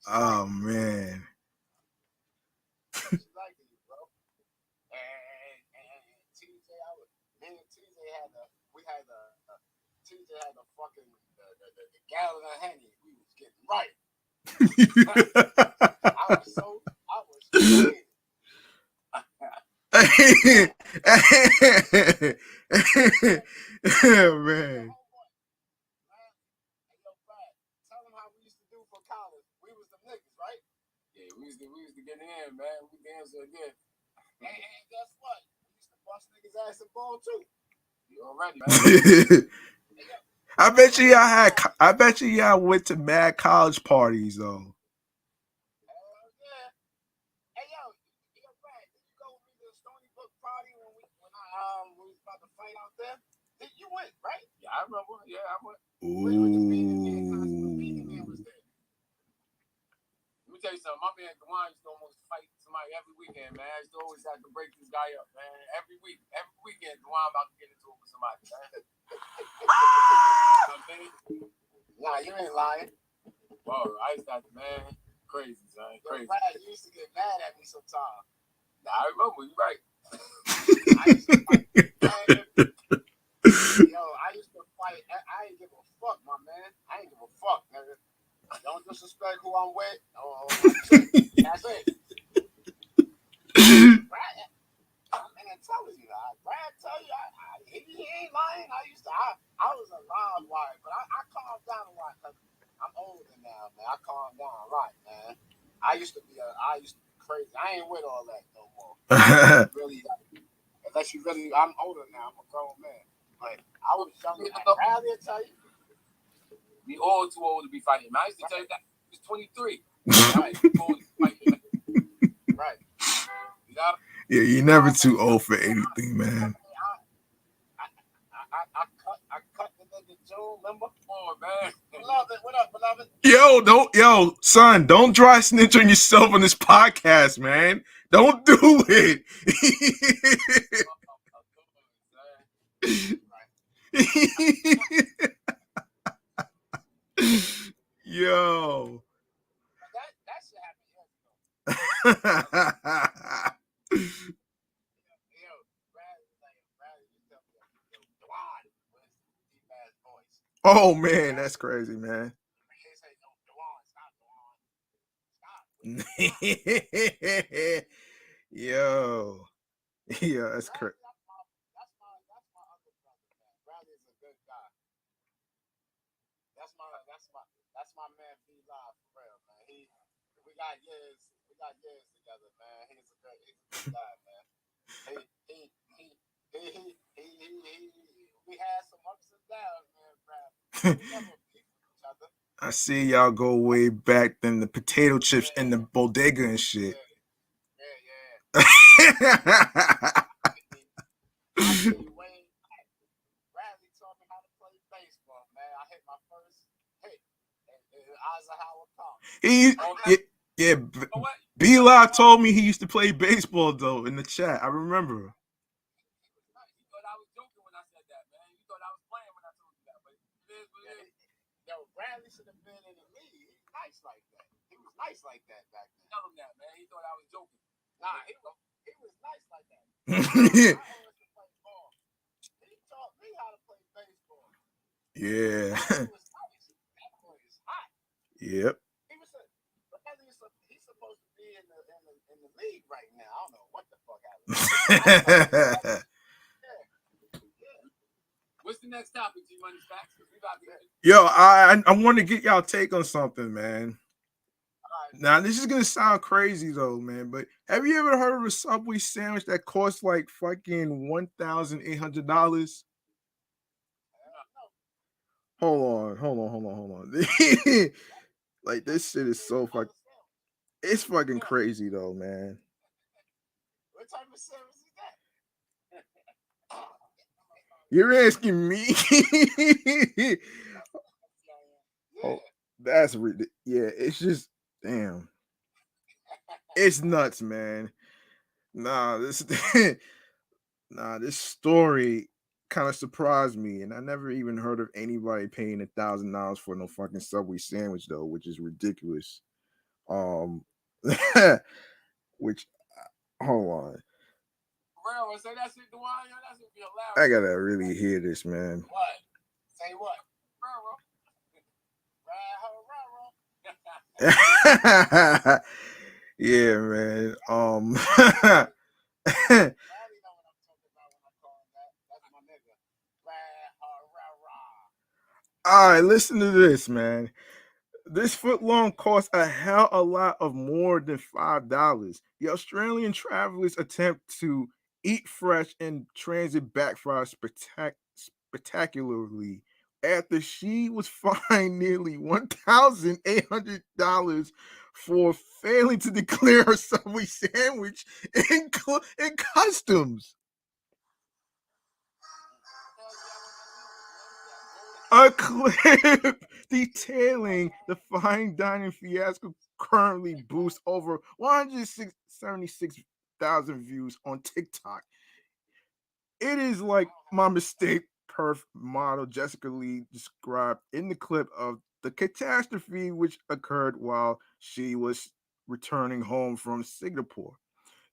Oh man. She liking you, bro. And TJ, me and TJ TJ had the fucking the gallon of Henny. We was getting right. I was scared. Man. Tell them how we used to do for college. We was the niggas, right? Yeah, we used to get in, man. We danced again. And guess what? We used to bust niggas' ass and ball too. You already, man. I bet you y'all had. I bet you y'all went to mad college parties though. Hell yeah. Hey yo, Brad, did you go with me to the Stony Brook party when we was about to fight out there? You went, right? Yeah, I remember. Yeah, I went. Where you with the Beanie Man concert? The Beanie Man was there. Let me tell you something. My man Dewan used to almost fight somebody every weekend, man. I used to always have to break this guy up, man. Every weekend, Dewan about to get into it with somebody, man. You know what I'm saying? Nah, you ain't lying. Bro, I used to have to, man, crazy, son. Crazy. Yo, Brad, you used to get mad at me sometimes. Nah, I remember. You right. I used to fight. Yo, I used to fight. I ain't give a fuck, my man. I ain't give a fuck, nigga. Don't disrespect who I'm with. That's it. Brad, man, telling you, Brad tell you, he ain't lying. I was a loud wire, but I calmed down a lot because I'm older now, man. I calmed down a lot, man. I used to be crazy. I ain't with all that no more. Really, unless you really, I'm older now. I'm a grown man. But I was younger. I'll tell you. We all too old to be fighting. Man, I used to tell you that. He's 23. Right. Right. You know? Yeah, you're never too old for anything, man. I cut the nigga June, remember? Oh, man. Beloved, what up, beloved? Yo, son, don't dry snitch on yourself on this podcast, man. Don't do it. Yo. That shit happened. Oh man, that's crazy, man. Yo. Yeah, that's crazy. That's my other brother, man. Bradley's a good guy. That's my man B Live for real, man. We got years together, man. He's a good guy, man. We had some ups and downs, man, Brad. We never beat each other. I see y'all go way back than the potato chips and the bodega and shit. Yeah. Bradley taught me how to play baseball, man. I hit my first hit in Eisenhower Park. B Live told me he used to play baseball though in the chat. I remember. You thought I was joking when I said that, man. You thought I was playing when I told you that, but it is what it is. Yo, Bradley should have been in the league. He's nice like that. He was nice like that back then. Tell him that, man. He thought I was joking. Nah, he was nice like that. I always play ball. He taught me how to play baseball. Yeah. He was nice. That boy is hot. Yep. He's supposed to be in the league right now. I don't know what the fuck happened. What's the next topic, G Money Stacks? Yo, I want to get y'all take on something, man. Right. Now this is gonna sound crazy though, man, but have you ever heard of a Subway sandwich that costs like fucking $1,800? Hold on. Like this shit is so fucking. It's fucking crazy though, man. What type of service is that? You're asking me? Oh, that's ridiculous. Yeah, it's just damn. It's nuts, man. This story kind of surprised me, and I never even heard of anybody paying $1,000 for no fucking Subway sandwich though, which is ridiculous. Which hold on. Say that shit, Dwayne. That shit be hilarious. I gotta really hear this, man. What? Say what? Yeah, man. All right, listen to this, man. This footlong costs a hell a lot of more than $5. The Australian travelers attempt to eat fresh and transit backfires spectacularly after she was fined nearly $1,800 for failing to declare her Subway sandwich in customs. A clip detailing the fine dining fiasco currently boosts over 176,000 views on TikTok. It is like my mistake, perf model Jessica Lee described in the clip of the catastrophe which occurred while she was returning home from Singapore.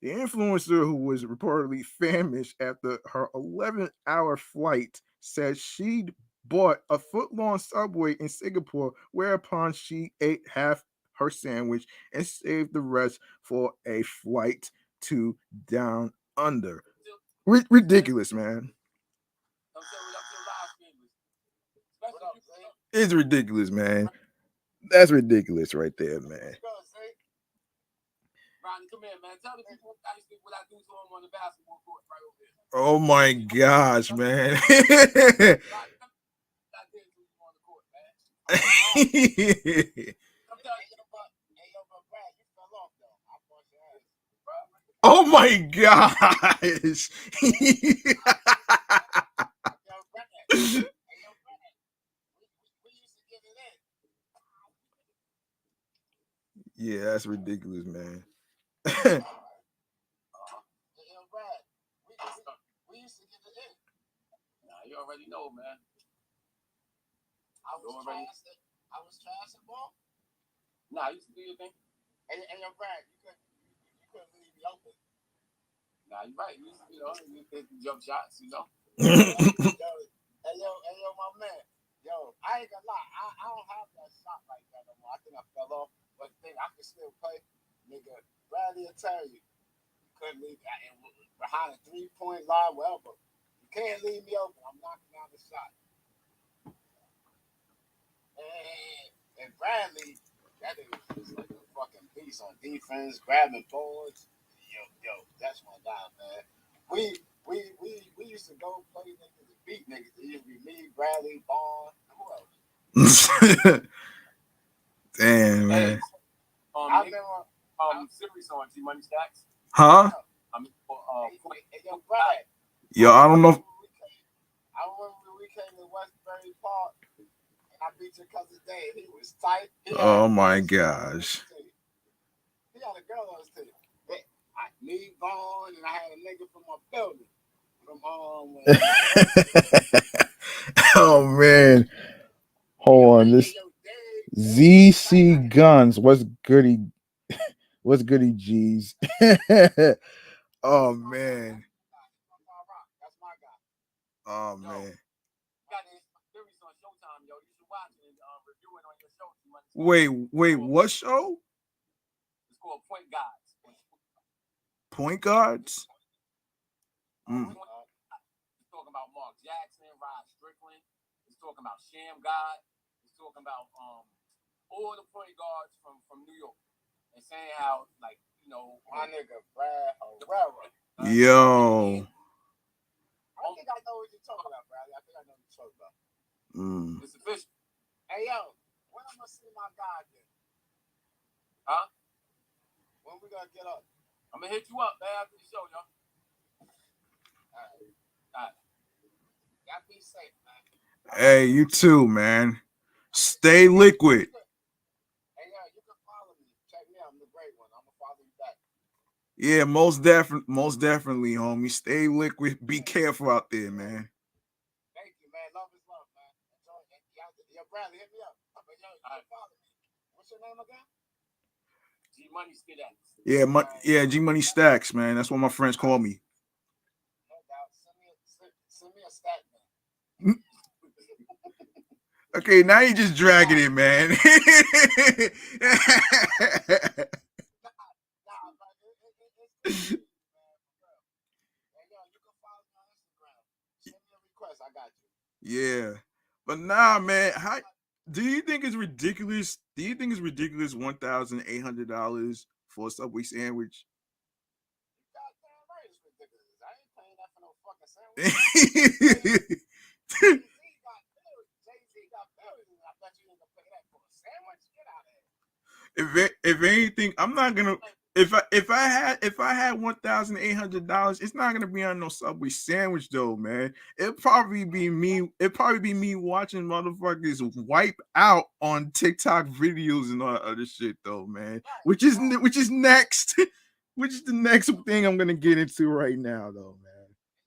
The influencer, who was reportedly famished after her 11-hour flight, said she'd bought a foot-long Subway in Singapore, whereupon she ate half her sandwich and saved the rest for a flight to down under. Ridiculous, man. It's ridiculous, man. That's ridiculous right there, man. Ronnie, come here, man. Tell the people what I do to him on the basketball court right over there. Oh my gosh, man. Oh my gosh. Yeah, that's ridiculous, man. Nah, you already know, man. I was trash at ball. Nah, you used to do your thing. And yo, Brad, you couldn't leave me open. Nah, you're right. You hit jump shots, you know. Hey, yo, my man. Yo, I ain't gonna lie. I don't have that shot like that no more. I think I fell off. But the thing, I can still play. Nigga, Bradley will tell you. You couldn't leave behind a 3-point line, whatever. You can't leave me open. I'm knocking down the shot. And Bradley, that is like a fucking beast on defense, grabbing boards. Yo, that's my guy, man. We used to go play niggas and beat niggas. It used to be me, Bradley, Bond, who else? Damn, man. Hey, I remember series on G Money Stacks. Huh? Yo, Brad. Yo, I don't know. I remember we came to Westbury Park and I beat your cousin Dave. He was tight. Oh my gosh. He had a girl on his team. Me, Vaughn, and I had a nigga from my building. Oh man. Hold on. This ZC Guns. What's goody? What's goody, G's? Oh man. That's my guy. Oh man. Wait, what show? It's called Point Guards. Point Guards? It's talking about Mark Jackson, Rod Strickland. It's talking about Sham God. It's talking about all the point guards from New York. And saying how, like, you know, my nigga Brad Herrera. Yo. I think I know what you're talking about, Bradley. I think I know what you're talking about. It's official. Hey, yo, when I'm going to see my guy again? Huh? When we going to get up? I'm going to hit you up, man, after the show, yo. All right. Y'all be safe, man. Hey, you too, man. Stay liquid. Hey, yo, you can follow me. Check me out. I'm the great one. I'm going to follow you back. Yeah, most definitely, homie. Stay liquid. Be careful out there, man. Thank you, man. Love is love, man. Yo, Bradley, hit me up. Yo, you can follow me. What's your name again? G Money Stacks. Yeah, G Money Stacks, man. That's what my friends call me. No doubt. Send me a stack, man. Okay, now you just dragging it, man. I got you. Yeah, but nah, man. How do you think it's ridiculous? Do you think it's ridiculous $1,800 for a Subway sandwich? Goddamn right, it's ridiculous. I ain't paying that for no fucking sandwich. Jay-Z thought you was gonna pay that for a sandwich. Get out of here. If anything, I'm not gonna. If I had $1,800, it's not gonna be on no Subway sandwich though, man. It'd probably be me. It'd probably be me watching motherfuckers wipe out on TikTok videos and all that other shit though, man. Which is next. Which is the next thing I'm gonna get into right now though, man.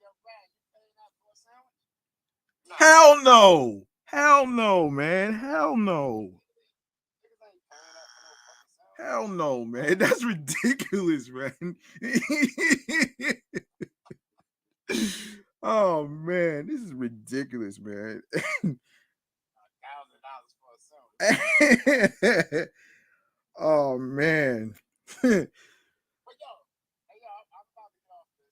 Yo, Brad, you paying that for a sandwich? Hell no. Hell no, man. Hell no. Niggas ain't paying that for no fucking sandwich. Hell no, man. That's ridiculous, man. Oh man, this is ridiculous, man. $1,000 for a sandwich. Oh man. But yo, hey yo, I'm about to get off this.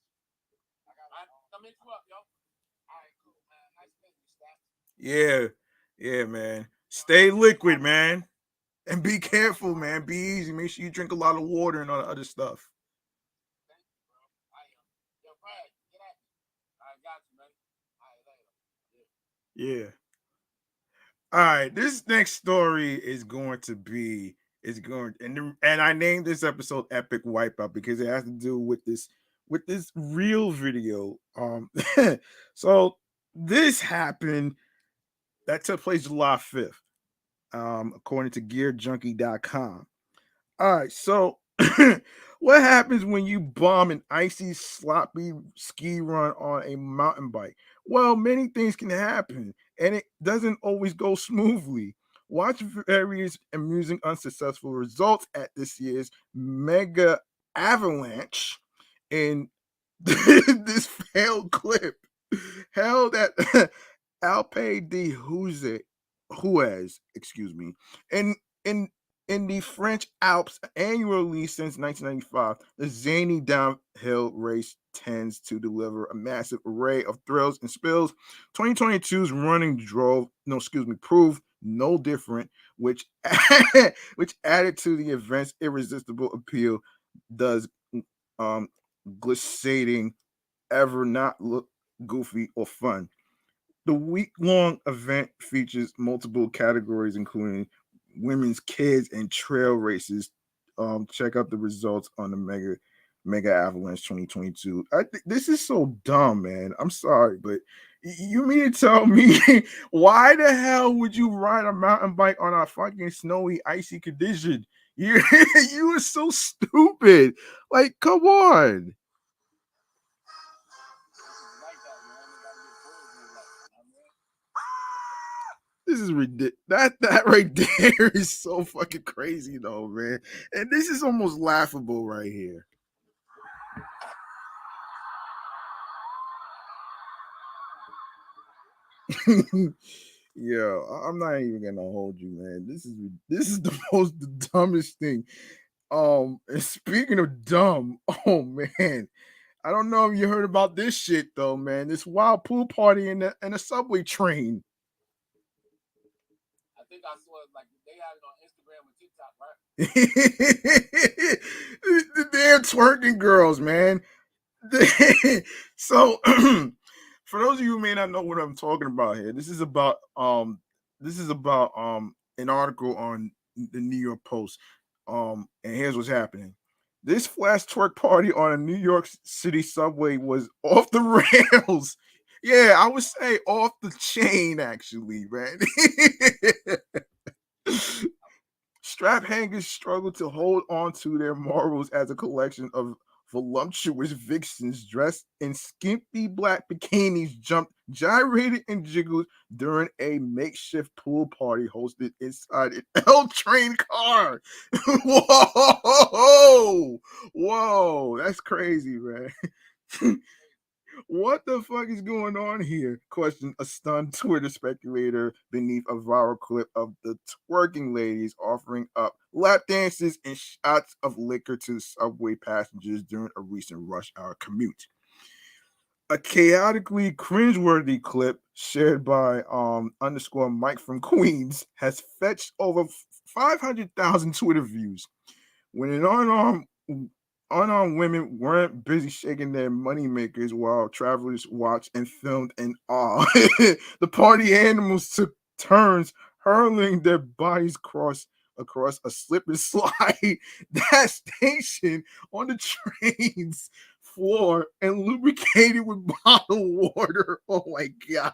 I gotta mix you up, yo. All right, cool, man. Nice meeting you, Stats. Yeah, man. Stay liquid, man. And be careful, man. Be easy. Make sure you drink a lot of water and all the other stuff. Thank you, bro. Yo, Brad, get at me. I got you, man. All right, later. Yeah. All right. This next story is going to be and I named this episode Epic Wipeout because it has to do with this real video. So this happened that took place July 5th. According to gearjunkie.com. All right, so what happens when you bomb an icy, sloppy ski run on a mountain bike? Well, many things can happen, and it doesn't always go smoothly. Watch various amusing unsuccessful results at this year's Mega Avalanche in this failed clip held at Alpe de Huez, excuse me, in the French Alps annually since 1995. The zany downhill race tends to deliver a massive array of thrills and spills. 2022's running proved no different, which added to the event's irresistible appeal. Does glissading ever not look goofy or fun? The week-long event features multiple categories, including women's, kids, and trail races. Check out the results on the Mega Avalanche 2022. I think this is so dumb, man. I'm sorry, but you mean to tell me why the hell would you ride a mountain bike on a fucking snowy, icy condition? You you are so stupid. Like, come on. This is ridiculous. That right there is so fucking crazy, though, man. And this is almost laughable right here. Yo, I'm not even gonna hold you, man. This is the dumbest thing. And speaking of dumb, oh man, I don't know if you heard about this shit though, man. This wild pool party in a subway train. I think I saw it like they had it on Instagram and TikTok, right? The damn twerking girls, man. So for those of you who may not know what I'm talking about here, this is about an article on the New York Post. And here's what's happening. This flash twerk party on a New York City subway was off the rails. Yeah, I would say off the chain, actually, man. Strap hangers struggle to hold on to their morals as a collection of voluptuous vixens dressed in skimpy black bikinis jumped, gyrated, and jiggled during a makeshift pool party hosted inside an L train car. Whoa, that's crazy, man. What the fuck is going on here? Questioned a stunned Twitter speculator beneath a viral clip of the twerking ladies offering up lap dances and shots of liquor to subway passengers during a recent rush hour commute. A chaotically cringeworthy clip shared by underscore Mike from Queens has fetched over 500,000 Twitter views. When an unarmed women weren't busy shaking their moneymakers while travelers watched and filmed in awe. The party animals took turns hurling their bodies across a slip and slide that station on the train's floor and lubricated with bottled water. Oh my god.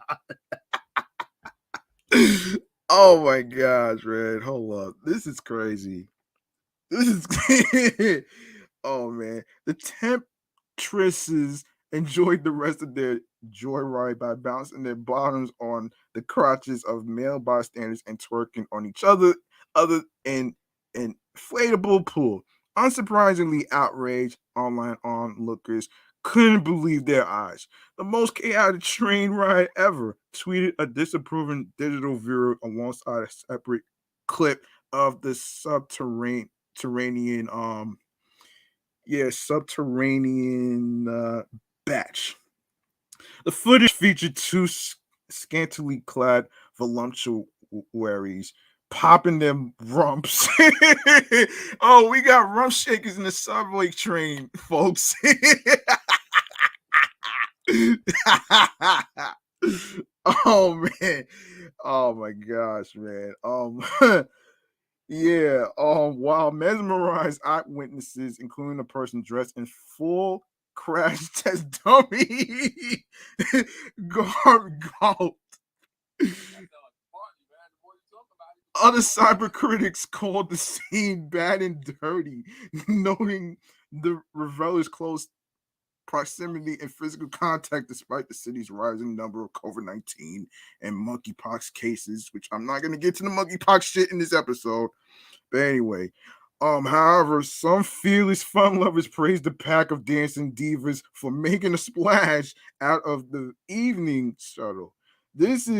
Oh my gosh, man. Hold up. This is crazy. This is oh man. The temptresses enjoyed the rest of their joyride by bouncing their bottoms on the crotches of male bystanders and twerking on each other in an inflatable pool. Unsurprisingly, outraged online onlookers couldn't believe their eyes. The most chaotic train ride ever, tweeted a disapproving digital viewer alongside a separate clip of the subterranean batch. The footage featured two scantily clad voluptuaries popping them rumps. Oh, we got rump shakers in the subway train, folks. Oh man. Oh my gosh, man. Yeah, while mesmerized eyewitnesses, including a person dressed in full crash test dummy garb, other cyber critics called the scene bad and dirty, noting the revelers' close proximity and physical contact despite the city's rising number of COVID-19 and monkeypox cases, which I'm not going to get to the monkeypox shit in this episode. But anyway, however, some fearless fun lovers praised the pack of dancing divas for making a splash out of the evening shuttle. This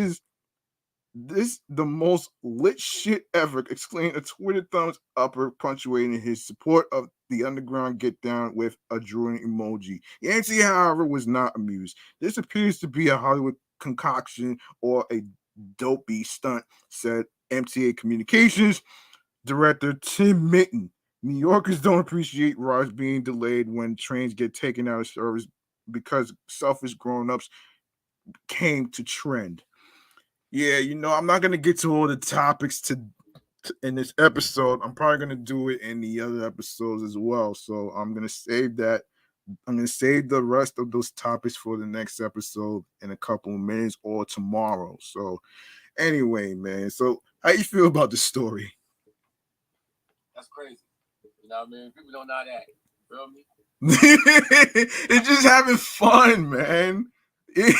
the most lit shit ever, exclaimed a Twitter thumbs upper, punctuating his support of the underground get down with a drooling emoji. Yancey, however, was not amused. This appears to be a Hollywood concoction or a dopey stunt, said MTA Communications director Tim Mitten. New Yorkers don't appreciate rides being delayed when trains get taken out of service because selfish grown-ups came to trend. Yeah, I'm not gonna get to all the topics in this episode. I'm probably gonna do it in the other episodes as well. So I'm gonna save that. I'm gonna save the rest of those topics for the next episode in a couple of minutes or tomorrow. So anyway, man. So how you feel about the story? That's crazy. You know what I mean? People don't know that. You feel me? It's just having fun, man. If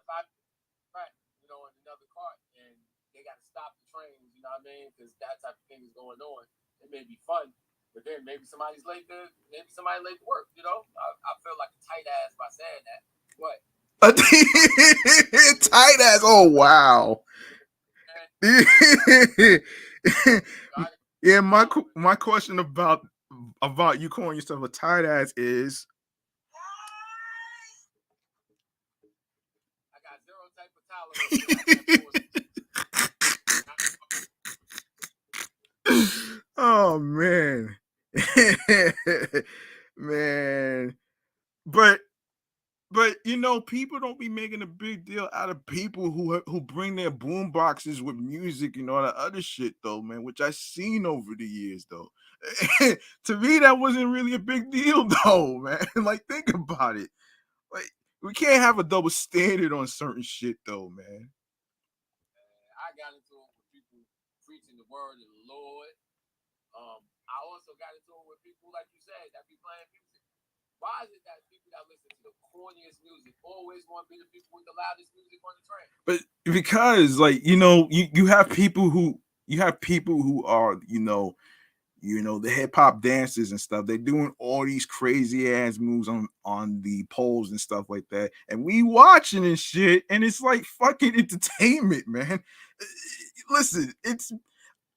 I, right, in another car and they got to stop the trains, you know what I mean? Because that type of thing is going on. It may be fun, but then maybe somebody's late to, work, I feel like a tight ass by saying that. What? Tight ass. Oh, wow. Yeah, my question about you calling yourself a tight ass is, I got zero type of tolerance. Oh man. Man. But people don't be making a big deal out of people who bring their boom boxes with music and all that other shit, though, man, which I've seen over the years, though. To me, that wasn't really a big deal, though, man. Like, think about it. Like, we can't have a double standard on certain shit, though, man. I got into it with people preaching the word of the Lord. I also got into it with people, like you said, that be playing music. Why is it that people that listen to the corniest music always want to be the people with the loudest music on the train? But because, like, you have people who are, the hip hop dancers and stuff. They're doing all these crazy ass moves on the poles and stuff like that, and we watching and shit, and it's like fucking entertainment, man. Listen,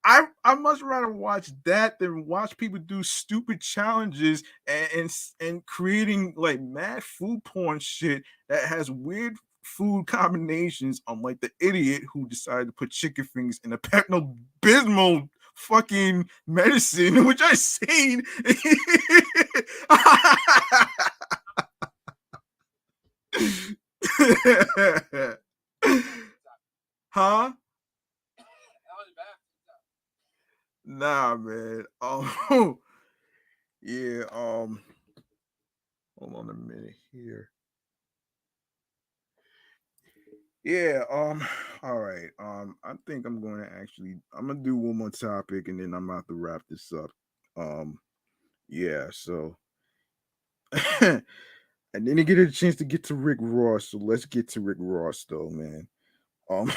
I much rather watch that than watch people do stupid challenges and creating like mad food porn shit that has weird food combinations. I'm like the idiot who decided to put chicken fingers in a Pepto Bismol fucking medicine, which I seen. Huh? That was bad. Nah, man. Yeah. Hold on a minute here. Yeah. All right. I think I'm going to actually. I'm gonna do one more topic, and then I'm about to wrap this up. Um. Yeah. So. And then you get a chance to get to Rick Ross. So let's get to Rick Ross, though, man. Um.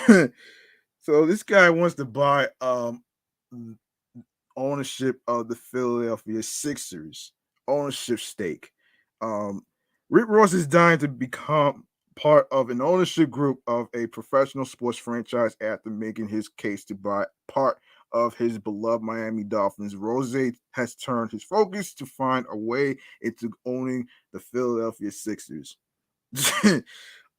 So this guy wants to buy ownership of the Philadelphia Sixers ownership stake. Um, Rick Ross is dying to become part of an ownership group of a professional sports franchise after making his case to buy part of his beloved Miami Dolphins. Rose has turned his focus to find a way into owning the Philadelphia Sixers.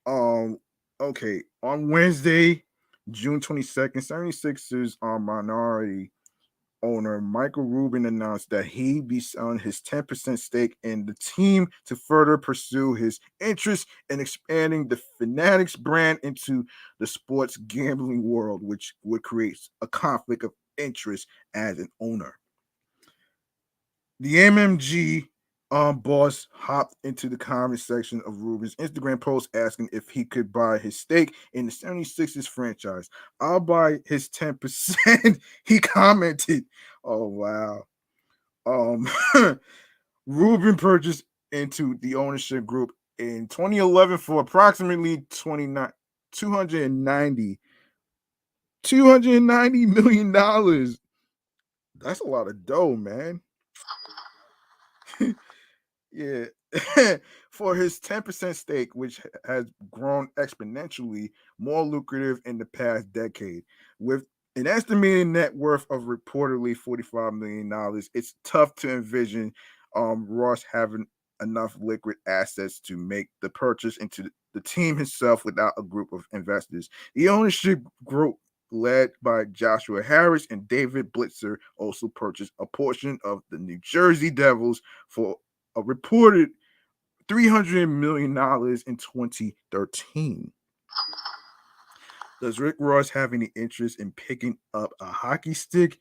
um, okay, on Wednesday, June 22nd, 76ers are minority owner Michael Rubin announced that he'd be selling his 10% stake in the team to further pursue his interest in expanding the Fanatics brand into the sports gambling world, which would create a conflict of interest as an owner. The MMG boss hopped into the comment section of Rubin's Instagram post asking if he could buy his stake in the 76ers franchise. I'll buy his 10%. He commented. Oh wow. Um Rubin purchased into the ownership group in 2011 for approximately 29 290 $290 million. That's a lot of dough, man. Yeah. For his 10% stake, which has grown exponentially more lucrative in the past decade. With an estimated net worth of reportedly $45 million, it's tough to envision Ross having enough liquid assets to make the purchase into the team himself without a group of investors. The ownership group led by Joshua Harris and David Blitzer also purchased a portion of the New Jersey Devils for a reported $300 million in 2013. Does Rick Ross have any interest in picking up a hockey stick?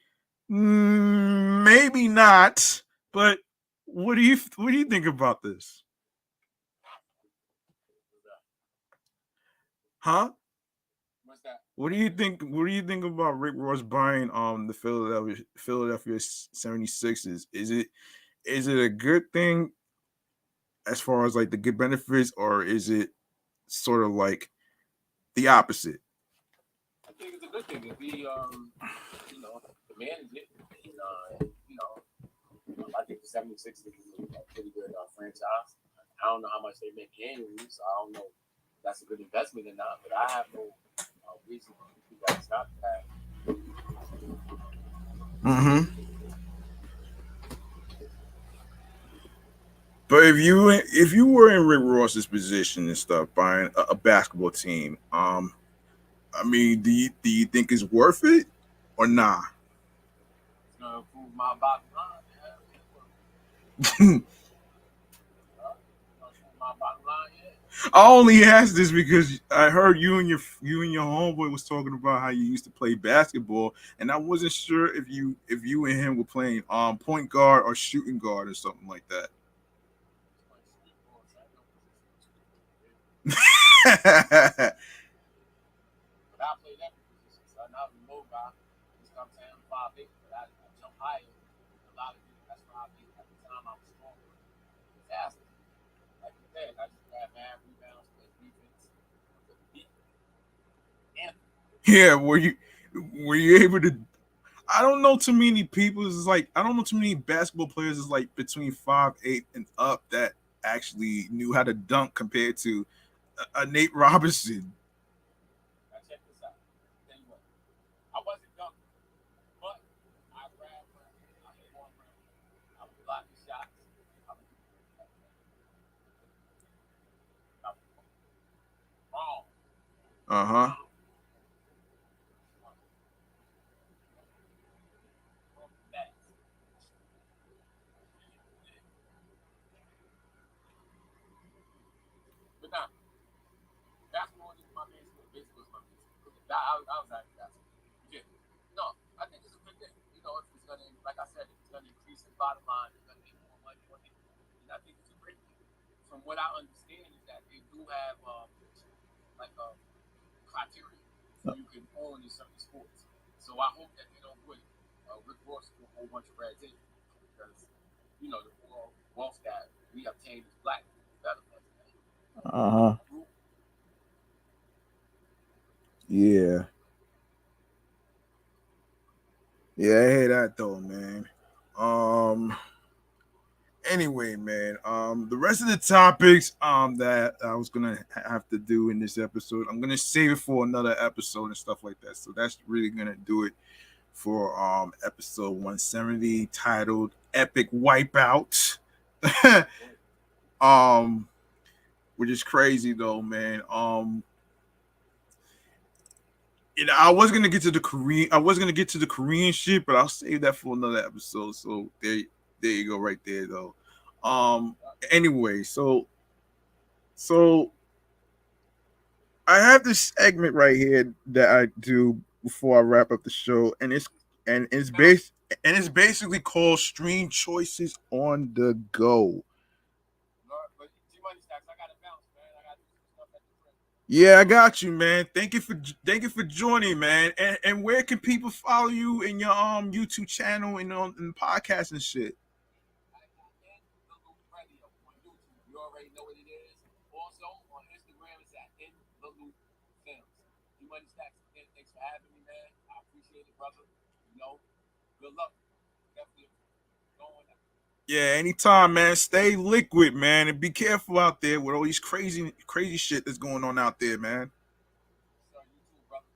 Maybe not. But what do you think about this? Huh? What's that? What do you think? What do you think about Rick Ross buying the Philadelphia 76ers? Is it a good thing as far as like the good benefits, or is it sort of like the opposite? I think it's a good thing if he, demands it. I think the 76ers is a pretty good franchise. I don't know how much they make annually, so I don't know if that's a good investment or not, but I have no reason to think that's not that. Mm-hmm. But if you were in Rick Ross's position and stuff, buying a basketball team, I mean, do you think it's worth it or nah? It's going to improve my bottom line. My bottom line, yeah. I only asked this because I heard you and your homeboy was talking about how you used to play basketball, and I wasn't sure if you and him were playing point guard or shooting guard or something like that. But I play that position, so I'm not a low guy. Just I'm saying I'm 5'8", but I jump higher. A lot of people, that's why I think at the time I was stronger, faster. Like you said, I just grab man rebounds, play defense, beat, and Yeah, were you able to? I don't know too many people. Is like I don't know too many basketball players is like between 5'8" and up that actually knew how to dunk compared to a Nate Robinson. I check this out. Tell you what, I wasn't dunking, but I grabbed her, I hit one her, I was blocking shots, I was wrong. Uh huh. But now, I was actually asking. Yeah. No, I think it's a good thing. You know, if it's gonna, like I said, if it's gonna increase his bottom line, it's gonna make more money on it. And I think it's a great thing. From what I understand is that they do have like a criteria so you can own in certain sports. So I hope that they don't put Rick Ross through a whole bunch of red tape because you know the wealth that we obtain as black people is better than that. Uh-huh. Yeah. Yeah, I hear that though, man. Um. Anyway, man. The rest of the topics that I was gonna have to do in this episode, I'm gonna save it for another episode and stuff like that. So that's really gonna do it for episode 170, titled "Epic Wipeout." um, which is crazy though, man. I was gonna get to the Korean. I was gonna get to the Korean shit, but I'll save that for another episode. So there you go, right there, though. Um. Anyway, so I have this segment right here that I do before I wrap up the show, and it's based and it's basically called Stream Choices on the Go. But G-Money Stacks, I gotta bounce, man. I gotta do some stuff at the crib. Yeah, I got you, man. Thank you for joining, man. And where can people follow you in your YouTube channel and on and podcast and shit? I got In the Loop Radio on YouTube. You already know what it is. Also on Instagram, it's at In the Loop Films. G-Money Stacks, again, thanks for having me, man. I appreciate it, brother. You know, good luck. Definitely going up. Yeah, anytime, man. Stay liquid, man, and be careful out there with all these crazy shit that's going on out there, man. So you too, brother.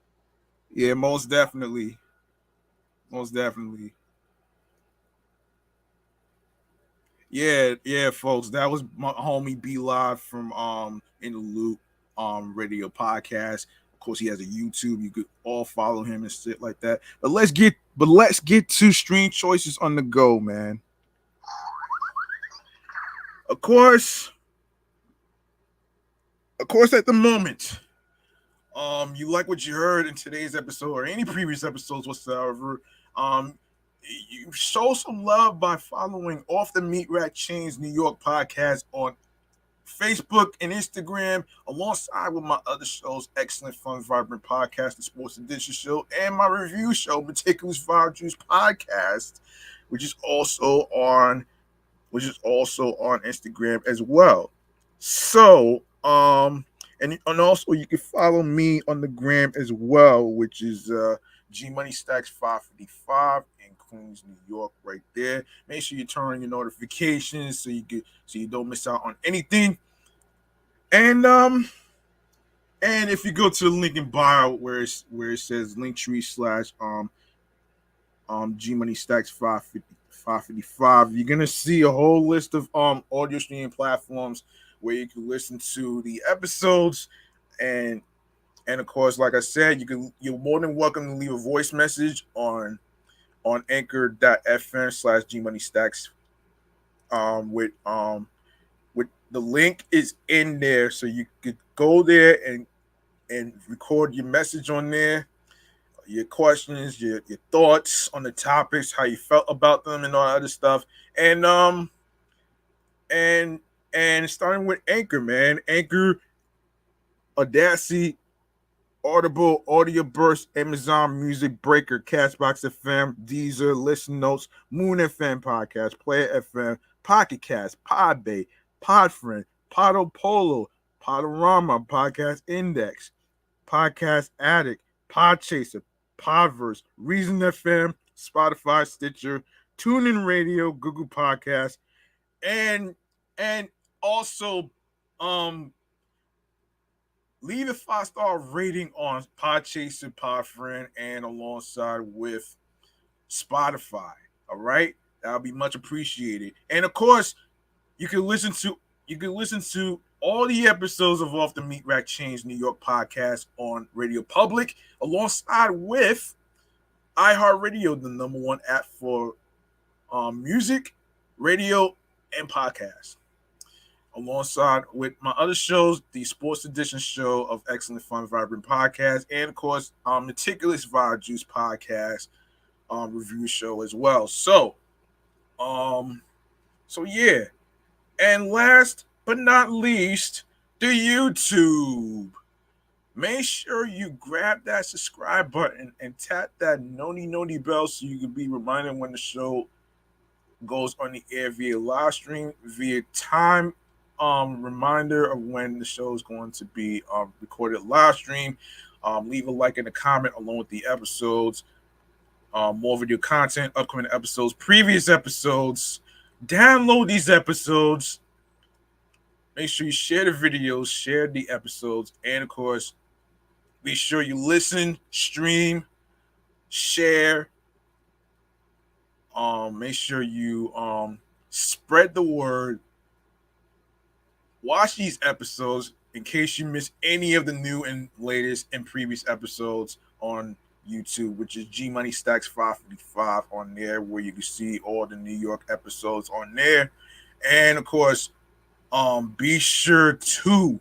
Yeah, most definitely. Most definitely. Yeah, folks. That was my homie B Live from In the Loop radio podcast. Of course, he has a YouTube. You could all follow him and shit like that. But let's get to Stream Choices on the Go, man. Of course, at the moment, you like what you heard in today's episode or any previous episodes whatsoever, you show some love by following Off the Meat Rack Chainz New York podcast on Facebook and Instagram, alongside with my other shows, Excellent Fun Vibrant Podcast, the Sports Edition Show, and my review show, Meticulous Vibe Juice Podcast, which is also on Instagram as well. So, and also you can follow me on the gram as well, which is G Money Stacks 555 in Queens, New York, right there. Make sure you turn on your notifications so you don't miss out on anything. And if you go to the link in bio where it says Linktree / G Money Stacks 555, you're gonna see a whole list of audio streaming platforms where you can listen to the episodes, and of course, like I said, you're more than welcome to leave a voice message on anchor.fm / G Money Stacks with the link is in there, so you could go there and record your message on there, your questions, your thoughts on the topics, how you felt about them, and all that other stuff. And starting with Anchor, man. Anchor, Audacity, Audible, Audio Burst, Amazon Music, Breaker, Castbox FM, Deezer, Listen Notes, Moon FM Podcast, Player FM, Pocket Cast, Podbay, Podfriend, Podopolo, Podorama, Podcast Index, Podcast Addict, Podchaser, Podverse, Reason FM, Spotify, Stitcher, TuneIn Radio, Google Podcasts, and also um leave a 5-star rating on Podchaser, Podfriend, and alongside with Spotify. All right, that'll be much appreciated. And of course, you can listen to all the episodes of Off the Meat Rack Chainz New York podcast on Radio Public, alongside with iHeartRadio, the number one app for music, radio, and podcasts. alongside with my other shows, the Sports Edition show of Excellent Fun Vibrant Podcast, and of course, Meticulous Vibe Juice Podcast review show as well. Um, so yeah, and last but not least, the YouTube. Make sure you grab that subscribe button and tap that noni bell so you can be reminded when the show goes on the air via live stream, via time reminder of when the show is going to be recorded live stream. Leave a like and a comment along with the episodes. More video content, upcoming episodes, previous episodes. Download these episodes. Make sure you share the videos, share the episodes, and of course, be sure you listen, stream, share. Make sure you spread the word. Watch these episodes in case you miss any of the new and latest and previous episodes on YouTube, which is G Money Stacks 555 on there, where you can see all the New York episodes on there. And of course, be sure to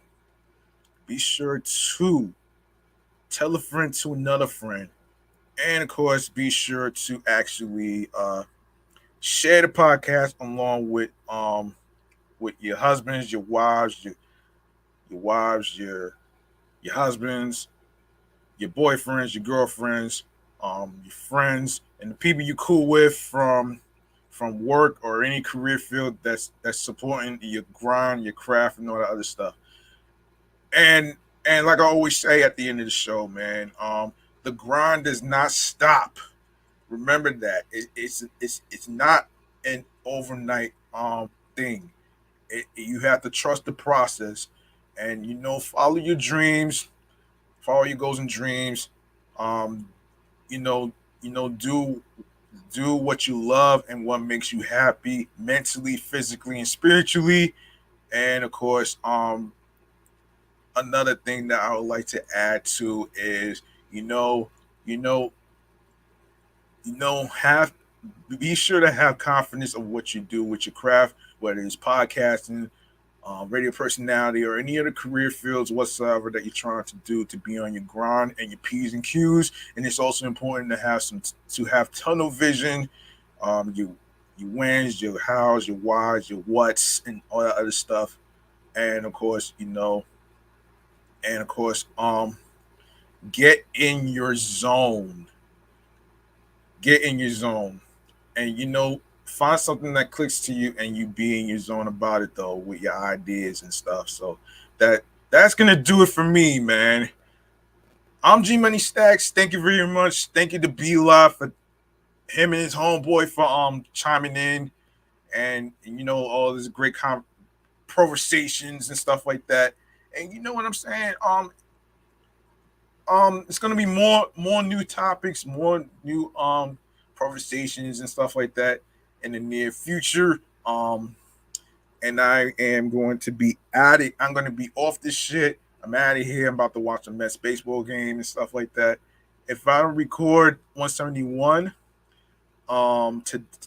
tell a friend to another friend. And of course, be sure to actually share the podcast along with your husbands, your wives, your wives, your husbands, your boyfriends, your girlfriends, your friends, and the people you cool with from work or any career field that's supporting your grind, your craft, and all that other stuff. And and like I always say at the end of the show, man, the grind does not stop. Remember that it's not an overnight thing. You have to trust the process, and follow your dreams, follow your goals and dreams. Um, you know, do what you love and what makes you happy mentally, physically, and spiritually. And of course, another thing that I would like to add to is you know, you know, have be sure to have confidence of what you do with your craft, whether it's podcasting, radio personality, or any other career fields whatsoever that you're trying to do to be on your grind and your p's and q's. And it's also important to have tunnel vision, your wins, your hows, your whys, your whats, and all that other stuff. And of course, get in your zone. Get in your zone. And find something that clicks to you and you be in your zone about it though with your ideas and stuff. So that's gonna do it for me, man. I'm G Money Stacks. Thank you very much. Thank you to B Live for him and his homeboy for chiming in and all this great conversations and stuff like that. And you know what I'm saying? It's gonna be more new topics, more new conversations and stuff like that in the near future. And I am going to be at it. I'm going to be off this shit. I'm out of here. I'm about to watch a Mets baseball game and stuff like that. If I record 171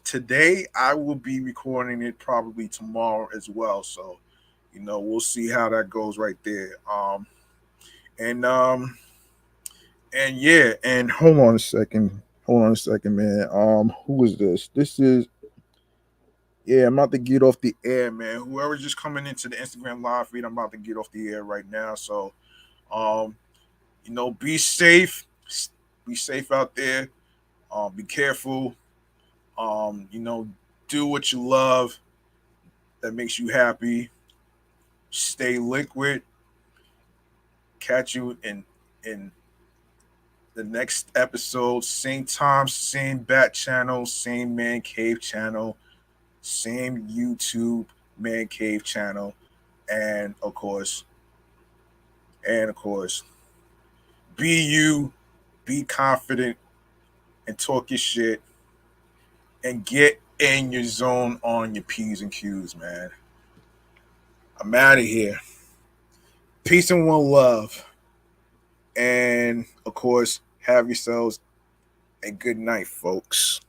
today, I will be recording it probably tomorrow as well. So, we'll see how that goes right there. And and yeah, and hold on a second. Hold on a second, man. Who is this? This is Yeah, I'm about to get off the air, man. Whoever's just coming into the Instagram live feed, I'm about to get off the air right now. So, um, be safe. Be safe out there. Be careful. Do what you love that makes you happy. Stay liquid. Catch you in the next episode. Same time, same bat channel, same man cave channel, same YouTube man cave channel. And of course, be you, be confident, and talk your shit, and get in your zone on your P's and Q's, man. I'm out of here. Peace and one love. And of course, have yourselves a good night, folks.